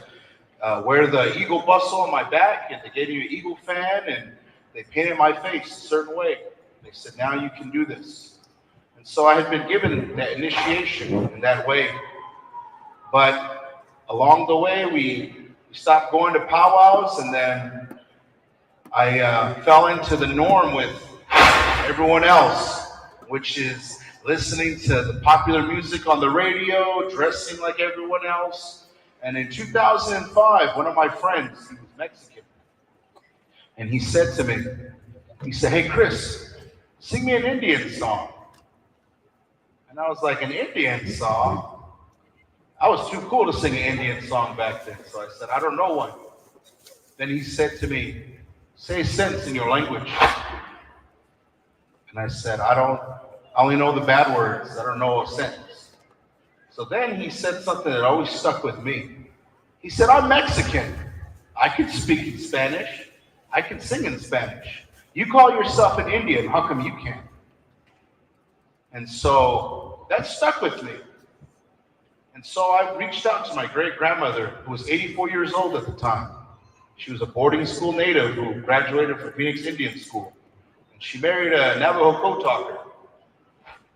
wear the eagle bustle on my back, and they gave me an eagle fan, and they painted my face a certain way. They said, now you can do this. And so I had been given that initiation in that way. But along the way, we stopped going to powwows, and then I fell into the norm with everyone else, which is listening to the popular music on the radio, dressing like everyone else. And in 2005, one of my friends, he was Mexican, and he said to me, he said, "Hey, Chris, sing me an Indian song." And I was like, "An Indian song?" I was too cool to sing an Indian song back then, so I said, "I don't know one." Then he said to me, "Say sense in your language." And I said, I only know the bad words. I don't know a sentence." So then he said something that always stuck with me. He said, "I'm Mexican. I can speak in Spanish. I can sing in Spanish. You call yourself an Indian. How come you can't?" And so that stuck with me. And so I reached out to my great-grandmother, who was 84 years old at the time. She was a boarding school native who graduated from Phoenix Indian School. And she married a Navajo code talker.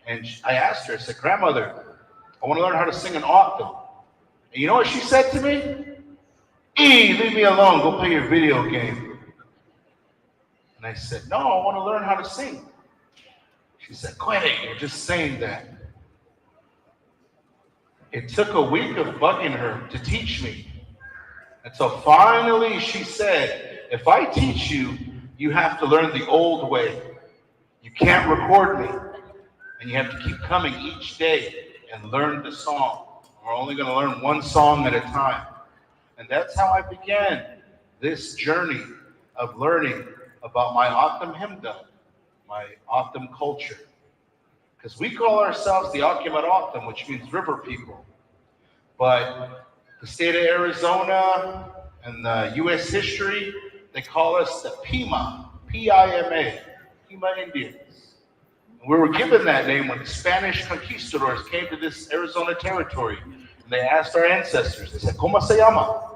And I asked her, I said, "Grandmother, I want to learn how to sing an octave." And you know what she said to me? Leave me alone. Go play your video game." And I said, "No, I want to learn how to sing." She said, "Quit it. You're just saying that." It took a week of bugging her to teach me, until finally she said, "If I teach you, you have to learn the old way. You can't record me, and you have to keep coming each day and learn the song. We're only going to learn one song at a time." And that's how I began this journey of learning about my O'odham hymnal, my O'odham culture. Because we call ourselves the Akimat O'odham, which means river people. But the state of Arizona and the U.S. history, they call us the Pima, P-I-M-A, Pima Indians. And we were given that name when the Spanish conquistadors came to this Arizona territory. And they asked our ancestors, they said, "¿Cómo se llama?"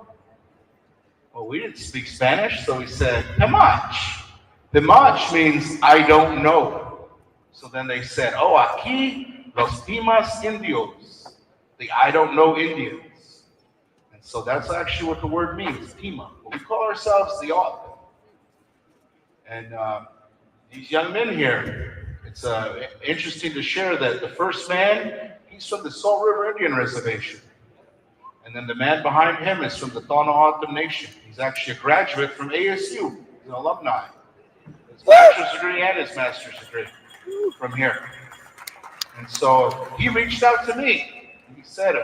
Well, we didn't speak Spanish, so we said, "Pimach." Pimach means "I don't know." So then they said, "Oh, aquí los Pimas Indios," the "I don't know Indians." And so that's actually what the word means, Pima. But we call ourselves the O'odham. And these young men here, it's interesting to share that the first man, he's from the Salt River Indian Reservation. And then the man behind him is from the Tohono O'odham Nation. He's actually a graduate from ASU. He's an alumni. His bachelor's degree and his master's degree from here. And so he reached out to me. And he said,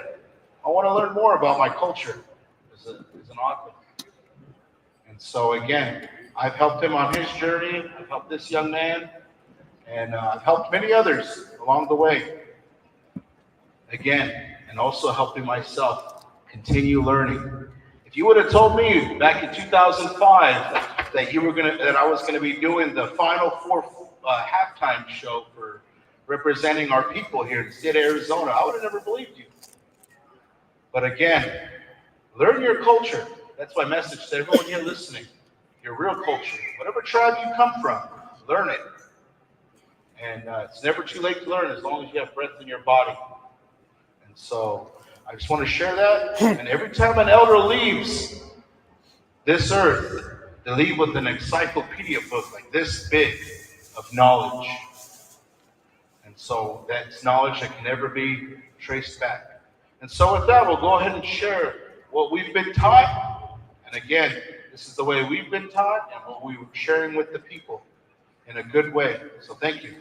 "I want to learn more about my culture as an O'odham." And so again, I've helped him on his journey. I've helped this young man. And I've helped many others along the way. Again, and also helping myself continue learning. If you would have told me back in 2005 that I was gonna be doing the Final Four halftime show for representing our people here in the state of Arizona, I would have never believed you. But again, learn your culture. That's my message to everyone here listening. Your real culture, whatever tribe you come from, learn it. And it's never too late to learn as long as you have breath in your body. And so I just want to share that. And every time an elder leaves this earth, they leave with an encyclopedia book like this big of knowledge. And so that's knowledge that can never be traced back. And so with that, we'll go ahead and share what we've been taught. And again, this is the way we've been taught and what we were sharing with the people in a good way. So thank you.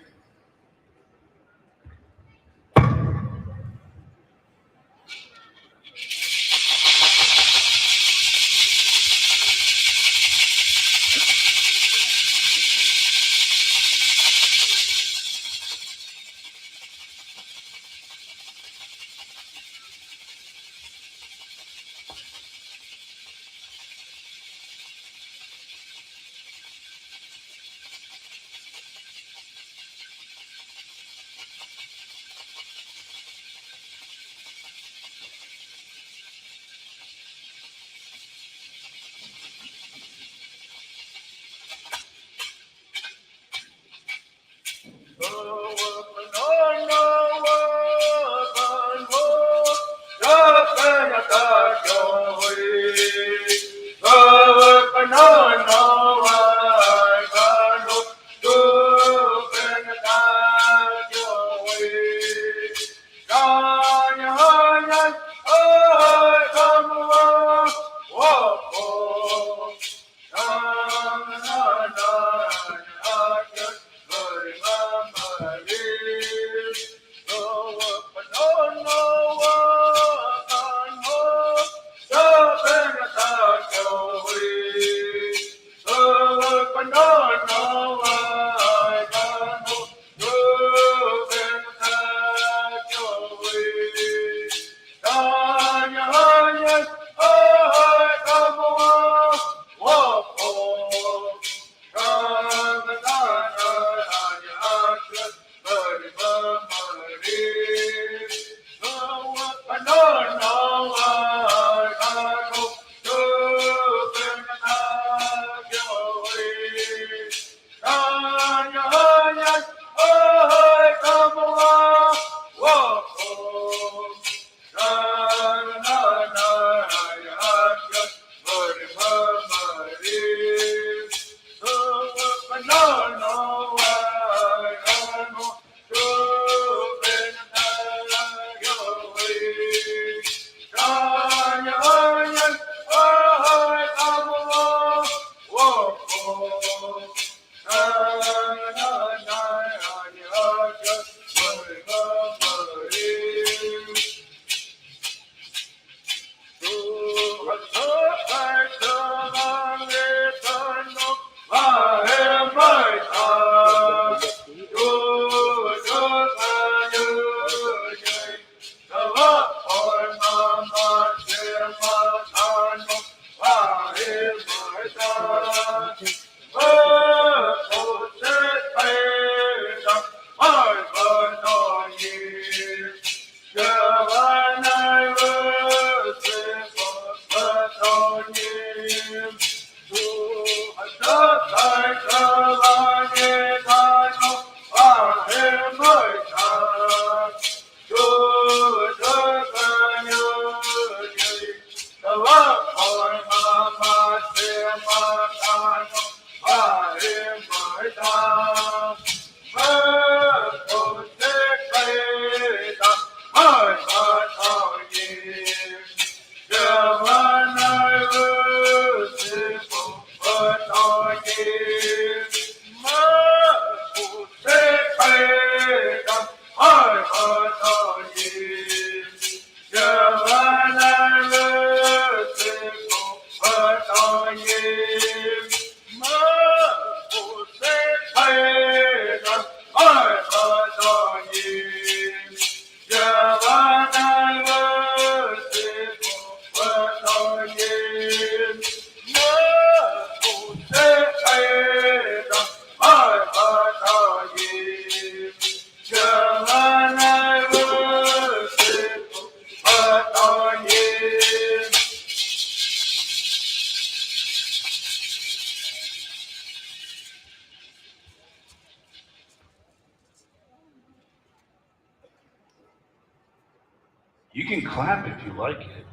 You can clap if you like it.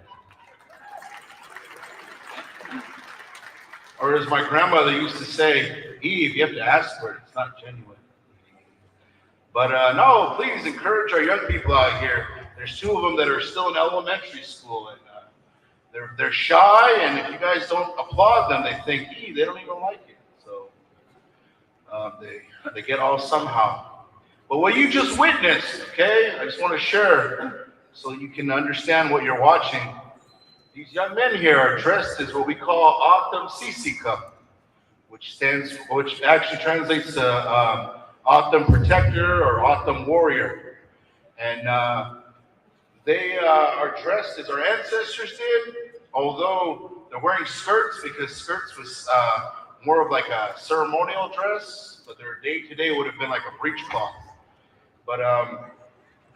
Or as my grandmother used to say, Eve, you have to ask for it. It's not genuine. But no, please encourage our young people out here. There's 2 of them that are still in elementary school, and they're shy. And if you guys don't applaud them, they think, they don't even like it. So they get all somehow. But what you just witnessed, okay? I just want to share so you can understand what you're watching. These young men here are dressed as what we call Autumn Sisi Cup, which actually translates to Autumn Protector or Autumn Warrior. And they are dressed as our ancestors did, although they're wearing skirts because skirts was more of like a ceremonial dress, but their day-to-day would have been like a breechcloth. But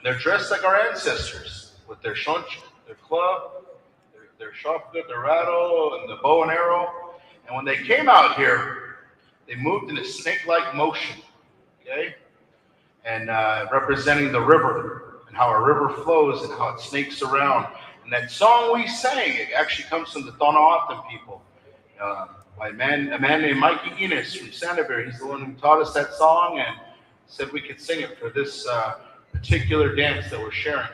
they're dressed like our ancestors with their shunch, their club, their shotgun, their rattle, and the bow and arrow. And when they came out here, they moved in a snake-like motion, okay? And representing the river and how our river flows and how it snakes around. And that song we sang, it actually comes from the Tonaatan people by a man named Mikey Enos from Sanibel. He's the one who taught us that song and said we could sing it for this particular dance that we're sharing.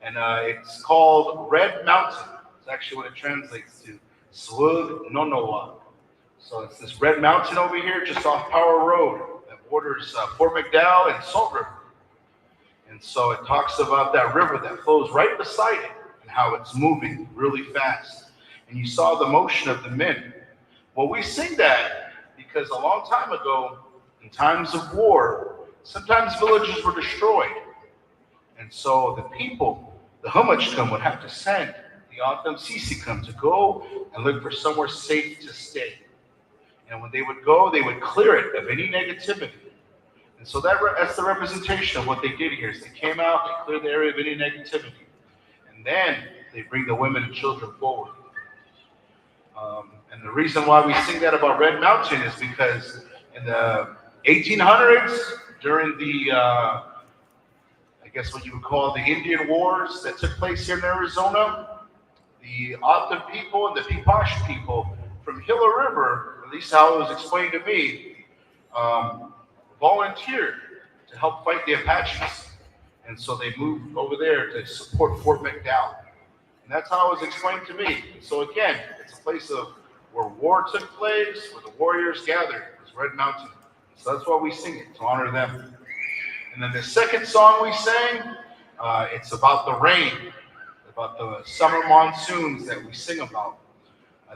And it's called Red Mountain. It's actually what it translates to, Swug Nonowa. So it's this red mountain over here just off Power Road that borders Fort McDowell and Salt River. And so it talks about that river that flows right beside it and how it's moving really fast. And you saw the motion of the men. Well, we sing that because a long time ago, in times of war, sometimes villages were destroyed. And so the people, the Humachkum, would have to send the Autumn Sisikam to go and look for somewhere safe to stay. And when they would go, they would clear it of any negativity. And so that's the representation of what they did here. Is they came out, they cleared the area of any negativity. And then they bring the women and children forward. And the reason why we sing that about Red Mountain is because in the 1800s, during the, I guess what you would call the Indian Wars that took place here in Arizona, the Autumn people and the Peepash people from Gila River, at least how it was explained to me, volunteered to help fight the Apaches. And so they moved over there to support Fort McDowell. And that's how it was explained to me. So again, it's a place of where war took place, where the warriors gathered. It's Red Mountain. So that's why we sing it, to honor them. And then the second song we sang, it's about the rain, about the summer monsoons that we sing about.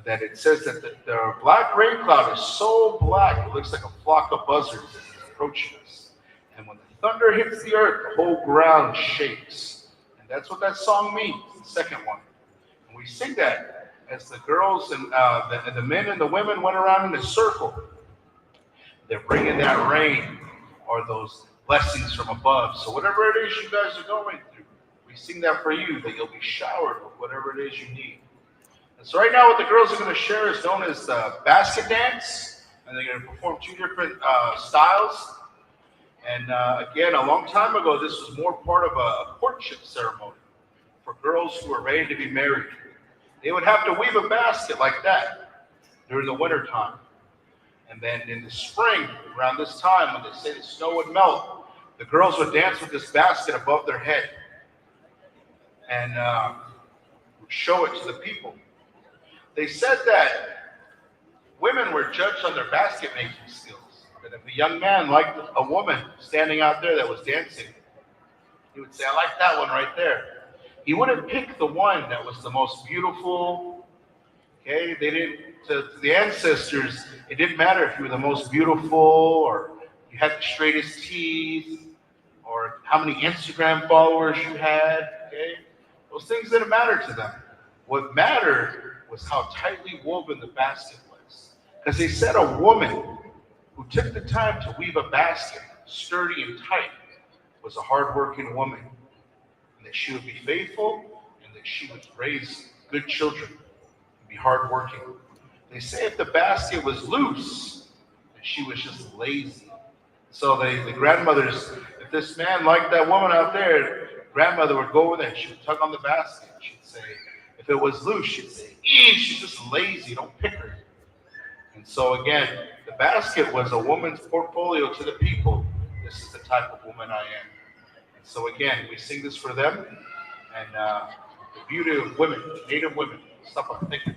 That it says that the black rain cloud is so black, it looks like a flock of buzzards as it's approaching us. And when the thunder hits the earth, the whole ground shakes. And that's what that song means, the second one. And we sing that as the girls and the men and the women went around in a circle. They're bringing that rain or those blessings from above. So whatever it is you guys are going through, we sing that for you, that you'll be showered with whatever it is you need. So right now what the girls are going to share is known as the basket dance, and they're going to perform two different styles. And again, a long time ago, this was more part of a courtship ceremony for girls who were ready to be married. They would have to weave a basket like that during the winter time. And then in the spring, around this time, when they say the snow would melt, the girls would dance with this basket above their head and would show it to the people. They said that women were judged on their basket making skills. That if a young man liked a woman standing out there that was dancing, he would say, I like that one right there. He wouldn't pick the one that was the most beautiful. Okay, they didn't, to the ancestors, it didn't matter if you were the most beautiful or you had the straightest teeth or how many Instagram followers you had. Okay, those things didn't matter to them. What mattered was how tightly woven the basket was. Because they said a woman who took the time to weave a basket sturdy and tight was a hardworking woman. And that she would be faithful and that she would raise good children and be hardworking. They say if the basket was loose, that she was just lazy. So the grandmothers, if this man liked that woman out there, grandmother would go over there and she would tug on the basket. She'd say, if it was loose, she'd say, she's just lazy, don't pick her. And so again, the basket was a woman's portfolio to the people. This is the type of woman I am. And so again, we sing this for them and the beauty of women, Native women. Stop on thinking.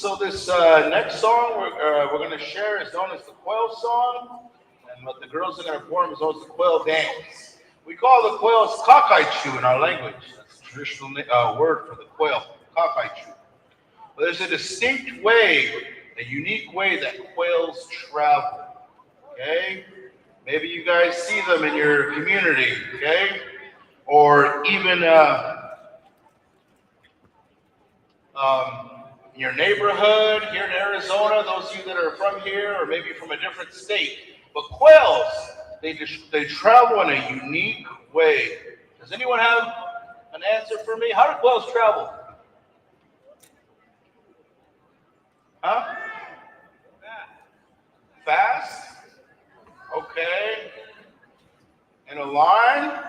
so this next song we're going to share is known as the Quail Song, and what the girls are going to perform is known as the Quail Dance. We call the quails kakaichu in our language. That's the traditional word for the quail, kakaichu. But there's a distinct way, a unique way that quails travel. Okay? Maybe you guys see them in your community, okay? Or even in your neighborhood here in Arizona, those of you that are from here or maybe from a different state. But quails, they travel in a unique way. Does anyone have an answer for me? How do quails travel? Huh? Fast? Okay. In a line?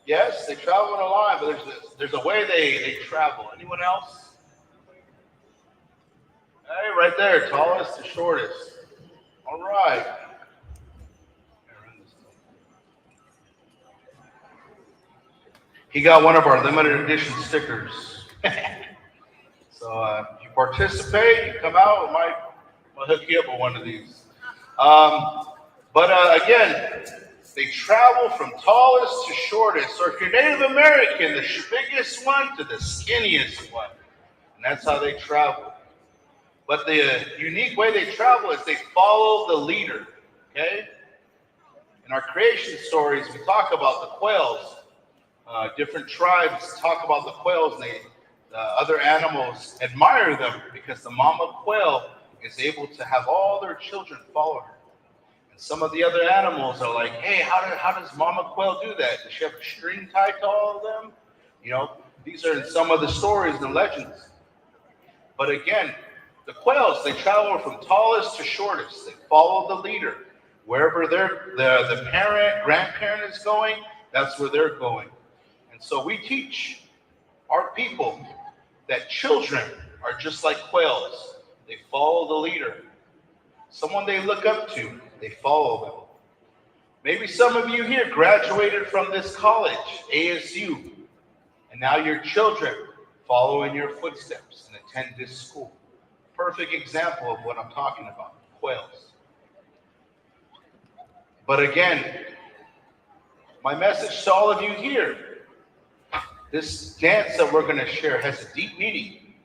Yes, they travel in a line, but there's a way they travel. Anyone else? Hey, right there, tallest to shortest. All right. He got one of our limited edition stickers. So if you participate, you come out, we'll hook you up with one of these. But again, they travel from tallest to shortest. So if you're Native American, the biggest one to the skinniest one. And that's how they travel. But the unique way they travel is they follow the leader, okay? In our creation stories, we talk about the quails. Different tribes talk about the quails, and the other animals admire them because the mama quail is able to have all their children follow her. And some of the other animals are like, hey, how does mama quail do that? Does she have a string tied to all of them? You know, these are in some of the stories and the legends. But again, the quails, they travel from tallest to shortest. They follow the leader. Wherever the parent, grandparent is going, that's where they're going. And so we teach our people that children are just like quails. They follow the leader. Someone they look up to, they follow them. Maybe some of you here graduated from this college, ASU, and now your children follow in your footsteps and attend this school. Perfect example of what I'm talking about, quails. But again, my message to all of you here, this dance that we're going to share has a deep meaning.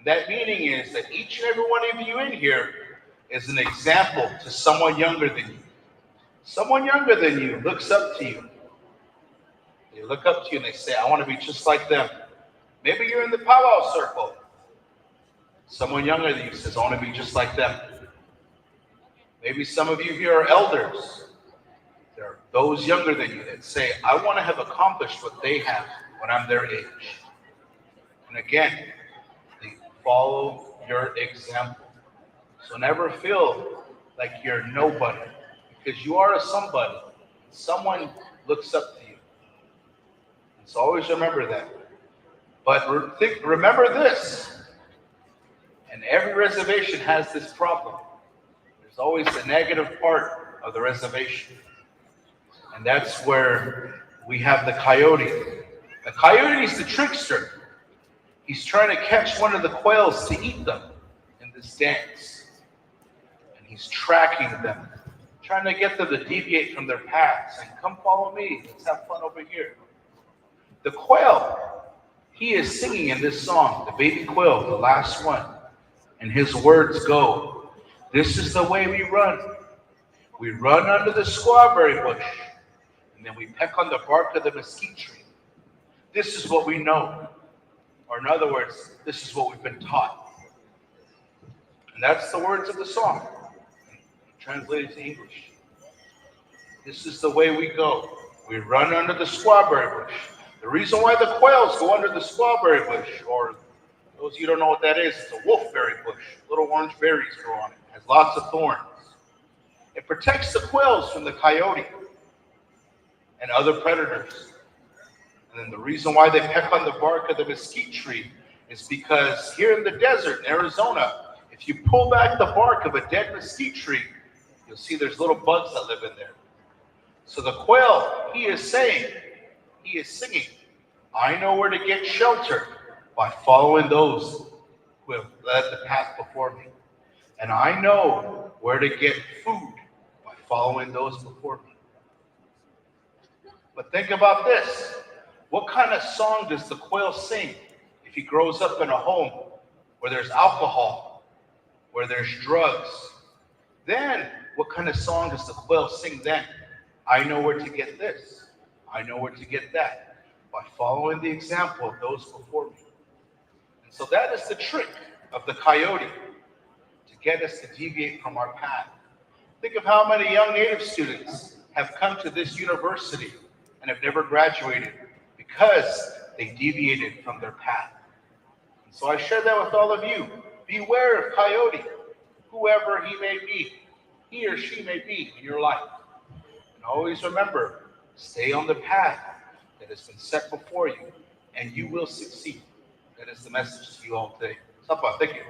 That meaning is that each and every one of you in here is an example to someone younger than you. Someone younger than you looks up to you. They look up to you and they say, I want to be just like them. Maybe you're in the Pow Wow circle. Someone younger than you says, I want to be just like them. Maybe some of you here are elders. There are those younger than you that say, I want to have accomplished what they have when I'm their age. And again, they follow your example. So never feel like you're nobody, because you are a somebody. Someone looks up to you. And so always remember that. But remember this, and every reservation has this problem. There's always the negative part of the reservation. And that's where we have the coyote. The coyote is the trickster. He's trying to catch one of the quails to eat them in this dance. And he's tracking them, trying to get them to deviate from their paths and come follow me. Let's have fun over here. The quail, he is singing in this song, the baby quail, the last one. And his words go, this is the way we run. We run under the squawberry bush, and then we peck on the bark of the mesquite tree. This is what we know. Or in other words, this is what we've been taught. And that's the words of the song, translated to English. This is the way we go. We run under the squawberry bush. The reason why the quails go under the squawberry bush, or those of you who don't know what that is, it's a wolfberry bush. Little orange berries grow on it. It has lots of thorns. It protects the quails from the coyote and other predators. And then the reason why they peck on the bark of the mesquite tree is because here in the desert in Arizona, if you pull back the bark of a dead mesquite tree, you'll see there's little bugs that live in there. So the quail, he is singing, I know where to get shelter by following those who the path before me. And I know where to get food by following those before me. But think about this. What kind of song does the quail sing if he grows up in a home where there's alcohol, where there's drugs? Then what kind of song does the quail sing then? I know where to get this. I know where to get that. By following the example of those before me. And so that is the trick of the coyote, to get us to deviate from our path. Think of how many young Native students have come to this university and have never graduated because they deviated from their path. And so I share that with all of you. Beware of coyote, whoever he may be, he or she may be in your life. And always remember, stay on the path that has been set before you, and you will succeed. That is the message to you all today. Sapa, thank you.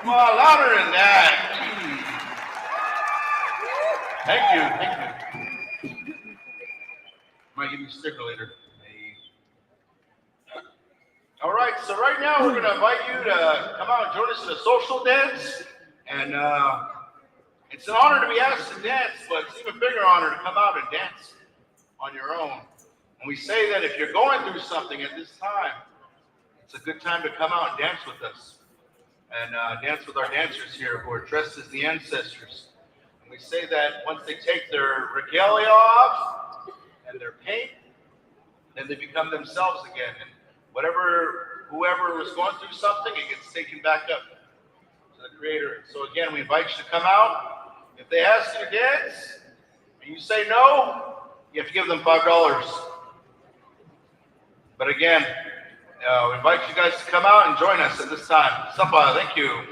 Come on, louder than that. Thank you, thank you. Might give you a sticker later. All right, so right now we're going to invite you to come out and join us in a social dance. And it's an honor to be asked to dance, but it's an even bigger honor to come out and dance on your own. And we say that if you're going through something at this time, it's a good time to come out and dance with us. And dance with our dancers here who are dressed as the ancestors. And we say that once they take their regalia off and their paint, then they become themselves again. And whoever was going through something, it gets taken back up to the Creator. So again, we invite you to come out. If they ask you to dance and you say no, you have to give them $5. But again, we invite you guys to come out and join us at this time. Sapa, thank you.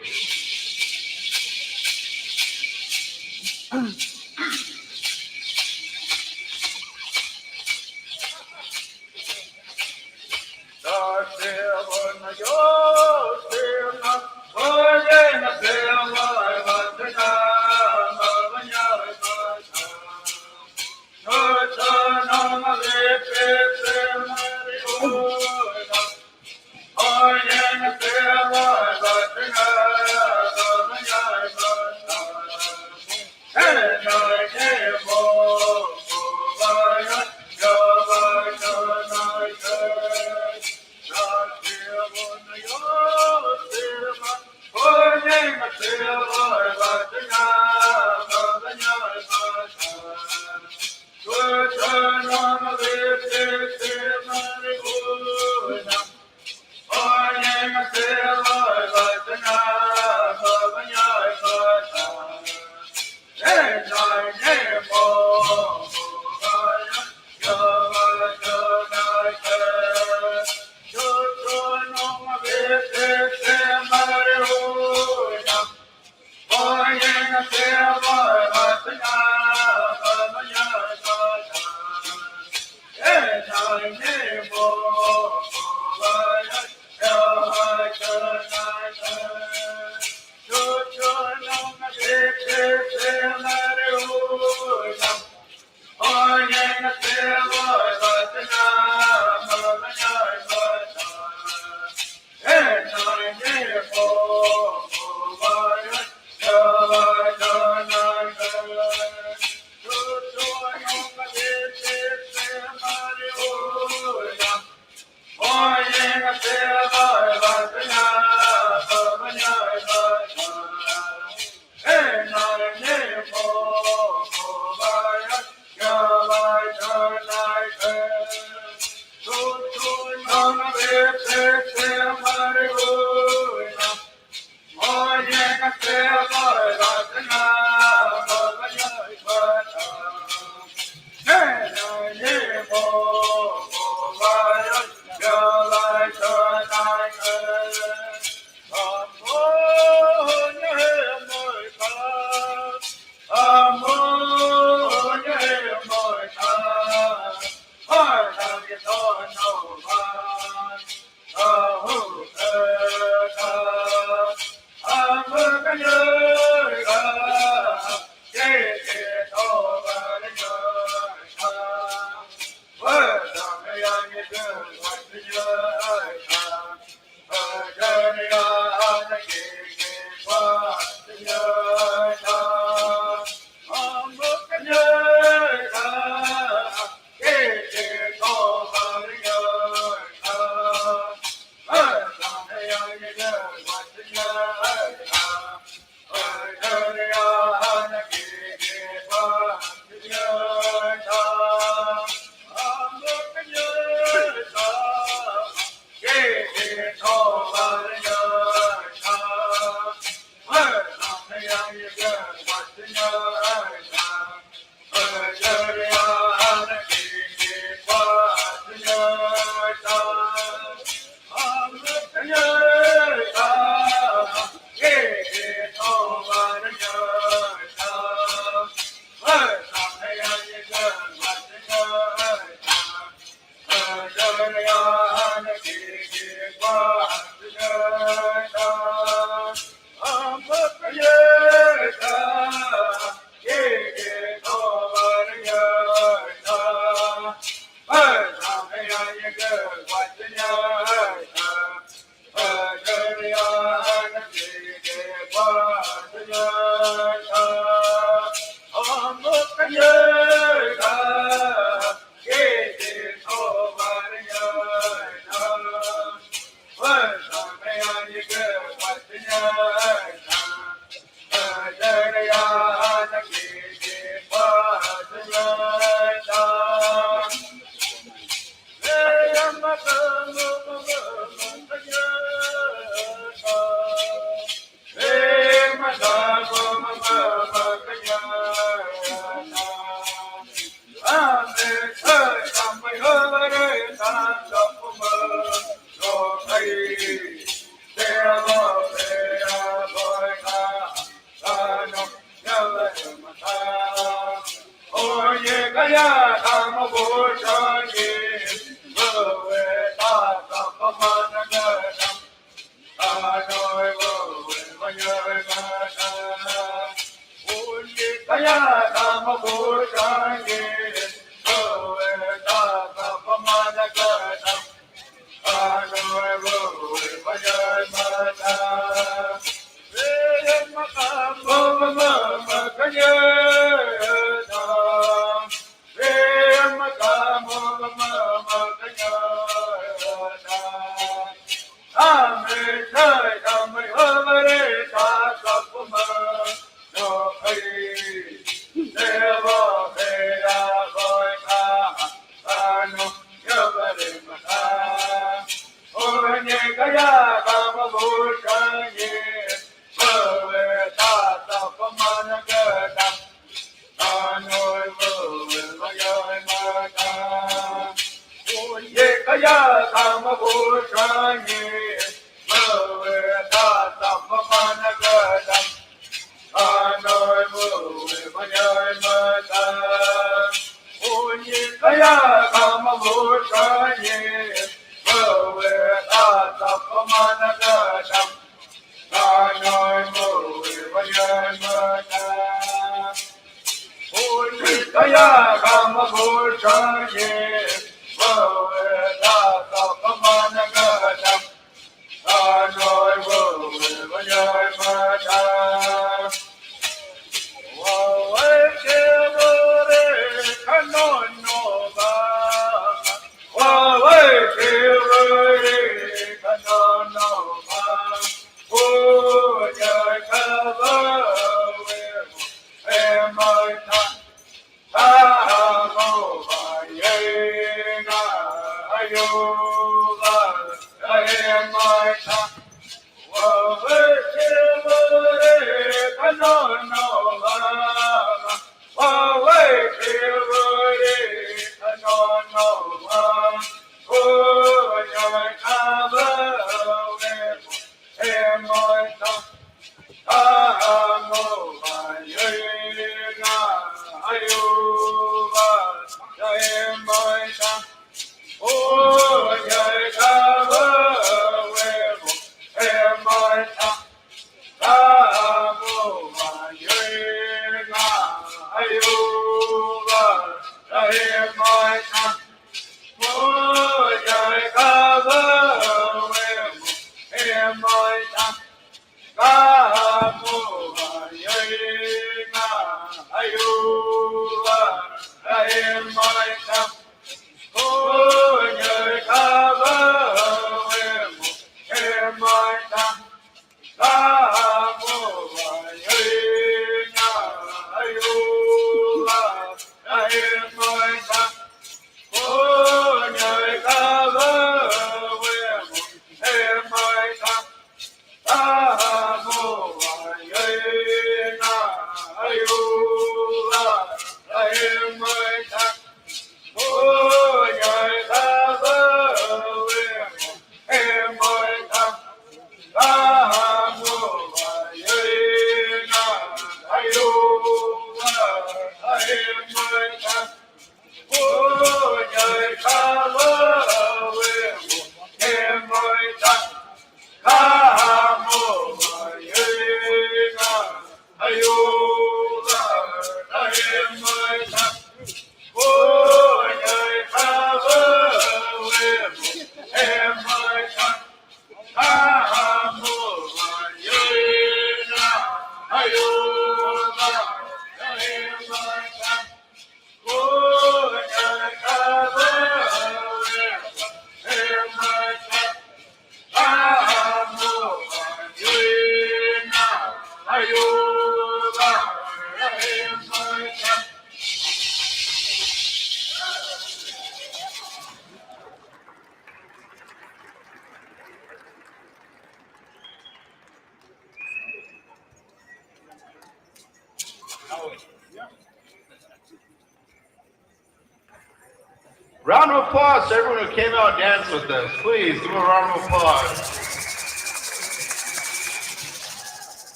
Round of applause to everyone who came out and danced with us. Please give a round of applause.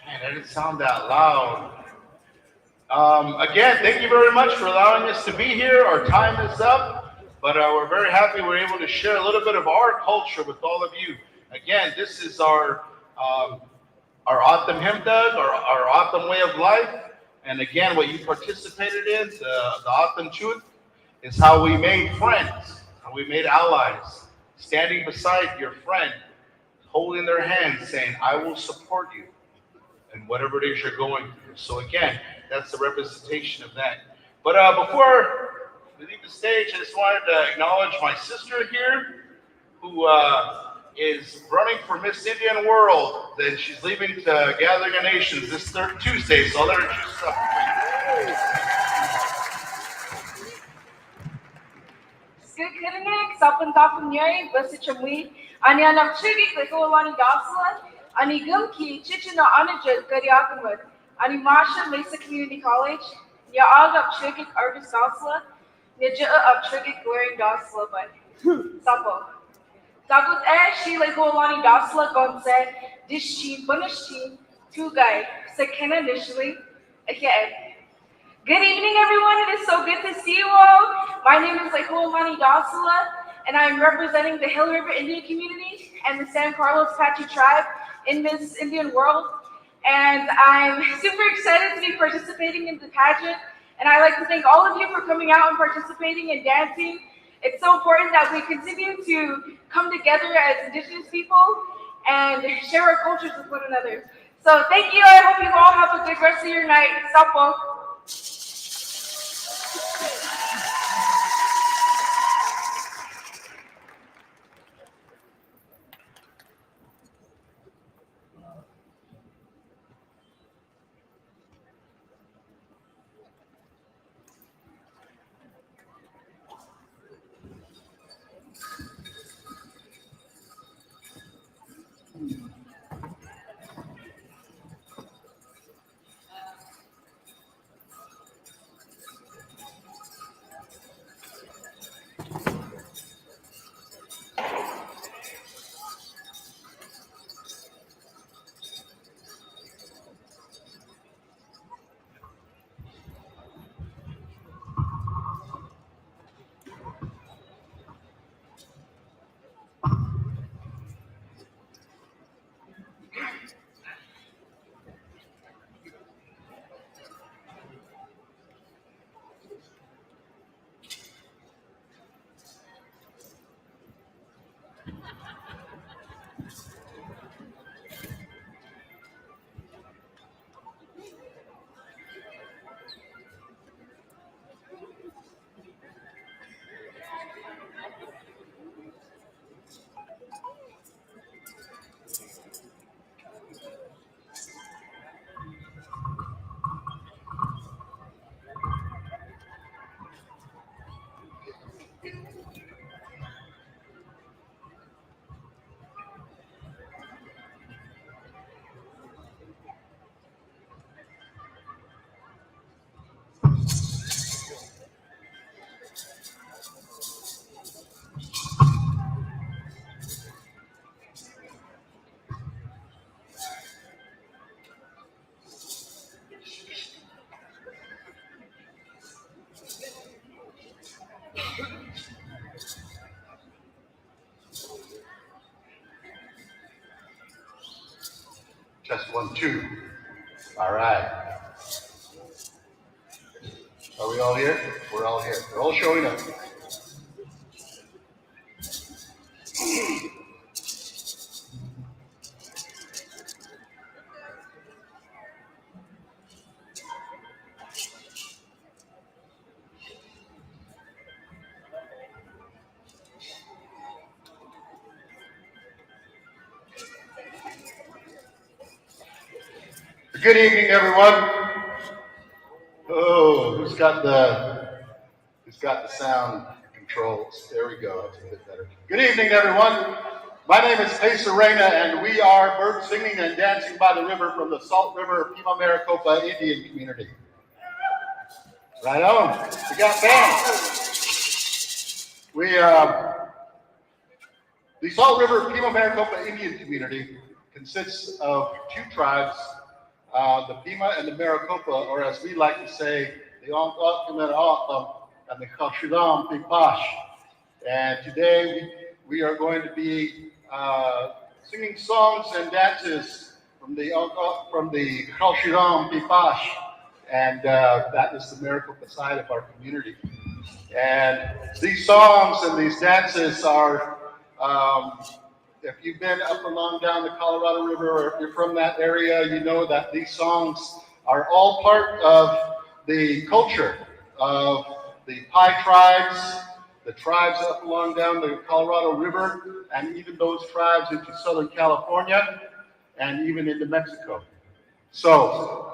Man, that didn't sound that loud. Again, thank you very much for allowing us to be here. Our time is up, but we're very happy we're able to share a little bit of our culture with all of you. Again, this is our Autumn Himdag, our Autumn way of life. And again, what you participated in, the Autumn Truth, is how we made friends, how we made allies, standing beside your friend, holding their hand, saying, I will support you in whatever it is you're going through. So again, that's the representation of that. But before we leave the stage, I just wanted to acknowledge my sister here, who is running for Miss Indian World. Then she's leaving to Gathering of Nations this third Tuesday, so I'll let her choose something. Skirkirnik, Sapantapun Yay, Basichamui, Anianam Chigik, the Golani Gasla, Anigumki, Chichina Anajit, Gariakamut, Animasha, Mesa Community College, Yaag of Chigik, Argus Gasla, Nija of Chigik, wearing Gasla, but Sapo. Tagut she like Golani Gasla, Gonse, Dishchi, Bunishchi, two guy, Sekena initially, again. Good evening, everyone. It is so good to see you all. My name is Lekolmani Dasula, and I'm representing the Hill River Indian community and the San Carlos Apache tribe in Miss Indian World. And I'm super excited to be participating in the pageant. And I'd like to thank all of you for coming out and participating and dancing. It's so important that we continue to come together as Indigenous people and share our cultures with one another. So thank you. I hope you all have a good rest of your night. Sapo. Test 1, 2. All right. Are we all here? We're all here. We're all showing up. Good evening, everyone. Oh, who's got the sound controls? There we go. That's a bit better. Good evening, everyone. My name is Pacer Reyna, and we are bird singing and dancing by the river from the Salt River Pima Maricopa Indian community. Right on. We got bands. The Salt River Pima Maricopa Indian community consists of two tribes, the Pima and the Maricopa, or as we like to say, the Onk and the Khashidam Pipash. And today we are going to be singing songs and dances from the Khashidam Pipash, and that is the Maricopa side of our community. And these songs and these dances are, if you've been up along down the Colorado River, or if you're from that area, you know that these songs are all part of the culture of the Pi tribes, the tribes up along down the Colorado River, and even those tribes into Southern California, and even into Mexico. So,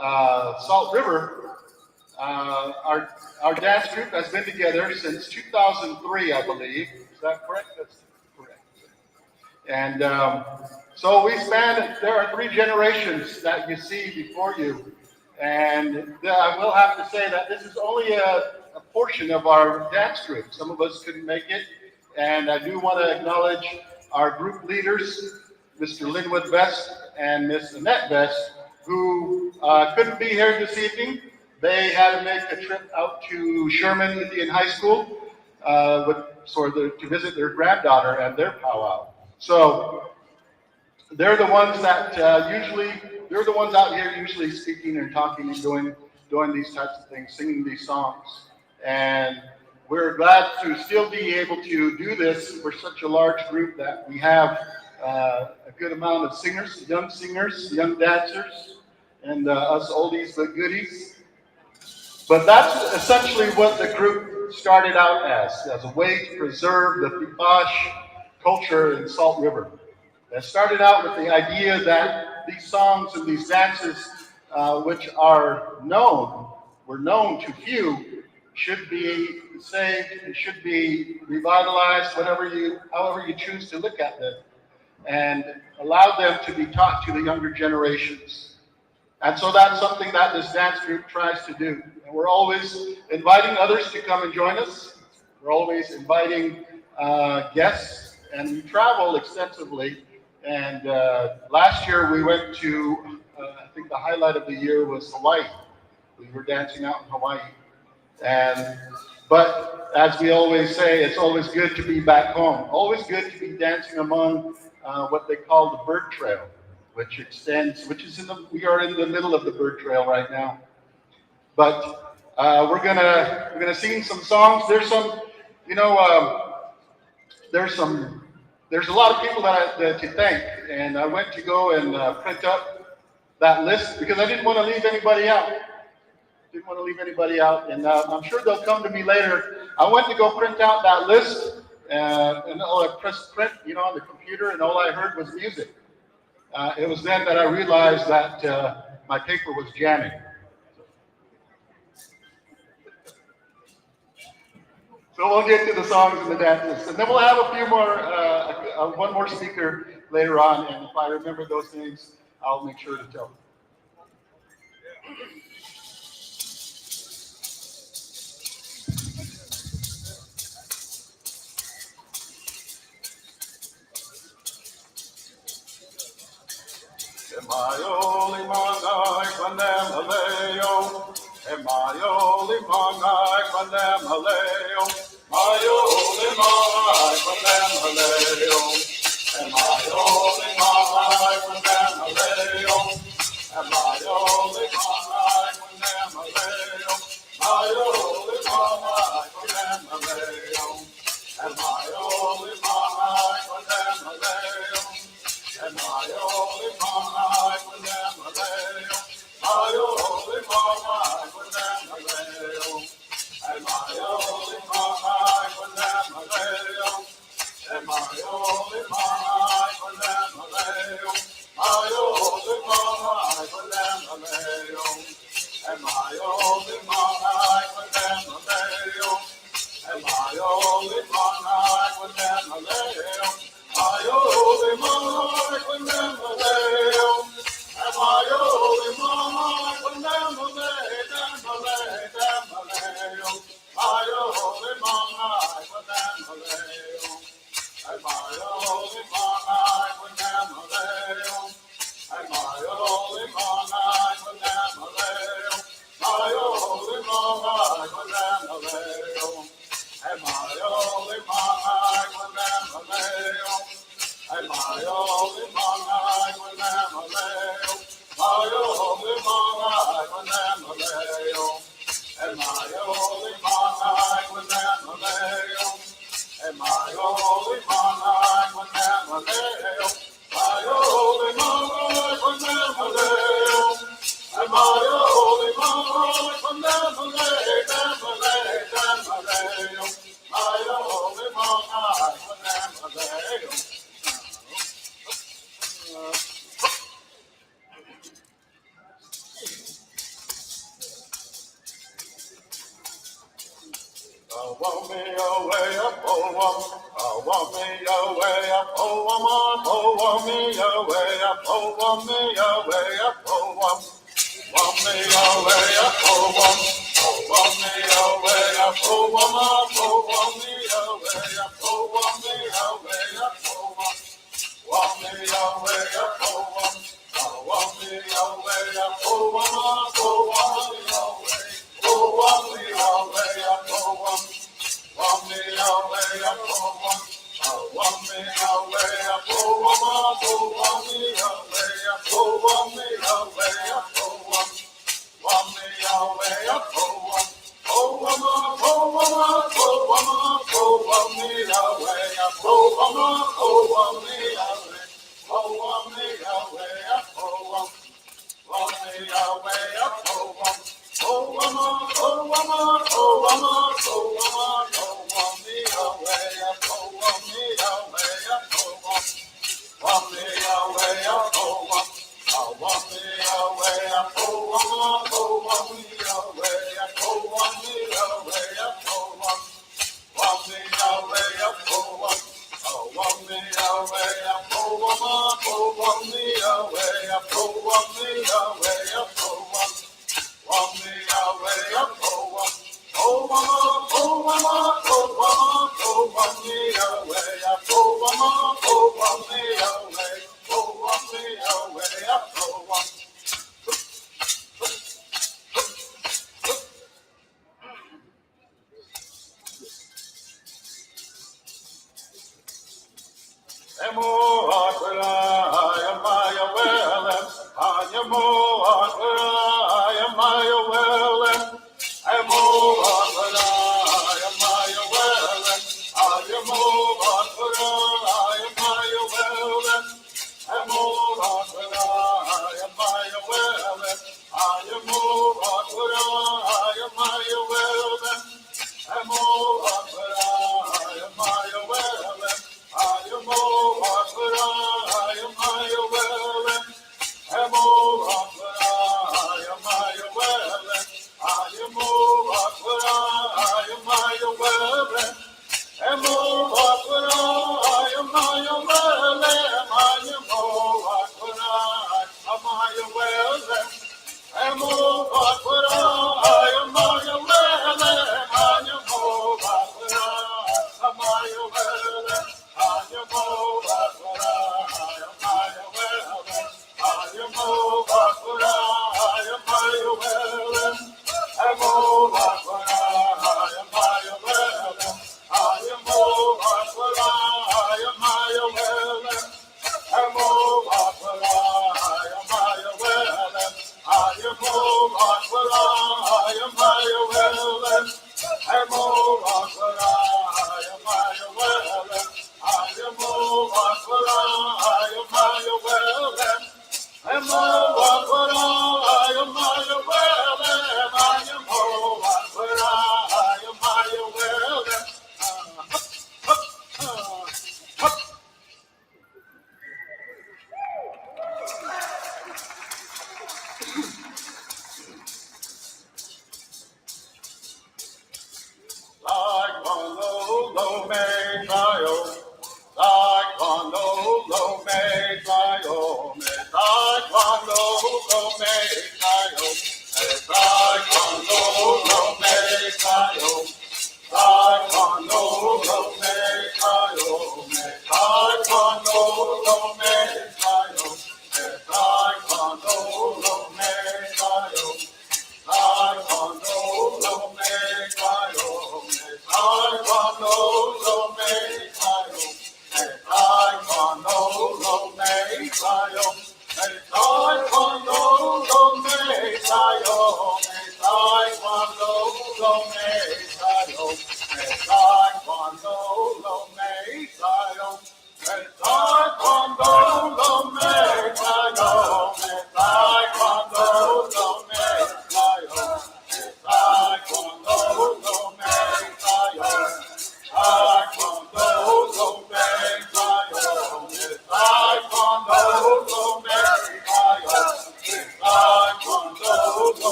Salt River, our dance group has been together since 2003, I believe. Is that correct? That's correct. And so we span, there are 3 generations that you see before you. And I will have to say that this is only a portion of our dance group. Some of us couldn't make it. And I do want to acknowledge our group leaders, Mr. Linwood Best and Miss Annette Best, who couldn't be here this evening. They had to make a trip out to Sherman Indian High School to visit their granddaughter and their powwow. So they're the ones that they're the ones out here usually speaking and talking and doing these types of things, singing these songs. And we're glad to still be able to do this. We're such a large group that we have a good amount of singers, young dancers, and us oldies but goodies. But that's essentially what the group started out as a way to preserve the Pipash culture in Salt River. It started out with the idea that these songs and these dances, which were known to few, should be saved and should be revitalized, however you choose to look at them, and allow them to be taught to the younger generations. And so that's something that this dance group tries to do. And we're always inviting others to come and join us. We're always inviting guests, and we travel extensively. And last year we went to, I think the highlight of the year was Hawaii. We were dancing out in Hawaii. But as we always say, it's always good to be back home. Always good to be dancing among what they call the bird trail, we are in the middle of the bird trail right now. But we're gonna sing some songs. There's a lot of people to thank, and I went to go and print up that list because I didn't want to leave anybody out. And I'm sure they'll come to me later. I went to go print out that list, and I pressed print, on the computer, and all I heard was music. It was then that I realized that my paper was jamming. So we'll get to the songs and the dances, and then we'll have a few more, one more speaker later on, and if I remember those names, I'll make sure to tell them. Emayo limanay pandem haleo, Emayo limanay pandem haleo, Mayo limanay pandem haleo, Emayo limanay pandem haleo.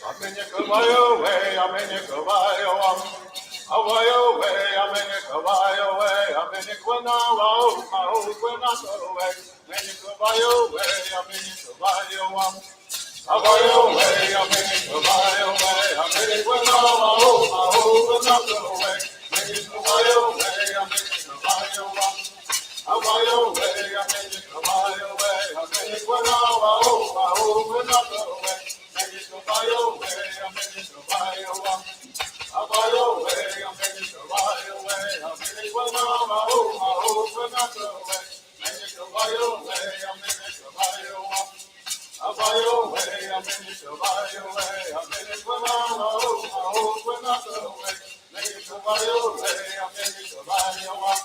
Amene kabayo way, amene kabayo am. Awayo way, amene kabayo way, amene kwana wao, mao kwana way. Amene kabayo way, amene kabayo am. Awayo way, amene kabayo way, amene kwana wao, mao kwana way. Amene kabayo way, amene kabayo am. Awayo way, amene kabayo way, amene kwana wao, mao kwana way. Abayo way, I'm in the Abayo way, Abayo way, I'm in the Abayo way, I'm in the Abayo way, Abayo way, I'm in the Abayo way, Abayo way, I'm in the Abayo way, I'm in the Abayo way, I'm in the Abayo way.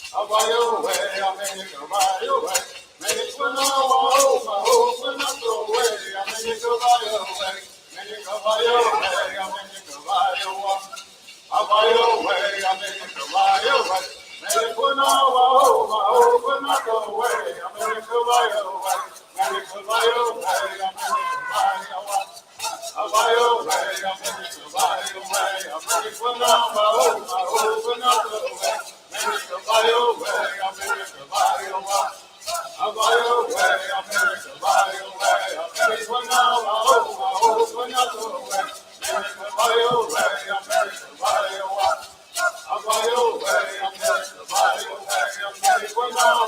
Abayo way, I'm in the Abayo way. Make it go now, open up the way. I'm in the Abayo way. Make it Abayo way, I'm in the Abayo way. Abayo way, I'm in the Abayo way. Make it go now, open up the way. I'm in the Abayo way. Make it Abayo way, I'm in the Abayo way. Abayo way, I'm in the Abayo way. I'm in the go now, open up the way. Make it Abayo way, I'm in the Abayo way. Abayo way, I'm in the Abayo way. I'm in the go now, open up the way. Make it Abayo way, I'm in the Abayo way. Abayo way, I'm in the Abayo way. I'm in the go now,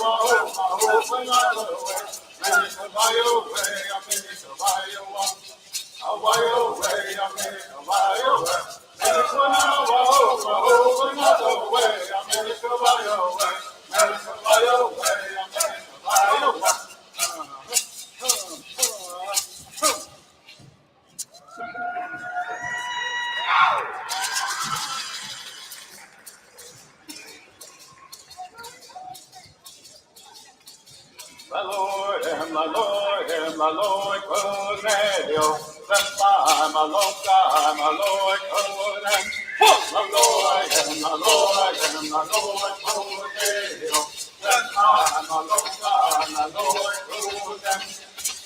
open up the way. Make it Abayo way, I'm in the Abayo way. Abayo way, I'm in the Abayo way. Make it go now, open up the way. I'm in the Abayo way. Make it Abayo way, I'm in the Abayo way. My Lord and my Lord and my Lord, good radio. That's my Lord, my Lord, good and my Lord and my Lord and my Lord, good radio. That's my Lord, my Lord, good and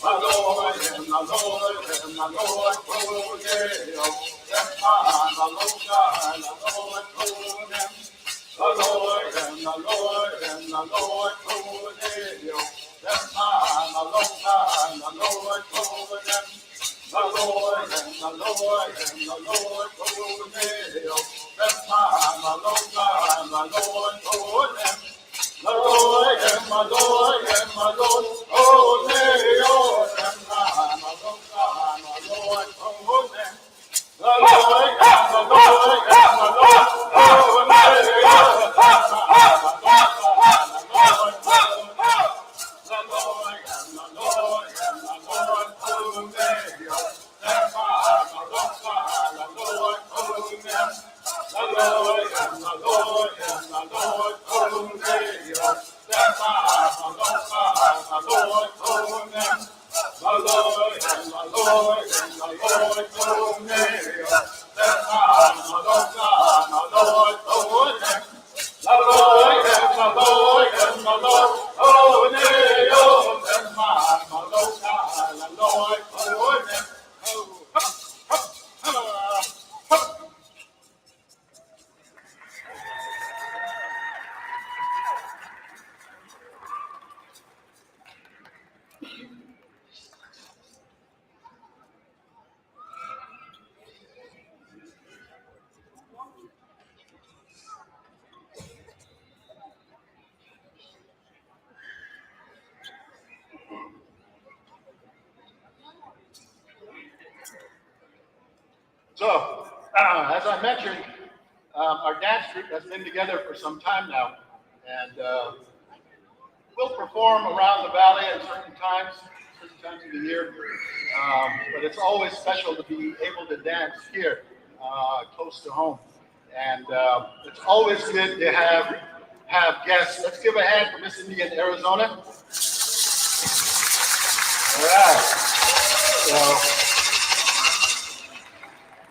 my Lord and my Lord and my Lord, good radio. That's my Lord, my Lord, good and the Lord and the Lord and the Lord, good radio. That's my Lord, and the Lord, good and the Lord and the Lord and the Lord, good radio. That's my Lord, and the Lord, good and the Lord and my Lord and my Lord, good radio. That's my Lord, and the Lord, good and the Lord and the Lord and the Lord, good radio. So, as I mentioned, our dance group has been together for some time now, and we'll perform around the valley at certain times of the year. But it's always special to be able to dance here, close to home, and it's always good to have guests. Let's give a hand for Miss Indian Arizona. All right. So,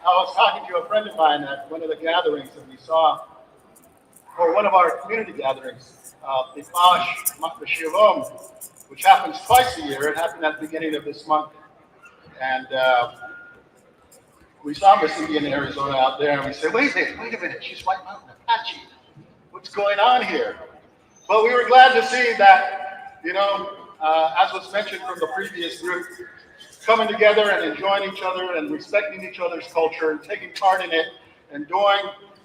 I was talking to a friend of mine at one of the gatherings that we saw, or one of our community gatherings, the Bushmasters, which happens twice a year. It happened at the beginning of this month. And we saw Miss Indian Arizona out there, and we said, wait a minute, she's White Mountain Apache. What's going on here? But we were glad to see that, as was mentioned from the previous group, coming together and enjoying each other and respecting each other's culture and taking part in it and doing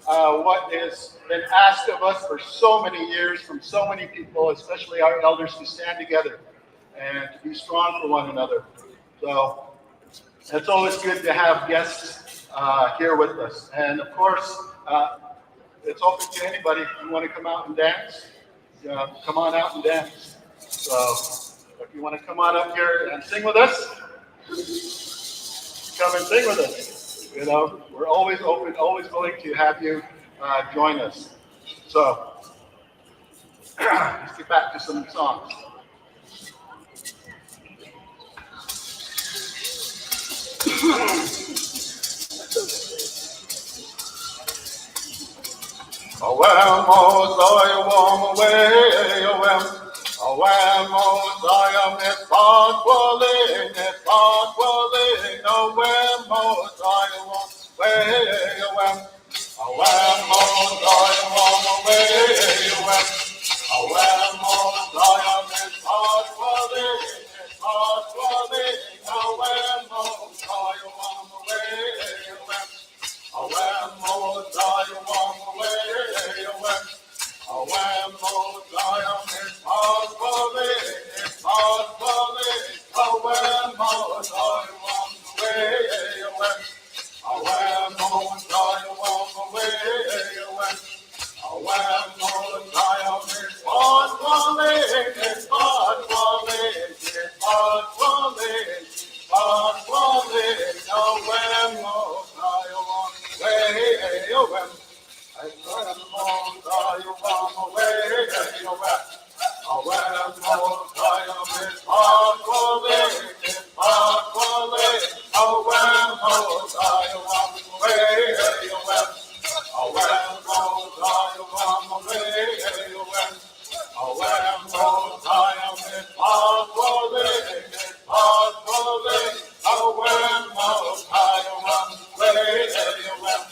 what has been asked of us for so many years from so many people, especially our elders, to stand together and to be strong for one another. So it's always good to have guests here with us. And of course, it's open to anybody. If you want to come out and dance, come on out and dance. So if you want to come on up here and sing with us, come and sing with us. We're always open, always willing to have you join us. So let's get back to some songs. Oh, well, most I warm away, oh, well, most I am this part falling, oh, well, most I warm away, oh, well, most I warm away, oh, well, most I am this part falling, oh, well, most I warm away, oh, well, most I warm away, oh, well, most I am this part falling, oh, well, most I warm away, oh, well, most I warm away, oh, well, most I am this part falling, oh, well, most I warm away, oh, well. I want most I warm away, oh, well, most I am this part falling, oh, well, most I warm away, oh, well, most I warm away, oh, well, most I am this part falling, oh, well, most I warm away, oh,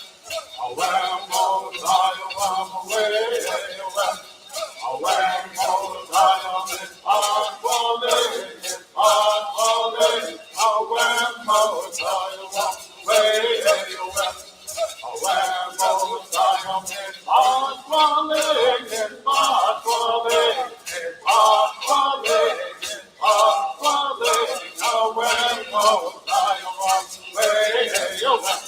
well, most I warm away, oh, well, most I am this part falling, oh, well, most I warm away, oh, well, most I am this part falling, oh, well, most I warm away, oh, well.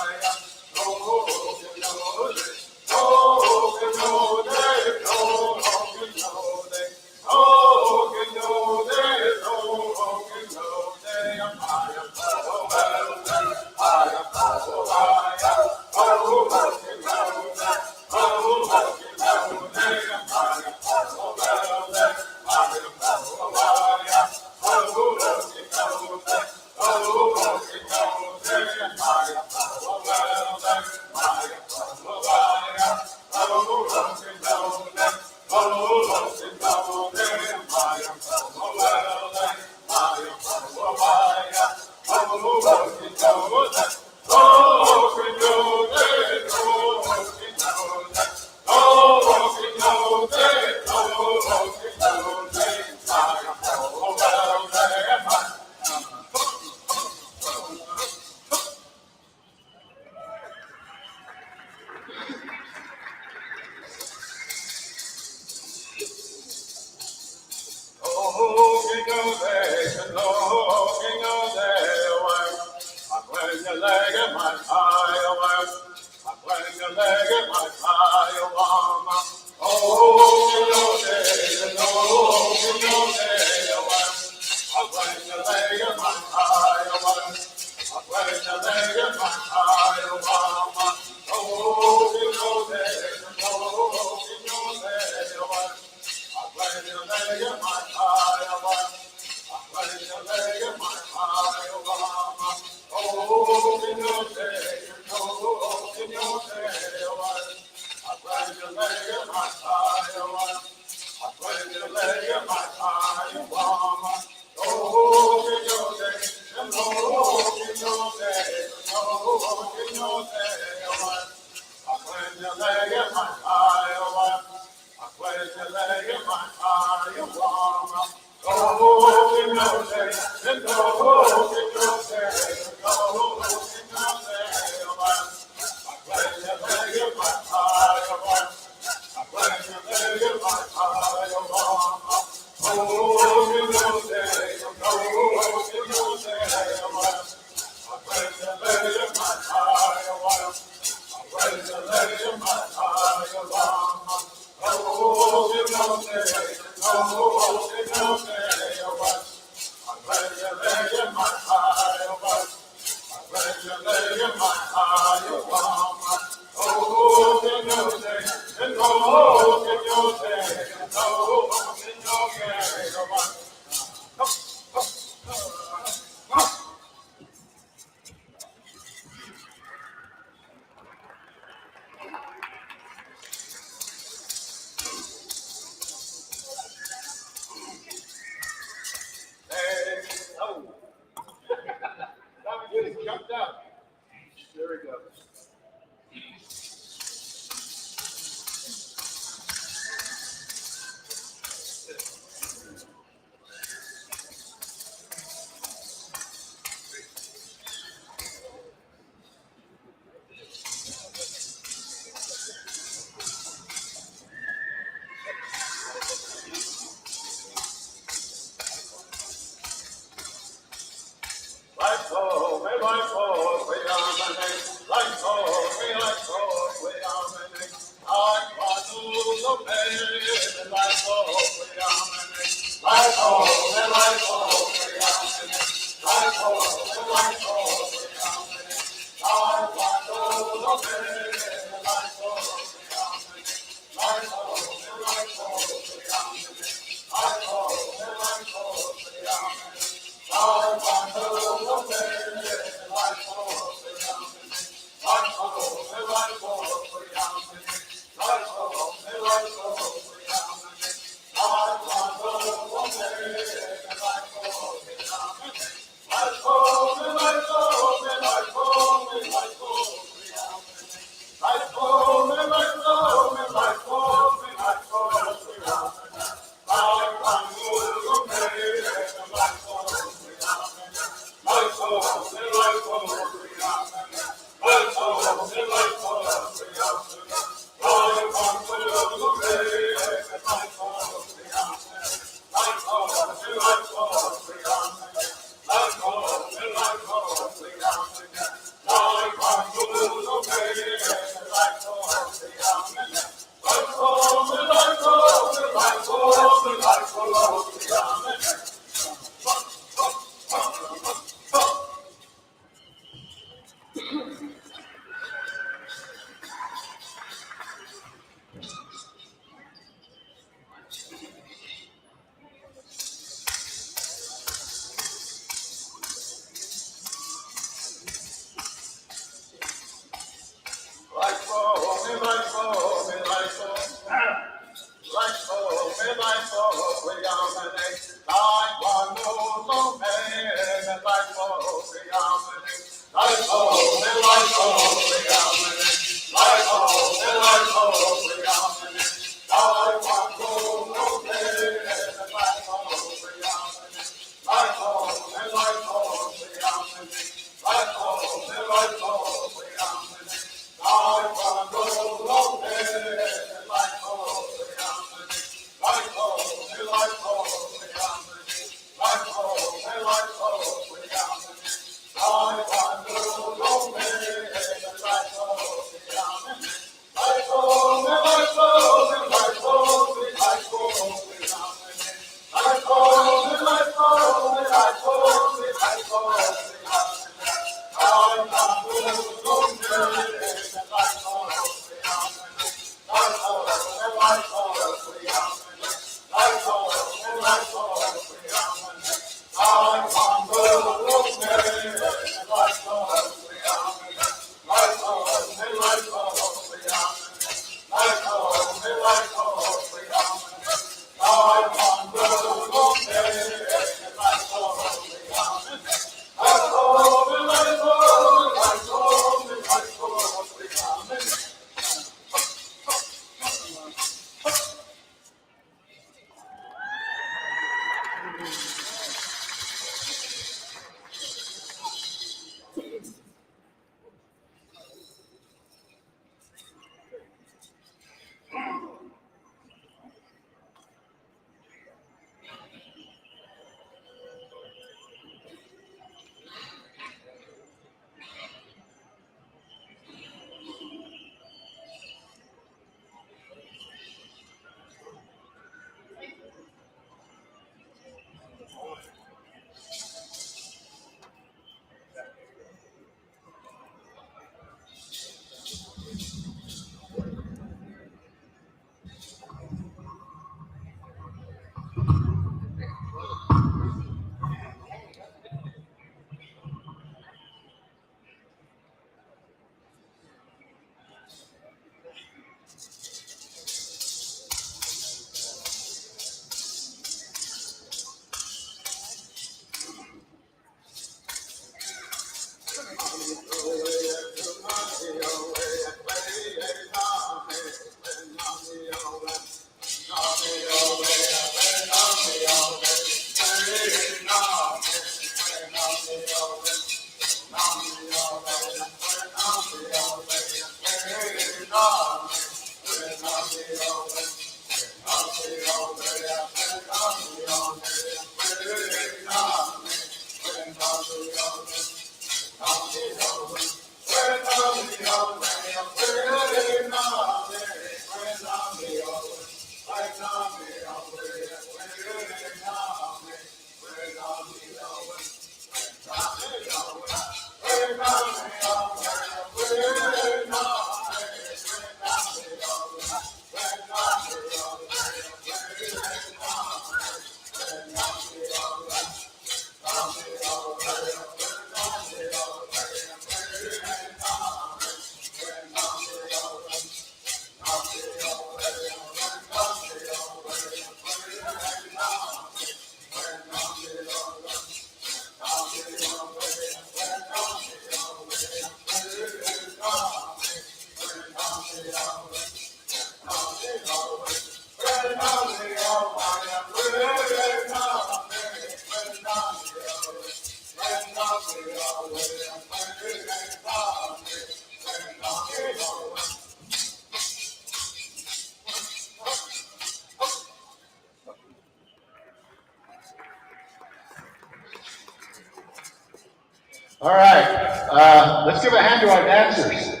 All right, let's give a hand to our dancers.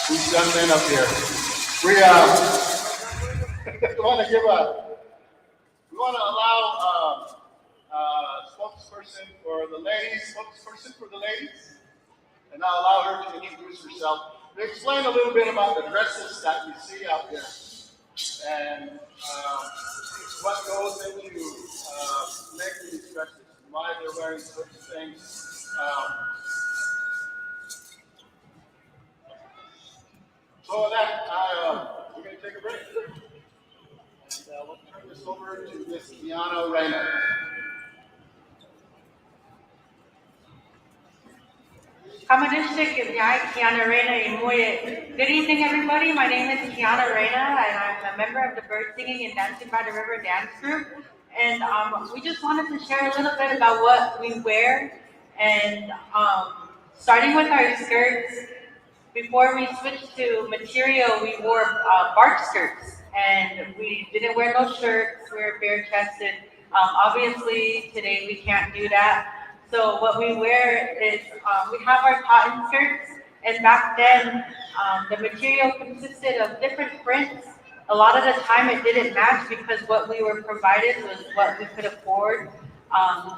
Who's done men up here? We want to give a, we want to allow spokesperson for the ladies, and I'll allow her to introduce herself, to explain a little bit about the dresses that you see out there, and what goes into making these dresses, why they're wearing certain things. So with that, we're going to take a break. And we'll turn this over to Miss Kiana Reyna. Good evening, everybody. My name is Kiana Reyna, and I'm a member of the Bird Singing and Dancing by the River Dance Group. And we just wanted to share a little bit about what we wear. And starting with our skirts, before we switched to material, we wore bark skirts. And we didn't wear no shirts. We were bare-chested. Obviously, today we can't do that. So what we wear is, we have our cotton skirts, and back then, the material consisted of different prints. A lot of the time it didn't match because what we were provided was what we could afford.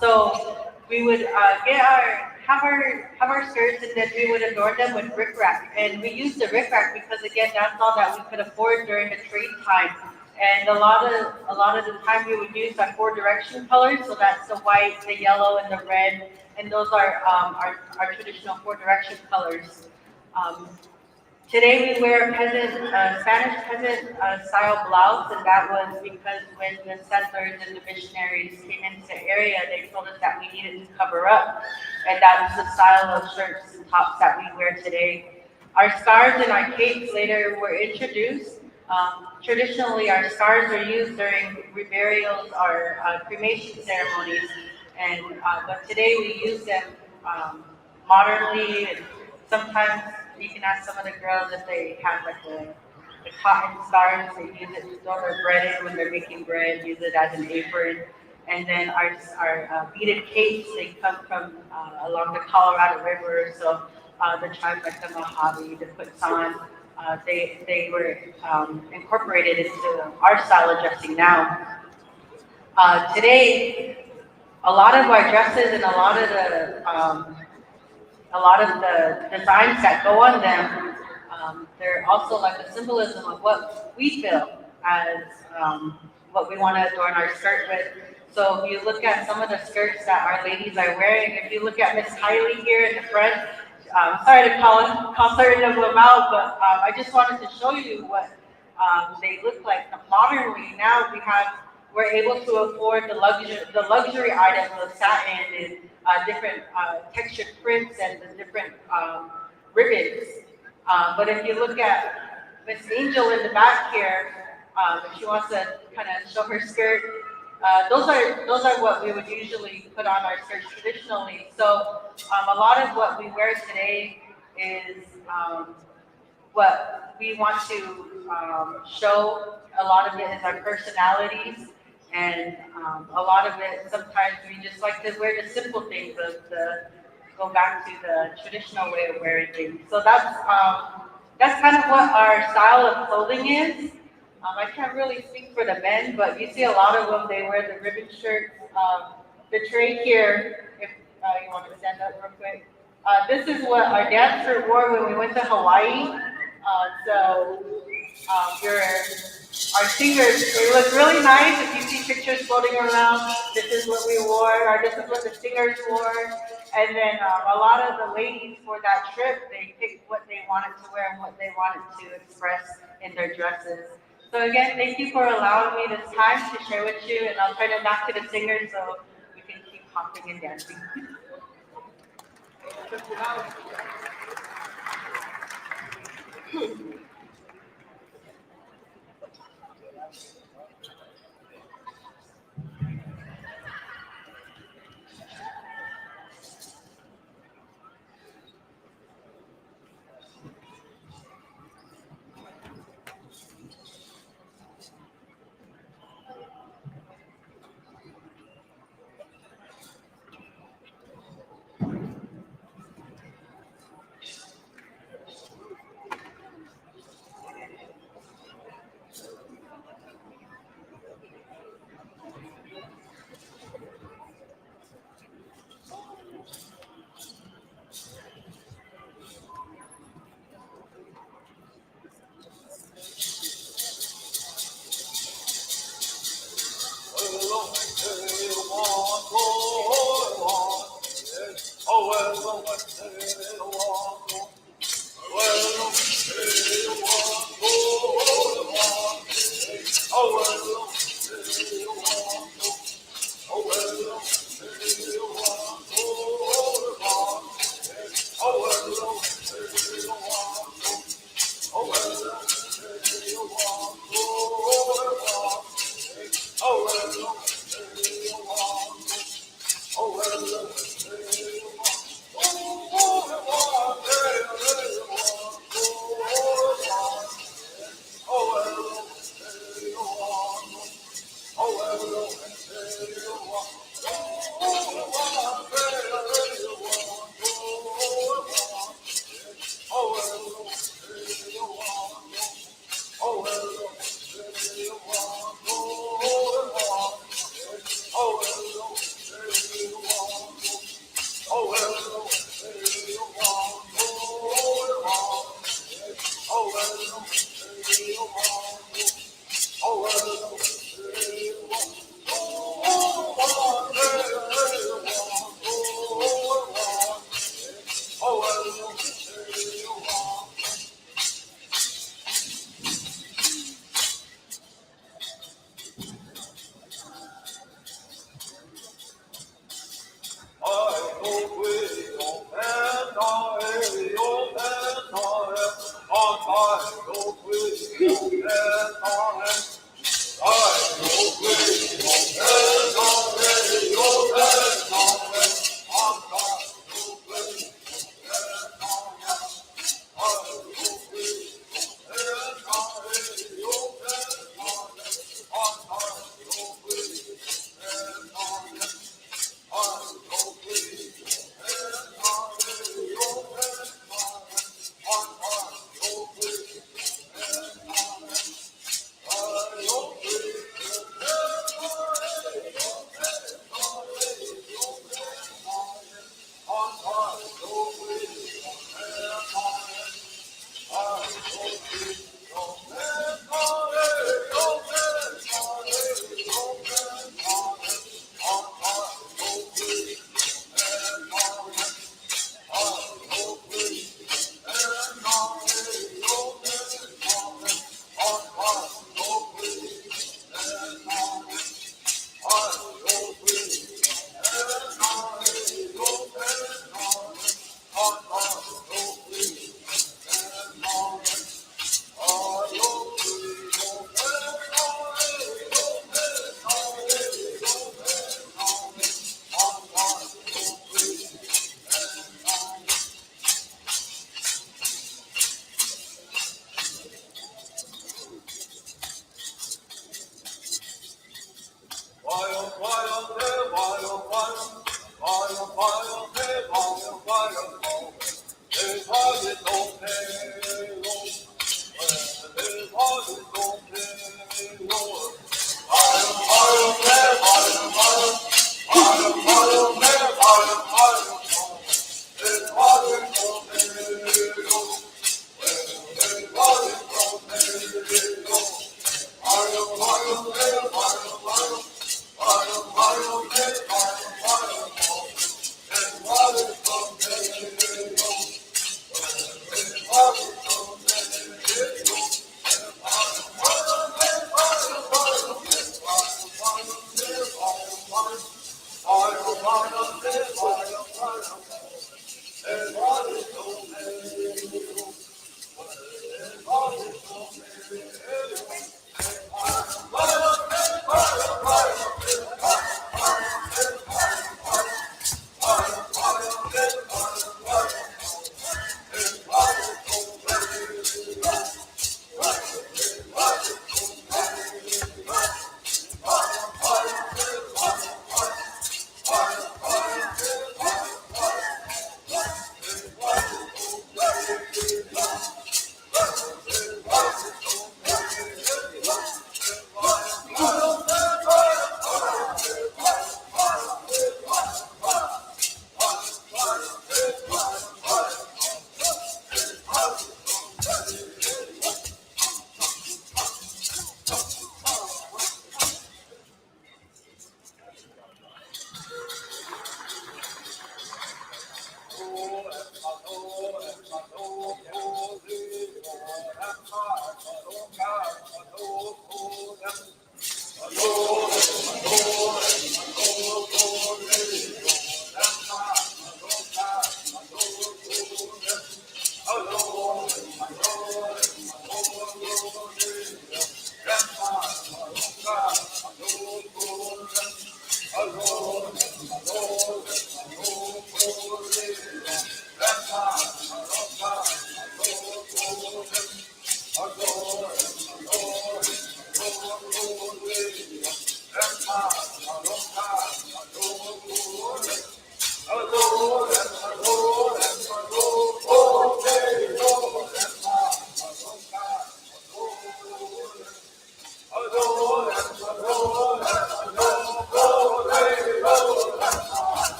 So we would have our skirts, and then we would adorn them with rickrack. And we used the rickrack because, again, that's all that we could afford during the trade time. And a lot of the time we would use our 4 direction colors, so that's the white, the yellow, and the red, and those are our traditional 4 direction colors. Today we wear a Spanish peasant style blouse, and that was because when the settlers and the missionaries came into the area, they told us that we needed to cover up, and that was the style of shirts and tops that we wear today. Our scarves and our capes later were introduced. Traditionally, our scarves are used during reburials or cremation ceremonies, and but today we use them modernly. And sometimes you can ask some of the girls if they have like the cotton scarves. They use it to throw their bread in when they're making bread. Use it as an apron. And then our beaded capes, they come from along the Colorado River. So the tribes like the Mojave, the Quechan, they were incorporated into our style of dressing now. Today, a lot of our dresses and a lot of the designs that go on them, they're also like a symbolism of what we feel as what we want to adorn our skirt with. So if you look at some of the skirts that our ladies are wearing, if you look at Miss Kylie here in the front, sorry to call certain of them out, but I just wanted to show you what they look like modernly. Now we're able to afford the luxury items of satin and different textured prints and the different ribbons. But if you look at Miss Angel in the back here, if she wants to kind of show her skirt, those are what we would usually put on our skirts traditionally. So a lot of what we wear today is what we want to show. A lot of it is our personalities, and a lot of it, sometimes we just like to wear the simple things go back to the traditional way of wearing things. So that's kind of what our style of clothing is. I can't really speak for the men, but you see a lot of them, they wear the ribbon shirts. The tray here, if you want to stand up real quick. This is what our dancer wore when we went to Hawaii. Our singers, they look really nice. If you see pictures floating around, this is what we wore, or this is what the singers wore. And then a lot of the ladies for that trip, they picked what they wanted to wear and what they wanted to express in their dresses. So again, thank you for allowing me this time to share with you, and I'll turn it back to the singers so we can keep hopping and dancing.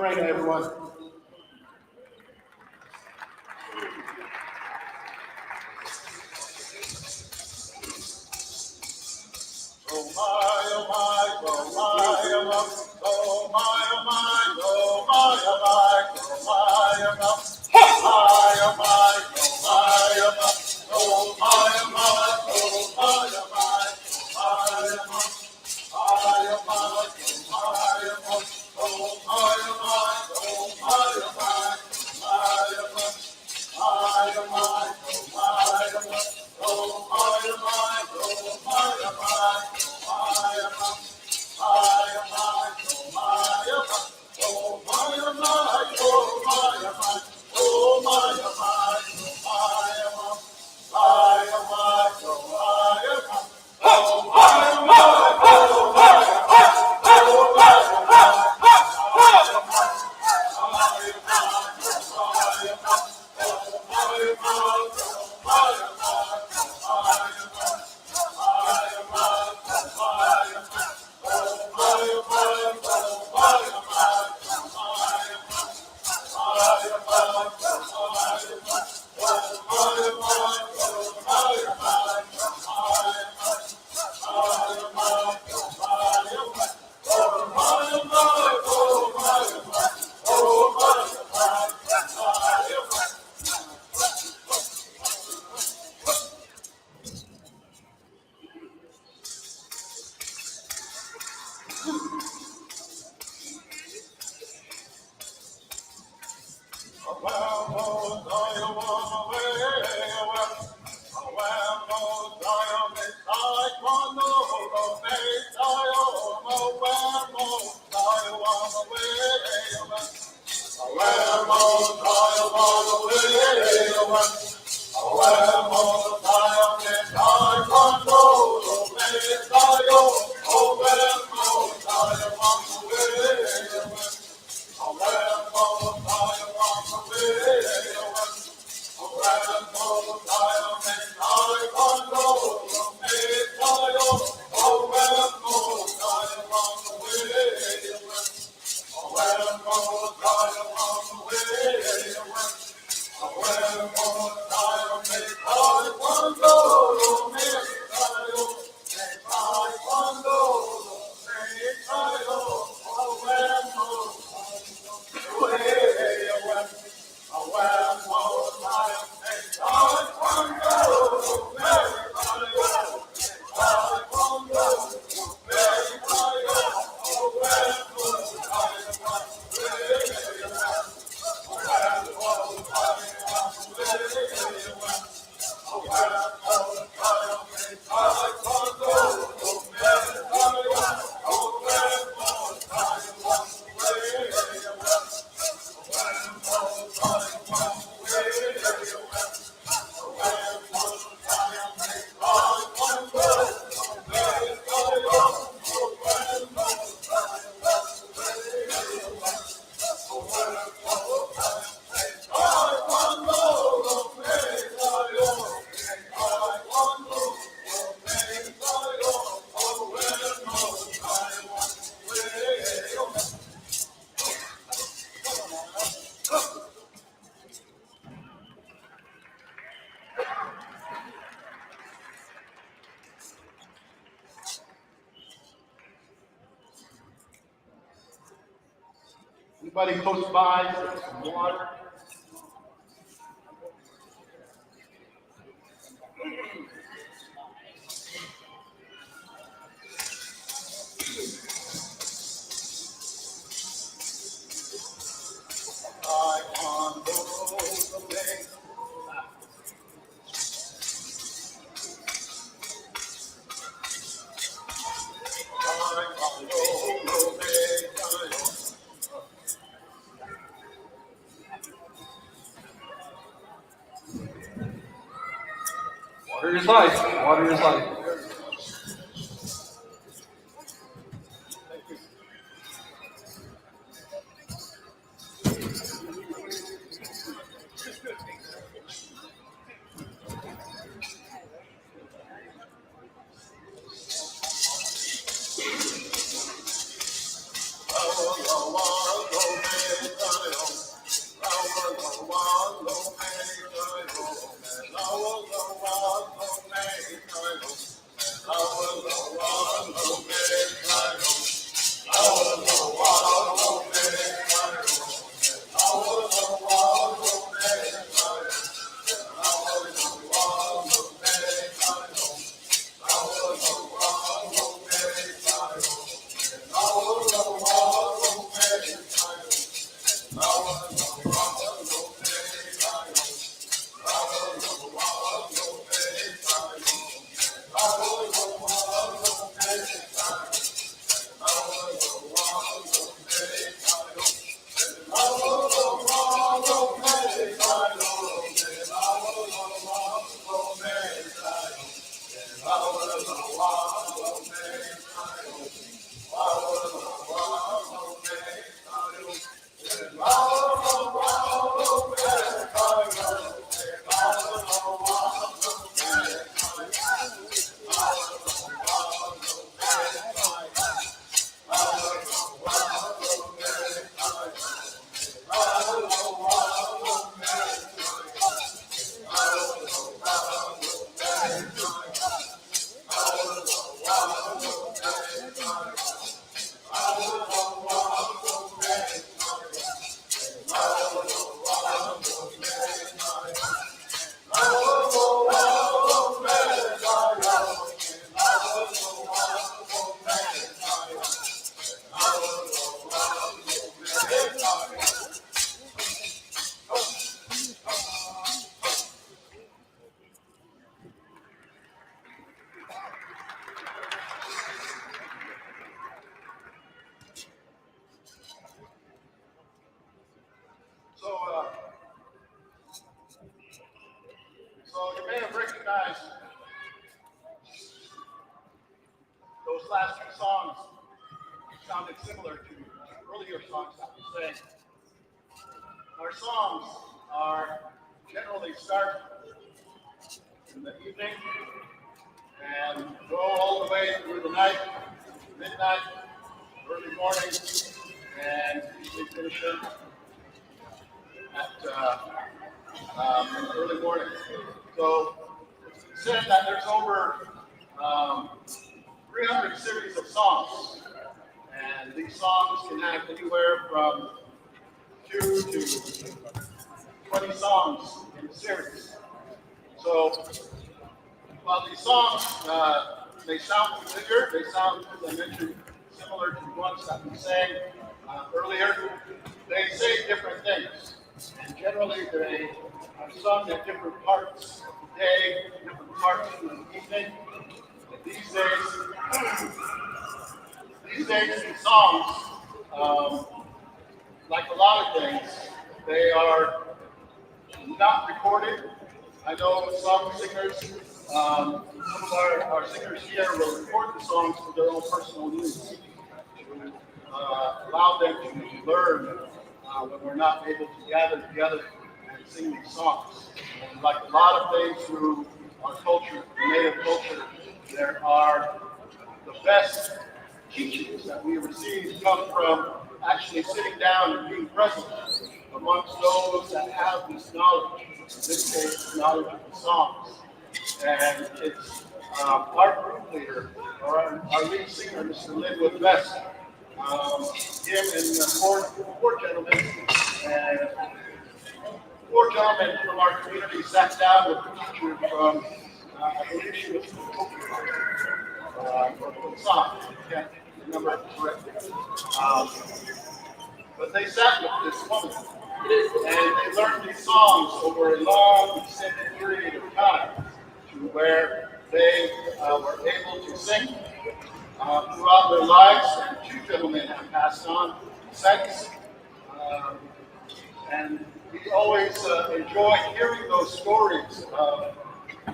Right, everyone. Anybody close by, some water? Water is life. Water is life. So you may have recognized those last two songs sounded similar to earlier songs that we sang. Our songs are generally start in the evening and go all the way through the night, midnight, early morning, and usually finish it at early morning. So it's said that there's over 300 series of songs, and these songs can have anywhere from 2 to 20 songs in a series. So while these songs may sound familiar, they sound, as I mentioned, similar to the ones that we sang earlier, they say different things. And generally they are sung at different parts of the day, different parts of the evening. And these days, these songs, like a lot of things, they are not recorded. I know some singers, some of our singers here will record the songs for their own personal use to allow them to learn when we're not able to gather together and sing these songs. And like a lot of things through our culture, native culture, there are the best teachings that we receive come from actually sitting down and being present amongst those that have this knowledge, in this case, knowledge of the songs. And it's our group leader, or our lead singer, Mr. Linwood Best. Him and four gentlemen, and four gentlemen from our community sat down with the teacher from, I believe she was from Tucson, I can't remember it correctly. But they sat with this woman, and they learned these songs over a long, extended period of time, to where they were able to sing throughout their lives. And two gentlemen have passed on since. And we always enjoy hearing those stories of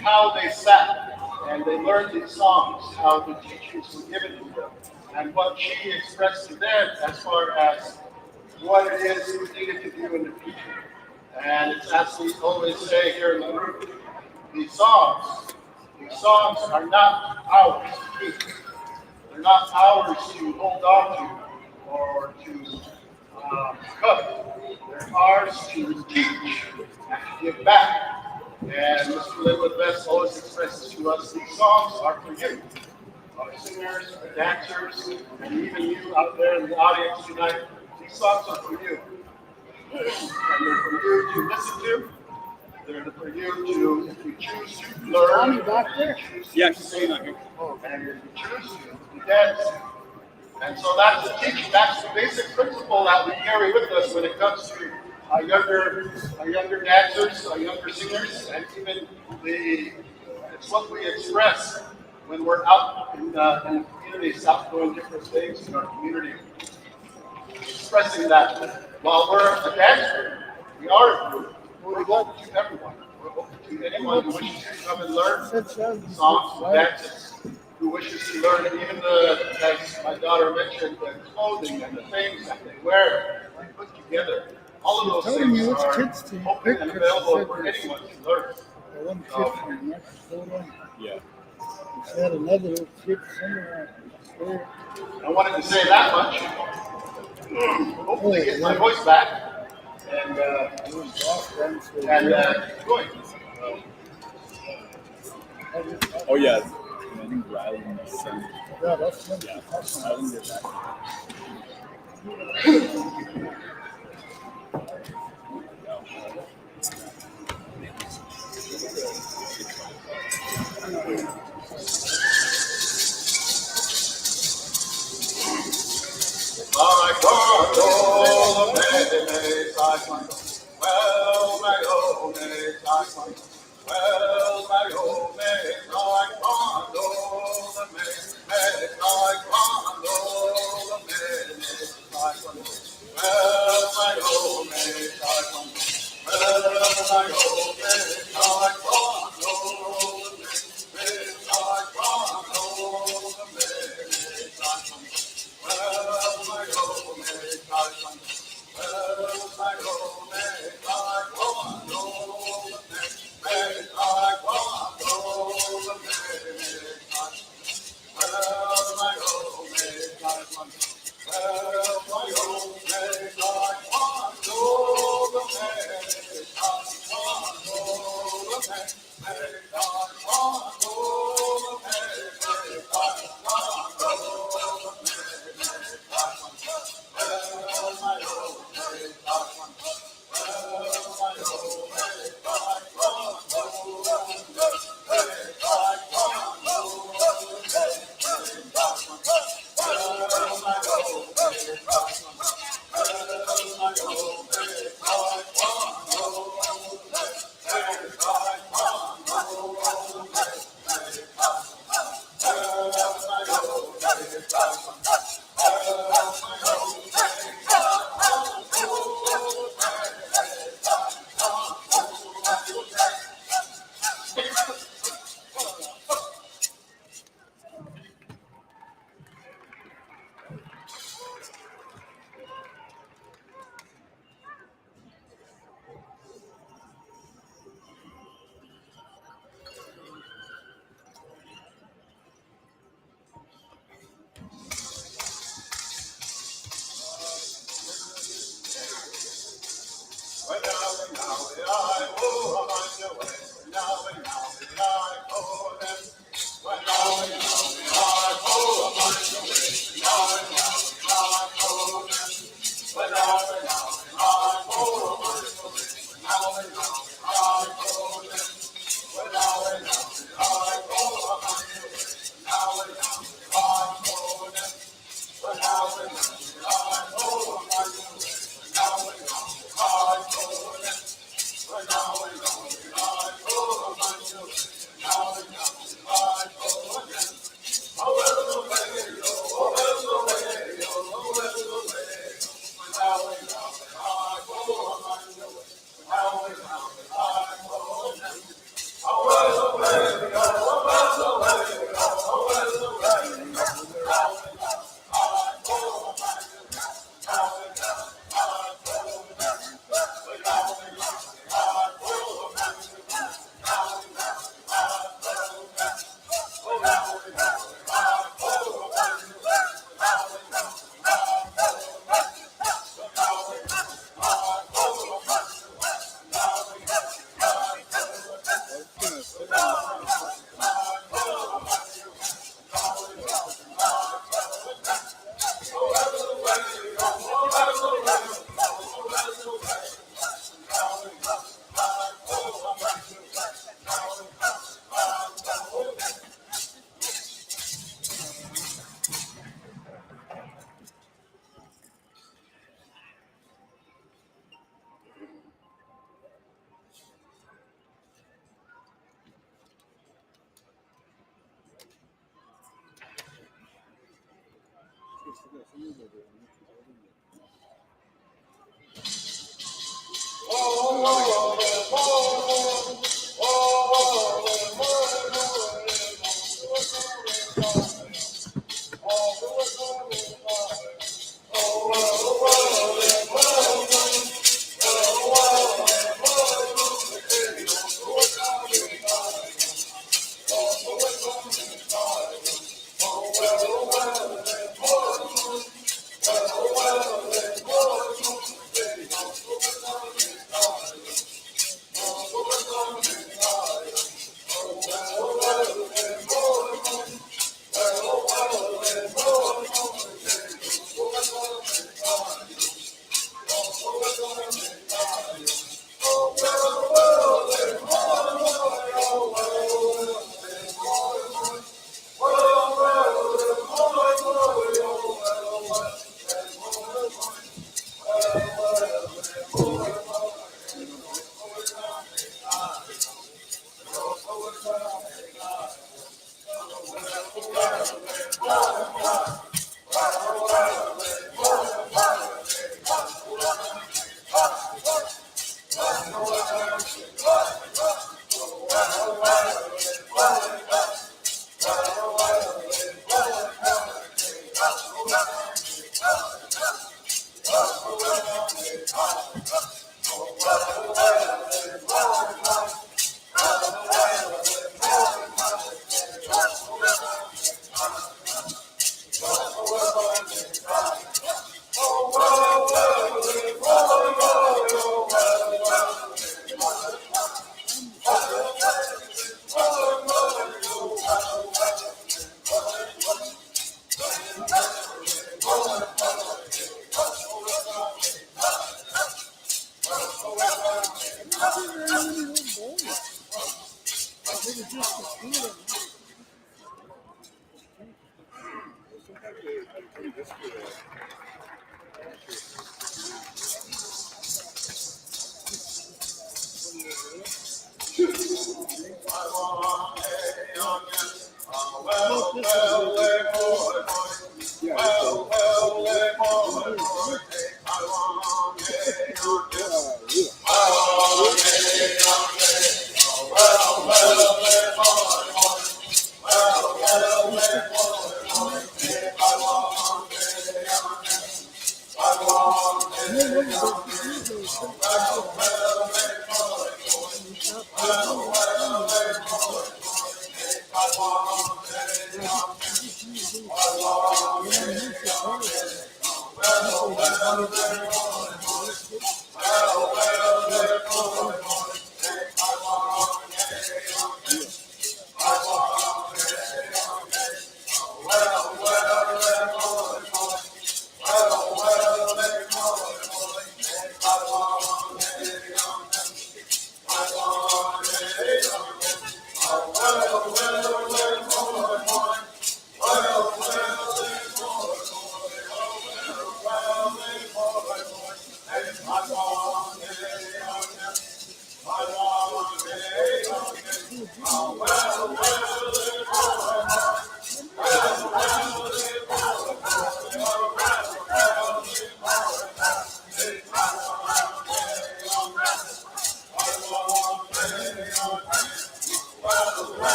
how they sat and they learned these songs, how the teachings were given to them, and what she expressed to them as far as what it is we needed to do in the future. And it's as we always say here in the group, these songs are not ours to keep. They're not ours to hold on to or to covet. They're ours to teach and to give back. And Mr. Linwood Best always expresses to us, these songs are for you. Our singers, our dancers, and even you out there in the audience tonight, these songs are for you. And they're for you to listen to. They're for you to, if you choose to learn, Yes. sing, and if you choose to dance. And so that's the teaching, that's the basic principle that we carry with us when it comes to our younger dancers, our younger singers, and even it's what we express when we're out in the communities, out doing different things in our community. Expressing that while we're a dancer, we are a group. We're open to everyone. We're open to anyone who wishes to come and learn the songs, the dances, who wishes to learn even as my daughter mentioned, the clothing and the things that they wear and put together. All of those things are open and available for anyone to learn. Yeah. Had another kid somewhere. I wanted to say that much. Hopefully get my voice back and keep going. Oh yeah. I think Rylan sent. Yeah, that's what Yeah. Rylan did that.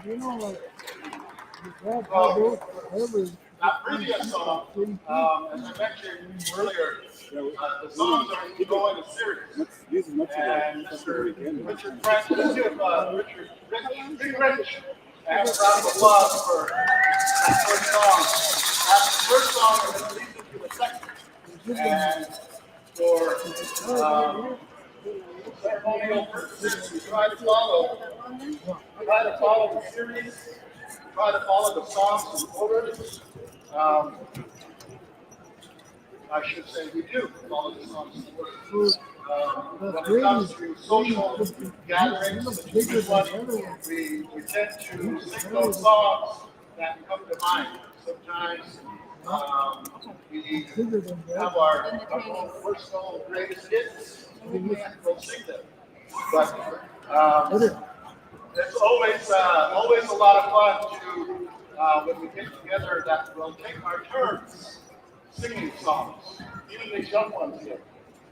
You know, like, that Well, whatever. that previous song, as I mentioned earlier, the songs are going to series. This is not And Mr. Richard French, let's give Richard Big Rich a round of applause for that first song. That's the first song, and then leads into the second. And for ceremonial purposes, we try to follow the series, try to follow the songs in order. I should say we do follow the songs in order. When it comes to social gatherings, such as this one, we tend to sing those songs that come to mind. Sometimes we have our own personal greatest hits, and we'll sing them. But it's always a lot of fun to when we get together that we'll take our turns singing songs. Even these young ones here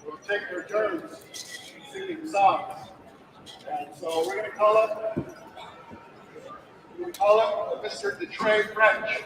will take their turns singing songs. And so we're going to call up Mr. Detroit French.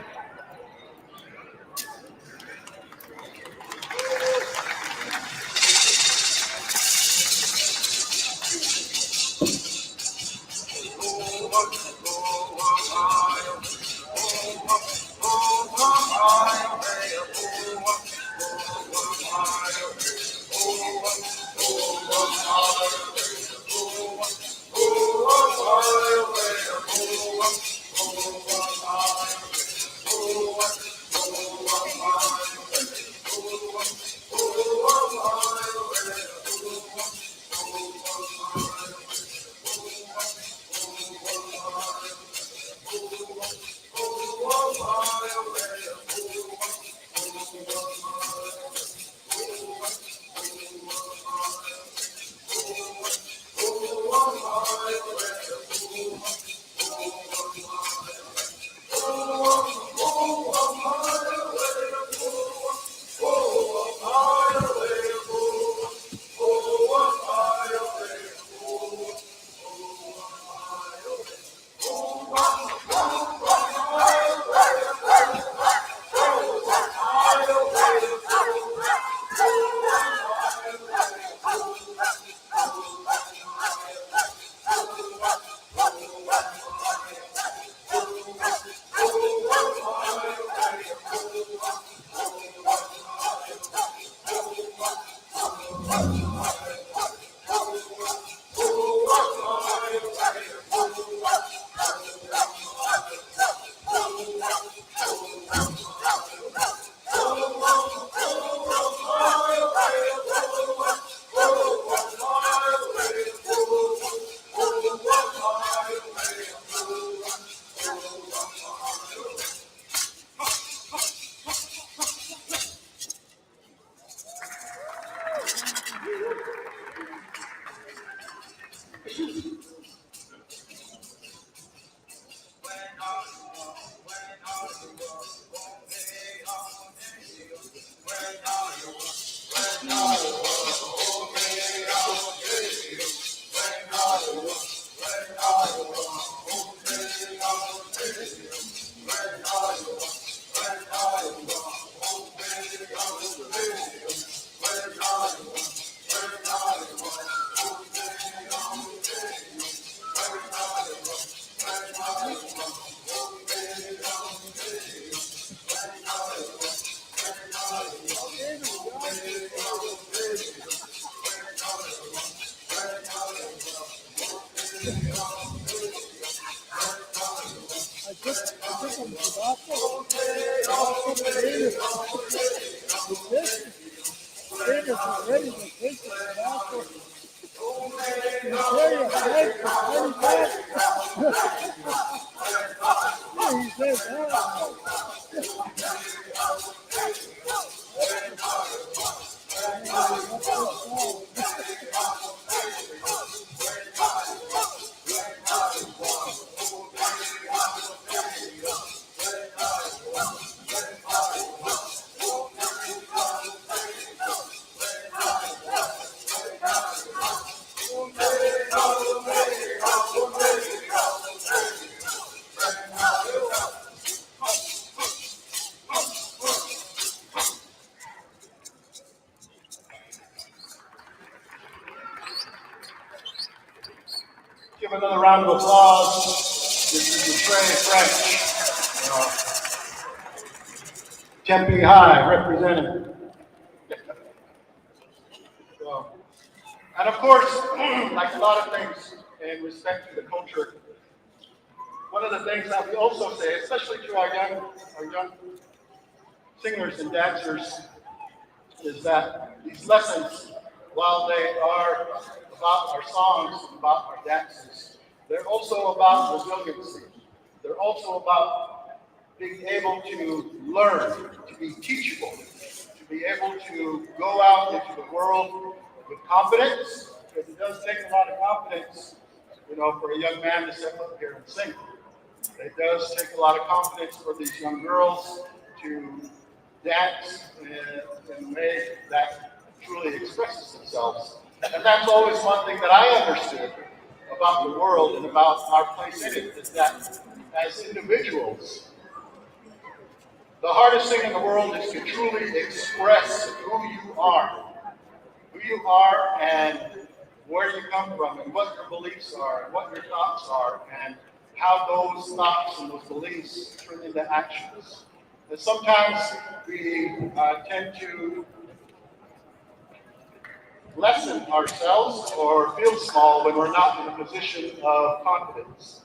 Give another round of applause. This is the Trey French, Tempe High representing. So, and of course, like a lot of things in respect to the culture, one of the things that we also say, especially to our young singers and dancers, is that these lessons, while they are about our songs, about our dances, they're also about resiliency. They're also about being able to learn, to be teachable, to be able to go out into the world with confidence, because it does take a lot of confidence, for a young man to step up here and sing. It does take a lot of confidence for these young girls to dance in a way that truly expresses themselves. And that's always one thing that I understood about the world and about our place in it, is that as individuals, the hardest thing in the world is to truly express who you are and where you come from and what your beliefs are and what your thoughts are and how those thoughts and those beliefs turn into actions. And sometimes we tend to lessen ourselves or feel small when we're not in a position of confidence.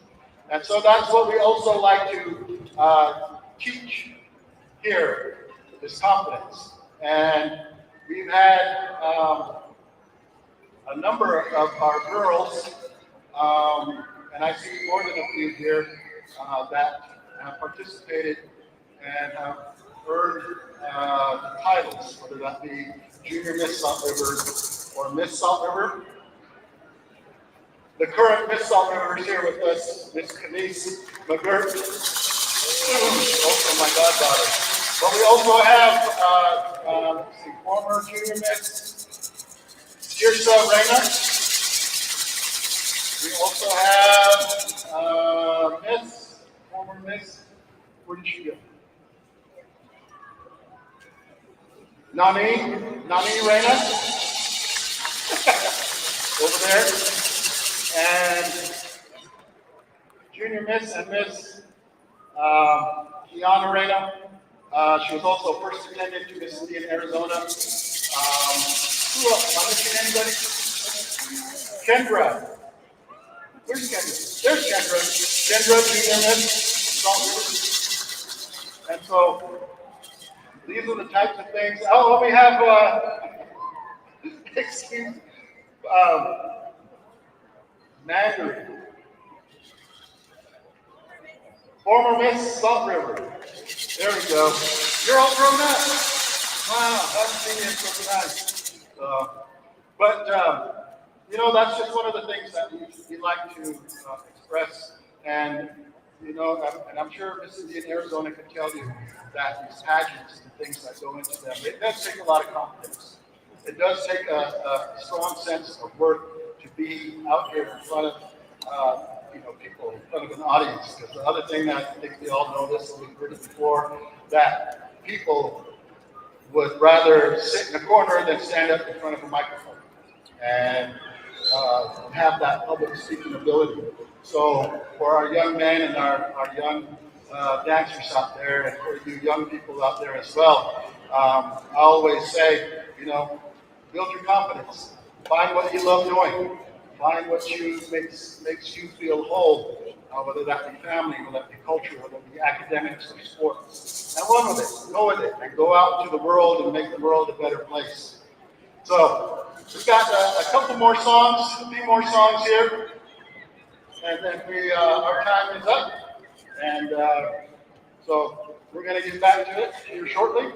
And so that's what we also like to teach here, this confidence. And we've had a number of our girls, and I see more than a few here, that have participated and have earned titles, whether that be Junior Miss Salt River or Miss Salt River. The current Miss Salt River is here with us, Miss Kenise McGirt, also my goddaughter. But we also have former Junior Miss Reyna. We also have former Miss, where did she go? Nani Reyna, over there, and Junior Miss and Miss Kiana Reyna. She was also first attendant to Miss Indian Arizona. Who else? Am I missing anybody? Kendra. Where's Kendra? There's Kendra. Kendra, Junior Miss Salt River. And so these are the types of things. Oh, let me have, excuse me, Mandarin. Former Miss Salt River. There we go. You're all grown up. Wow, haven't seen you in so nice. That's just one of the things that we like to express. And, and I'm sure Miss Indian Arizona can tell you that these pageants and things that go into them, it does take a lot of confidence. It does take a strong sense of work to be out here in front of people, in front of an audience. Because the other thing that I think we all know this, and we've heard it before, that people would rather sit in a corner than stand up in front of a microphone and have that public speaking ability. So for our young men and our young dancers out there, and for you young people out there as well, I always say, build your confidence. Find what you love doing. Find what makes you feel whole, whether that be family, whether that be culture, whether it be academics or sports. And run with it, go with it, and go out into the world and make the world a better place. So we've got a couple more songs, a few more songs here, and then our time is up. And so we're going to get back to it here shortly.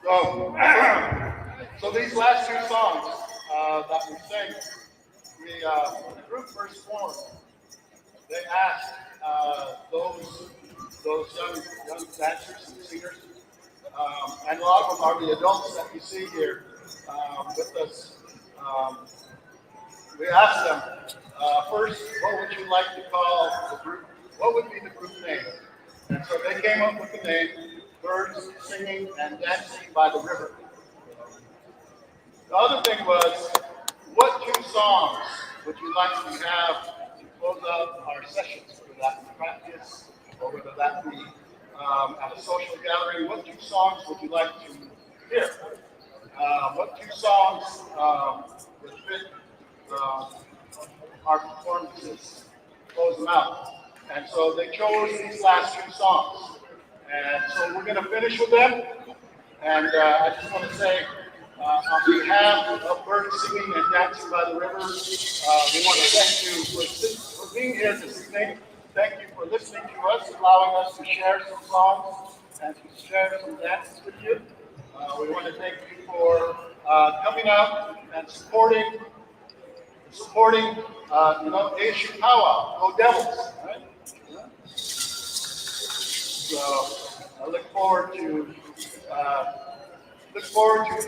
So, so these last two songs that we sang, when the group first formed, they asked those young dancers and singers, and a lot of them are the adults that you see here with us. We asked them first, what would you like to call the group? What would be the group name? And so they came up with the name Birds Singing and Dancing by the River. The other thing was, what two songs would you like to have to close out our sessions, whether that be practice or whether that be at a social gathering? What two songs would you like to hear? What two songs would fit our performances, close them out? And so they chose these last two songs. And so we're going to finish with them. And I just want to say, on behalf of Birds Singing and Dancing by the River, we want to thank you for being here this evening. Thank you for listening to us, allowing us to share some songs and to share some dances with you. We want to thank you for coming out and supporting ASU Pow Wow. Go Devils, right? So I look forward to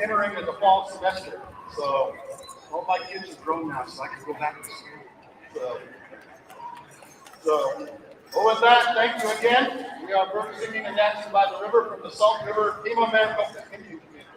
entering in the fall semester. So all my kids are grown now, so I can go back to school. So with that, thank you again. We are Birds Singing and Dancing by the River from the Salt River Team America Indian Community.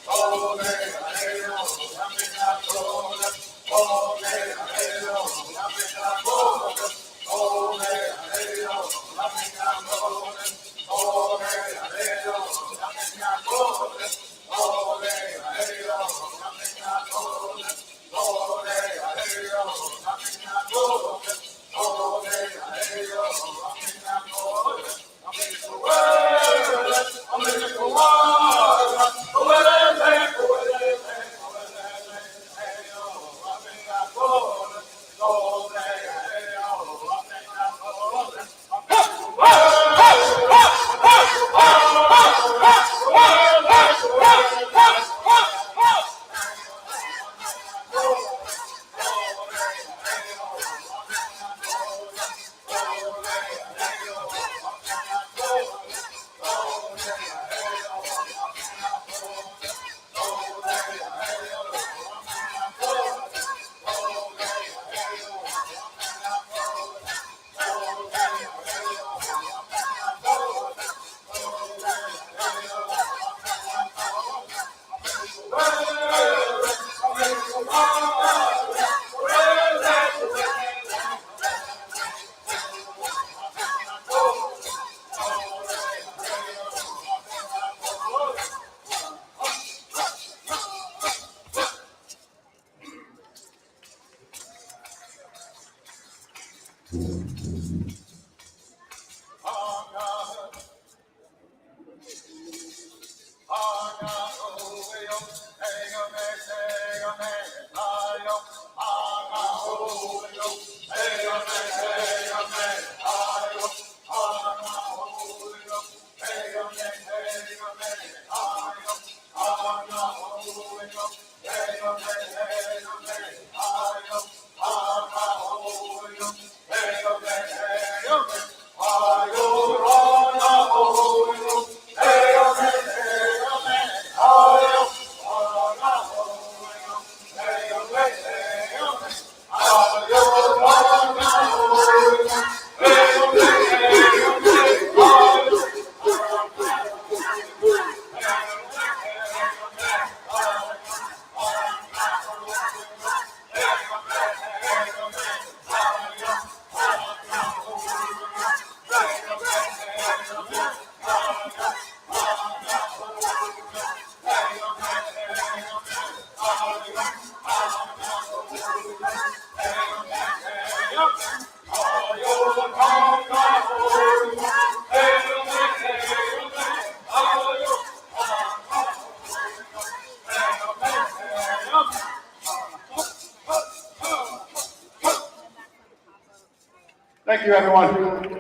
Oh, Thank you, everyone.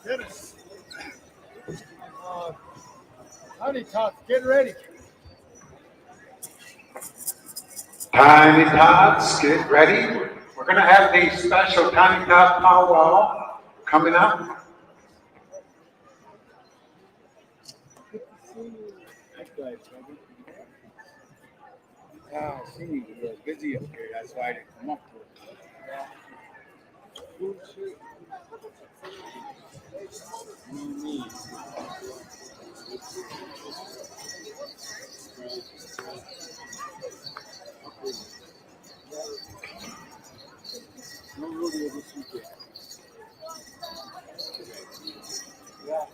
Dennis. Honey Tots, get ready. Tiny Tots, get ready. We're going to have the special Tiny Tot Pow Wow coming up. I seen you were busy up here. That's why I didn't come up to it. No rodeo this weekend. Yeah.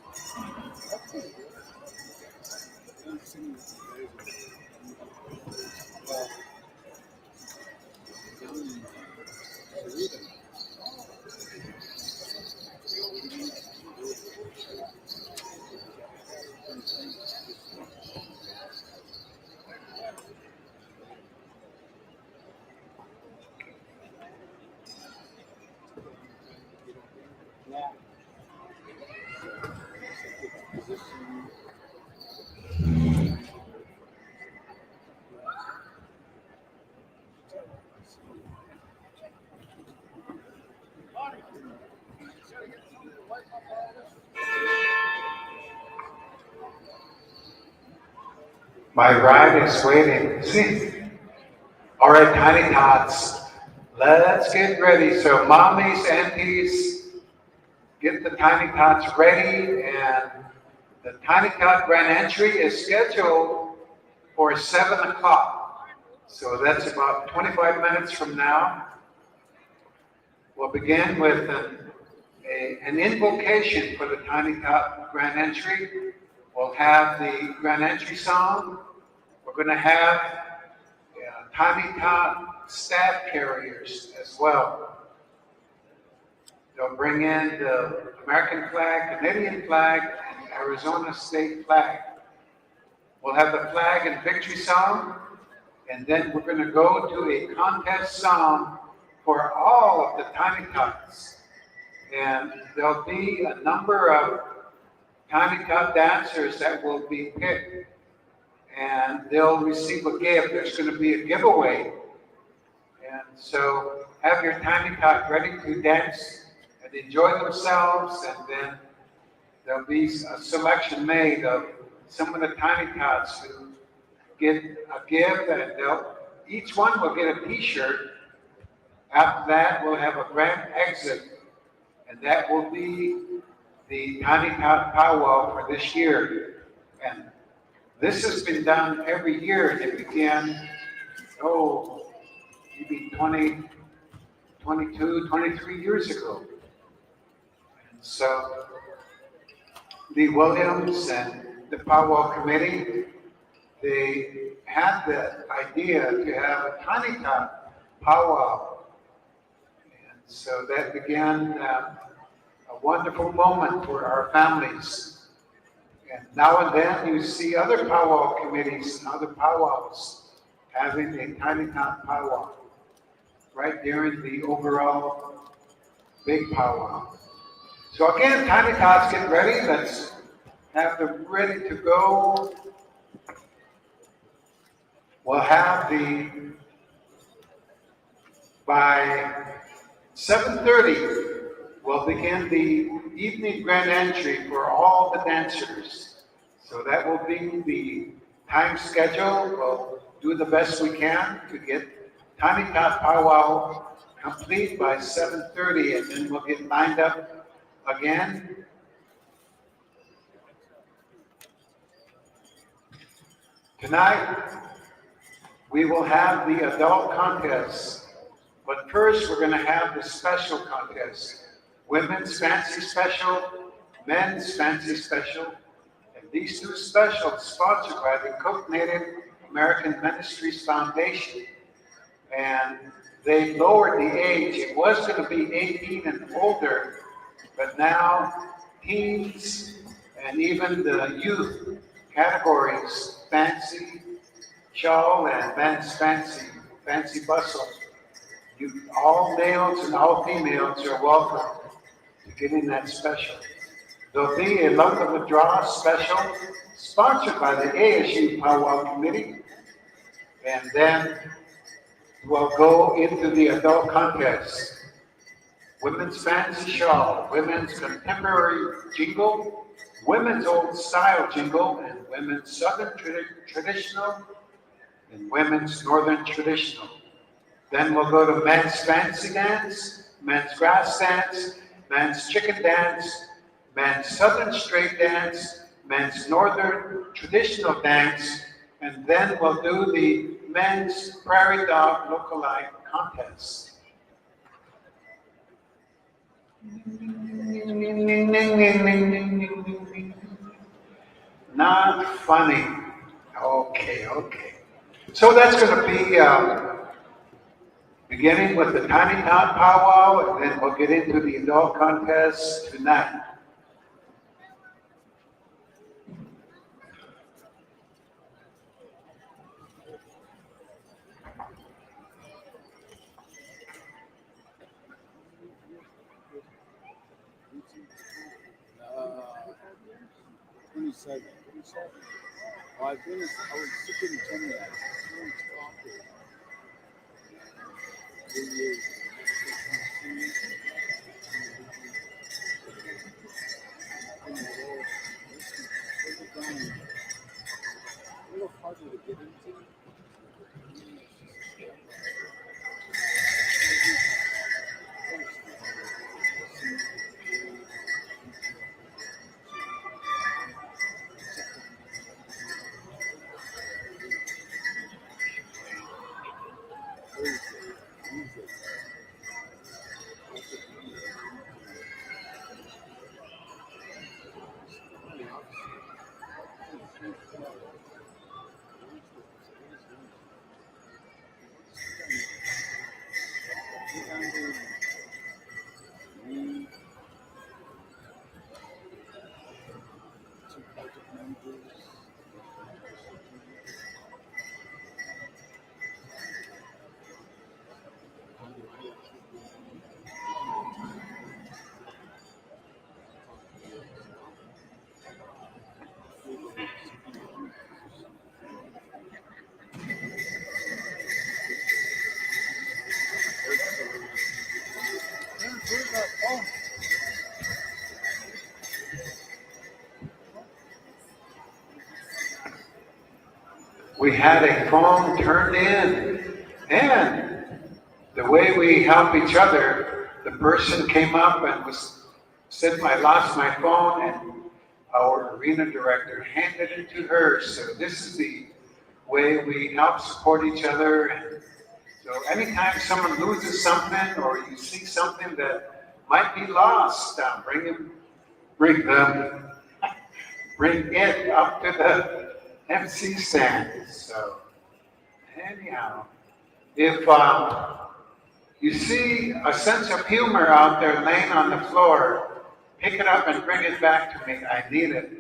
My ride is waiting. See? All right, Tiny Tots, let's get ready. So mommies, aunties, get the Tiny Tots ready. And the Tiny Tot grand entry is scheduled for 7 o'clock. So that's about 25 minutes from now. We'll begin with an invocation for the Tiny Tot grand entry. We'll have the grand entry song. We're going to have Tiny Tot staff carriers as well. They'll bring in the American flag, Canadian flag, and Arizona state flag. We'll have the flag and victory song, and then we're going to go to a contest song for all of the Tiny Tots. And there'll be a number of Tiny Tot dancers that will be picked, and they'll receive a gift. There's going to be a giveaway. And so have your Tiny Tot ready to dance and enjoy themselves, and then there'll be a selection made of some of the Tiny Tots who get a gift, and each one will get a t-shirt. After that, we'll have a grand exit, and that will be the tiny powwow for this year. And this has been done every year, and it began, maybe 20, 22, 23 years ago. And so the Williams and the powwow committee, they had the idea to have a tiny top powwow. And so that began a wonderful moment for our families. And now and then you see other powwow committees and other powwows having a tiny top powwow right during the overall big powwow. So again, tiny tots, get ready. Let's have them ready to go. We'll have by 7:30, we'll begin the evening grand entry for all the dancers. So that will be the time schedule. We'll do the best we can to get Tiny Tot Powwow complete by 7:30, and then we'll get lined up again. Tonight, we will have the adult contest, but first we're going to have the special contest. Women's Fancy Special, Men's Fancy Special, and these two specials sponsored by the Cook Native American Ministries Foundation. And they lowered the age. It was going to be 18 and older, but now teens and even the youth categories, fancy shawl and men's fancy bustle. All males and all females are welcome to get in that special. There'll be a luck of the draw special sponsored by the ASU Pow Wow Committee, and then we'll go into the adult contest. Women's fancy shawl, women's contemporary jingle, women's old style jingle, and women's southern traditional, and women's northern traditional. Then we'll go to men's fancy dance, men's grass dance, men's chicken dance, men's southern straight dance, men's northern traditional dance, and then we'll do the men's prairie dog lookalike contest. Not funny. Okay. So that's going to be beginning with the Tiny Tot Powwow, and then we'll get into the adult contest tonight. Oh, I was sick in Kenya. A little harder to get into. We had a phone turned in, and the way we help each other, the person came up and was said I lost my phone, and our arena director handed it to her. So this is the way we help support each other. And so anytime someone loses something or you see something that might be lost, bring it up to the MC stand. So anyhow, if you see a sense of humor out there laying on the floor, pick it up and bring it back to me. I need it.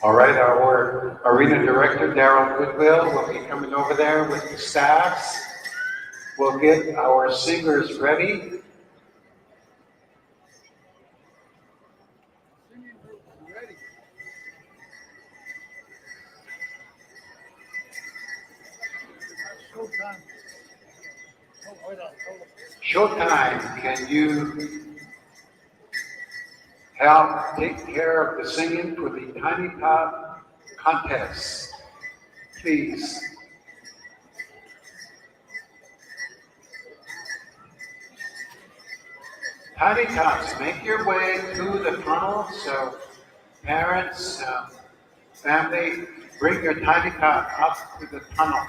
All right, our arena director, Daryl Goodwill, will be coming over there with the staffs. We'll get our singers ready. Showtime, can you help take care of the singing for the Tiny Tot contest, please? Tiny Tots, make your way to the tunnel. So parents, family, bring your Tiny Tot up to the tunnel.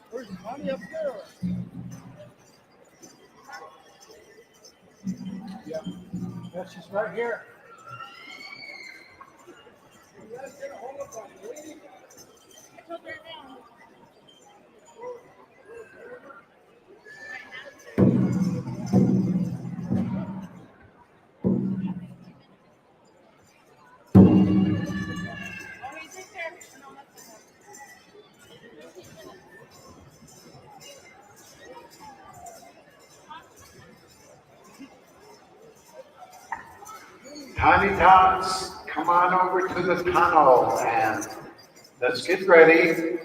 Where's Mommy up there? Yeah. Yeah, she's right here. You guys get a hold of her, lady. I told her now. Tiny Tots, come on over to the tunnel and let's get ready.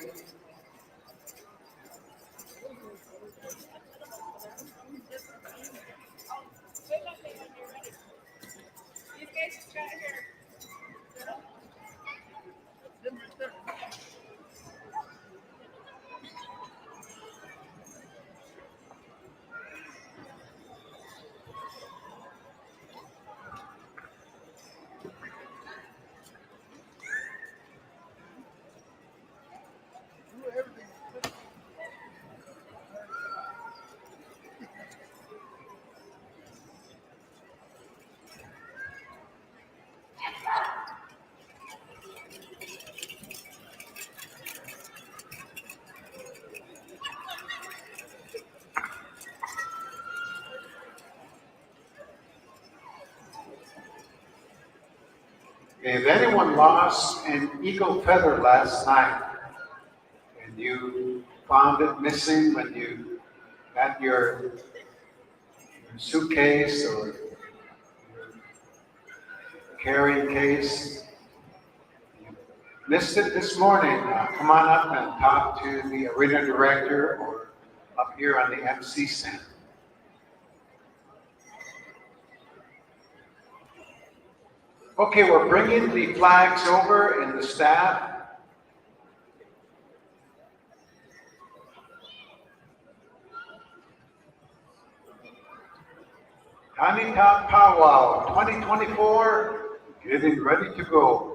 If anyone lost an eagle feather last night and you found it missing when you had your suitcase or your carrying case, missed it this morning, come on up and talk to the arena director or up here on the MC stand. Okay, we're bringing the flags over and the staff. Tiny Top Pow Wow 2024, getting ready to go.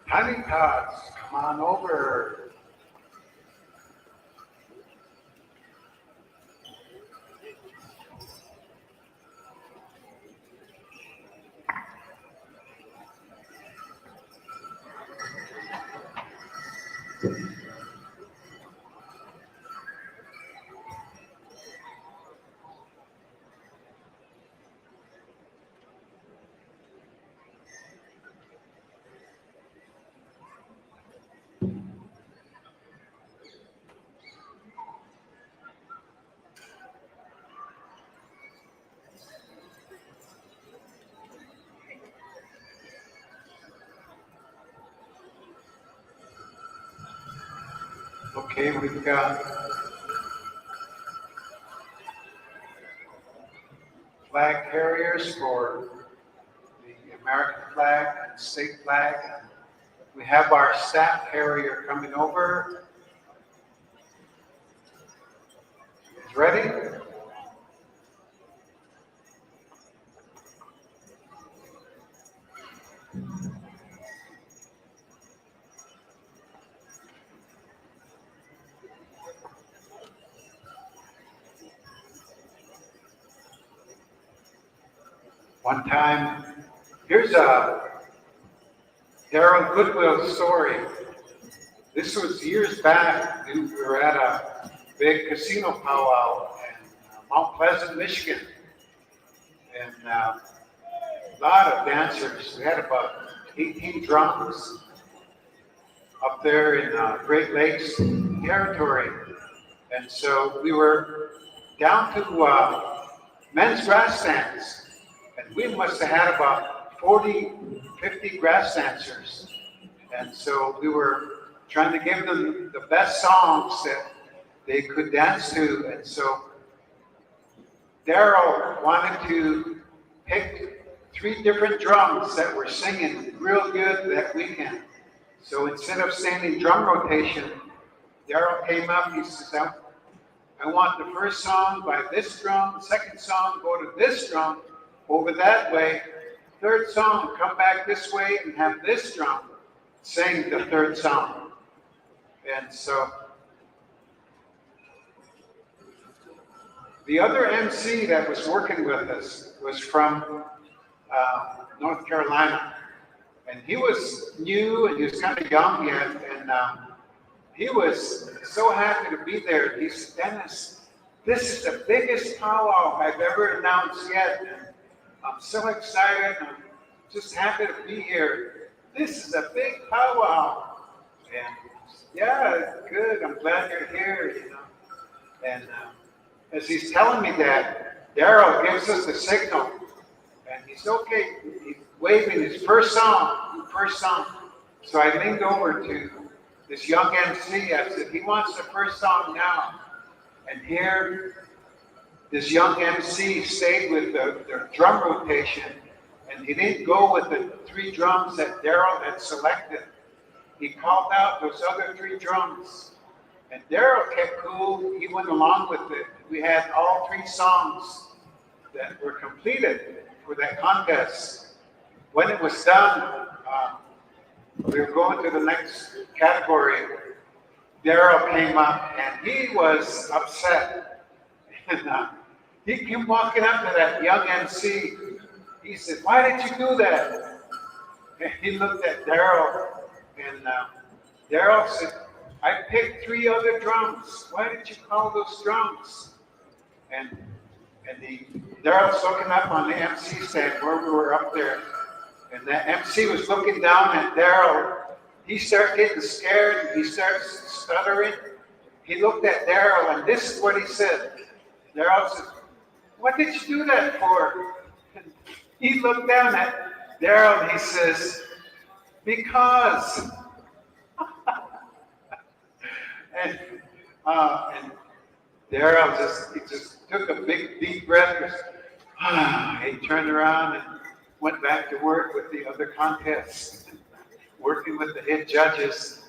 Tiny Tots, come on over. Okay, we've got flag carriers for the American flag and state flag. We have our staff carrier coming over. Is ready? One time, here's a Daryl Goodwill story. This was years back. We were at a big casino powwow in Mount Pleasant, Michigan. And a lot of dancers. We had about 18 drums up there in Great Lakes territory. And so we were down to men's grass dance. And we must have had about 40, 50 grass dancers. And so we were trying to give them the best songs that they could dance to. And so Daryl wanted to pick 3 different drums that were singing real good that weekend. So instead of standing drum rotation, Daryl came up, he says, I want the first song by this drum, the second song go to this drum, over that way, third song, come back this way and have this drum sing the third song. And so the other MC that was working with us was from North Carolina. And he was new and he was kind of young yet, and he was so happy to be there. He said, Dennis, this is the biggest powwow I've ever announced yet. And I'm so excited. I'm just happy to be here. This is a big powwow. And yeah, good. I'm glad you're here, you know. And as he's telling me that, Daryl gives us the signal. And he's okay. He's waving his first song. So I leaned over to this young MC. I said, he wants the first song now. And here, this young MC stayed with the drum rotation. And he didn't go with the 3 drums that Daryl had selected. He called out those other 3 drums. And Daryl kept cool. He went along with it. We had all 3 songs that were completed for that contest. When it was done, we were going to the next category. Daryl came up and he was upset. And he came walking up to that young MC. He said, why did you do that? And he looked at Daryl, and Daryl said, I picked 3 other drums. Why did you call those drums? And Daryl's looking up on the MC stand where we were up there. And the MC was looking down at Daryl. He started getting scared. And he starts stuttering. He looked at Daryl, and this is what he said. Daryl said, what did you do that for? And he looked down at Daryl, and he says, because. and Daryl just took a big deep breath. He turned around and went back to work with the other contests, working with the head judges.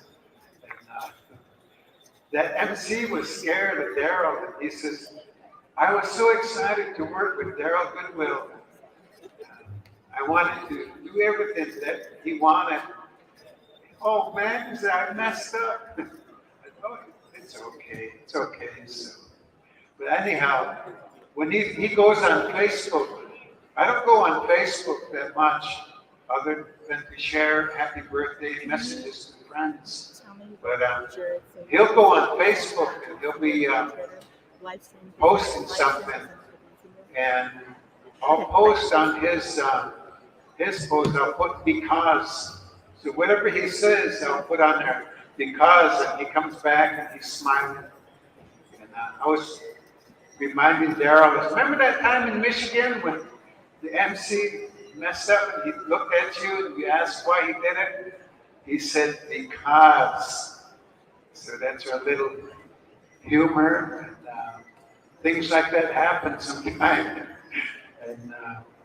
And that MC was scared of Daryl, and he says, I was so excited to work with Daryl Goodwill. I wanted to do everything that he wanted. Oh man, he said, I messed up. Oh, it's okay. So, but anyhow, when he goes on Facebook, I don't go on Facebook that much other than to share happy birthday messages to friends. But he'll go on Facebook and he'll be posting something. And I'll post on his post, I'll put because. So whatever he says, I'll put on there because, and he comes back and he's smiling. And I was reminding Daryl, remember that time in Michigan when the MC messed up and he looked at you and you asked why he did it? He said, because. So that's our little humor. And, things like that happen sometimes. And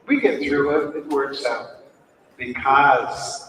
we get through it. It works out. Because.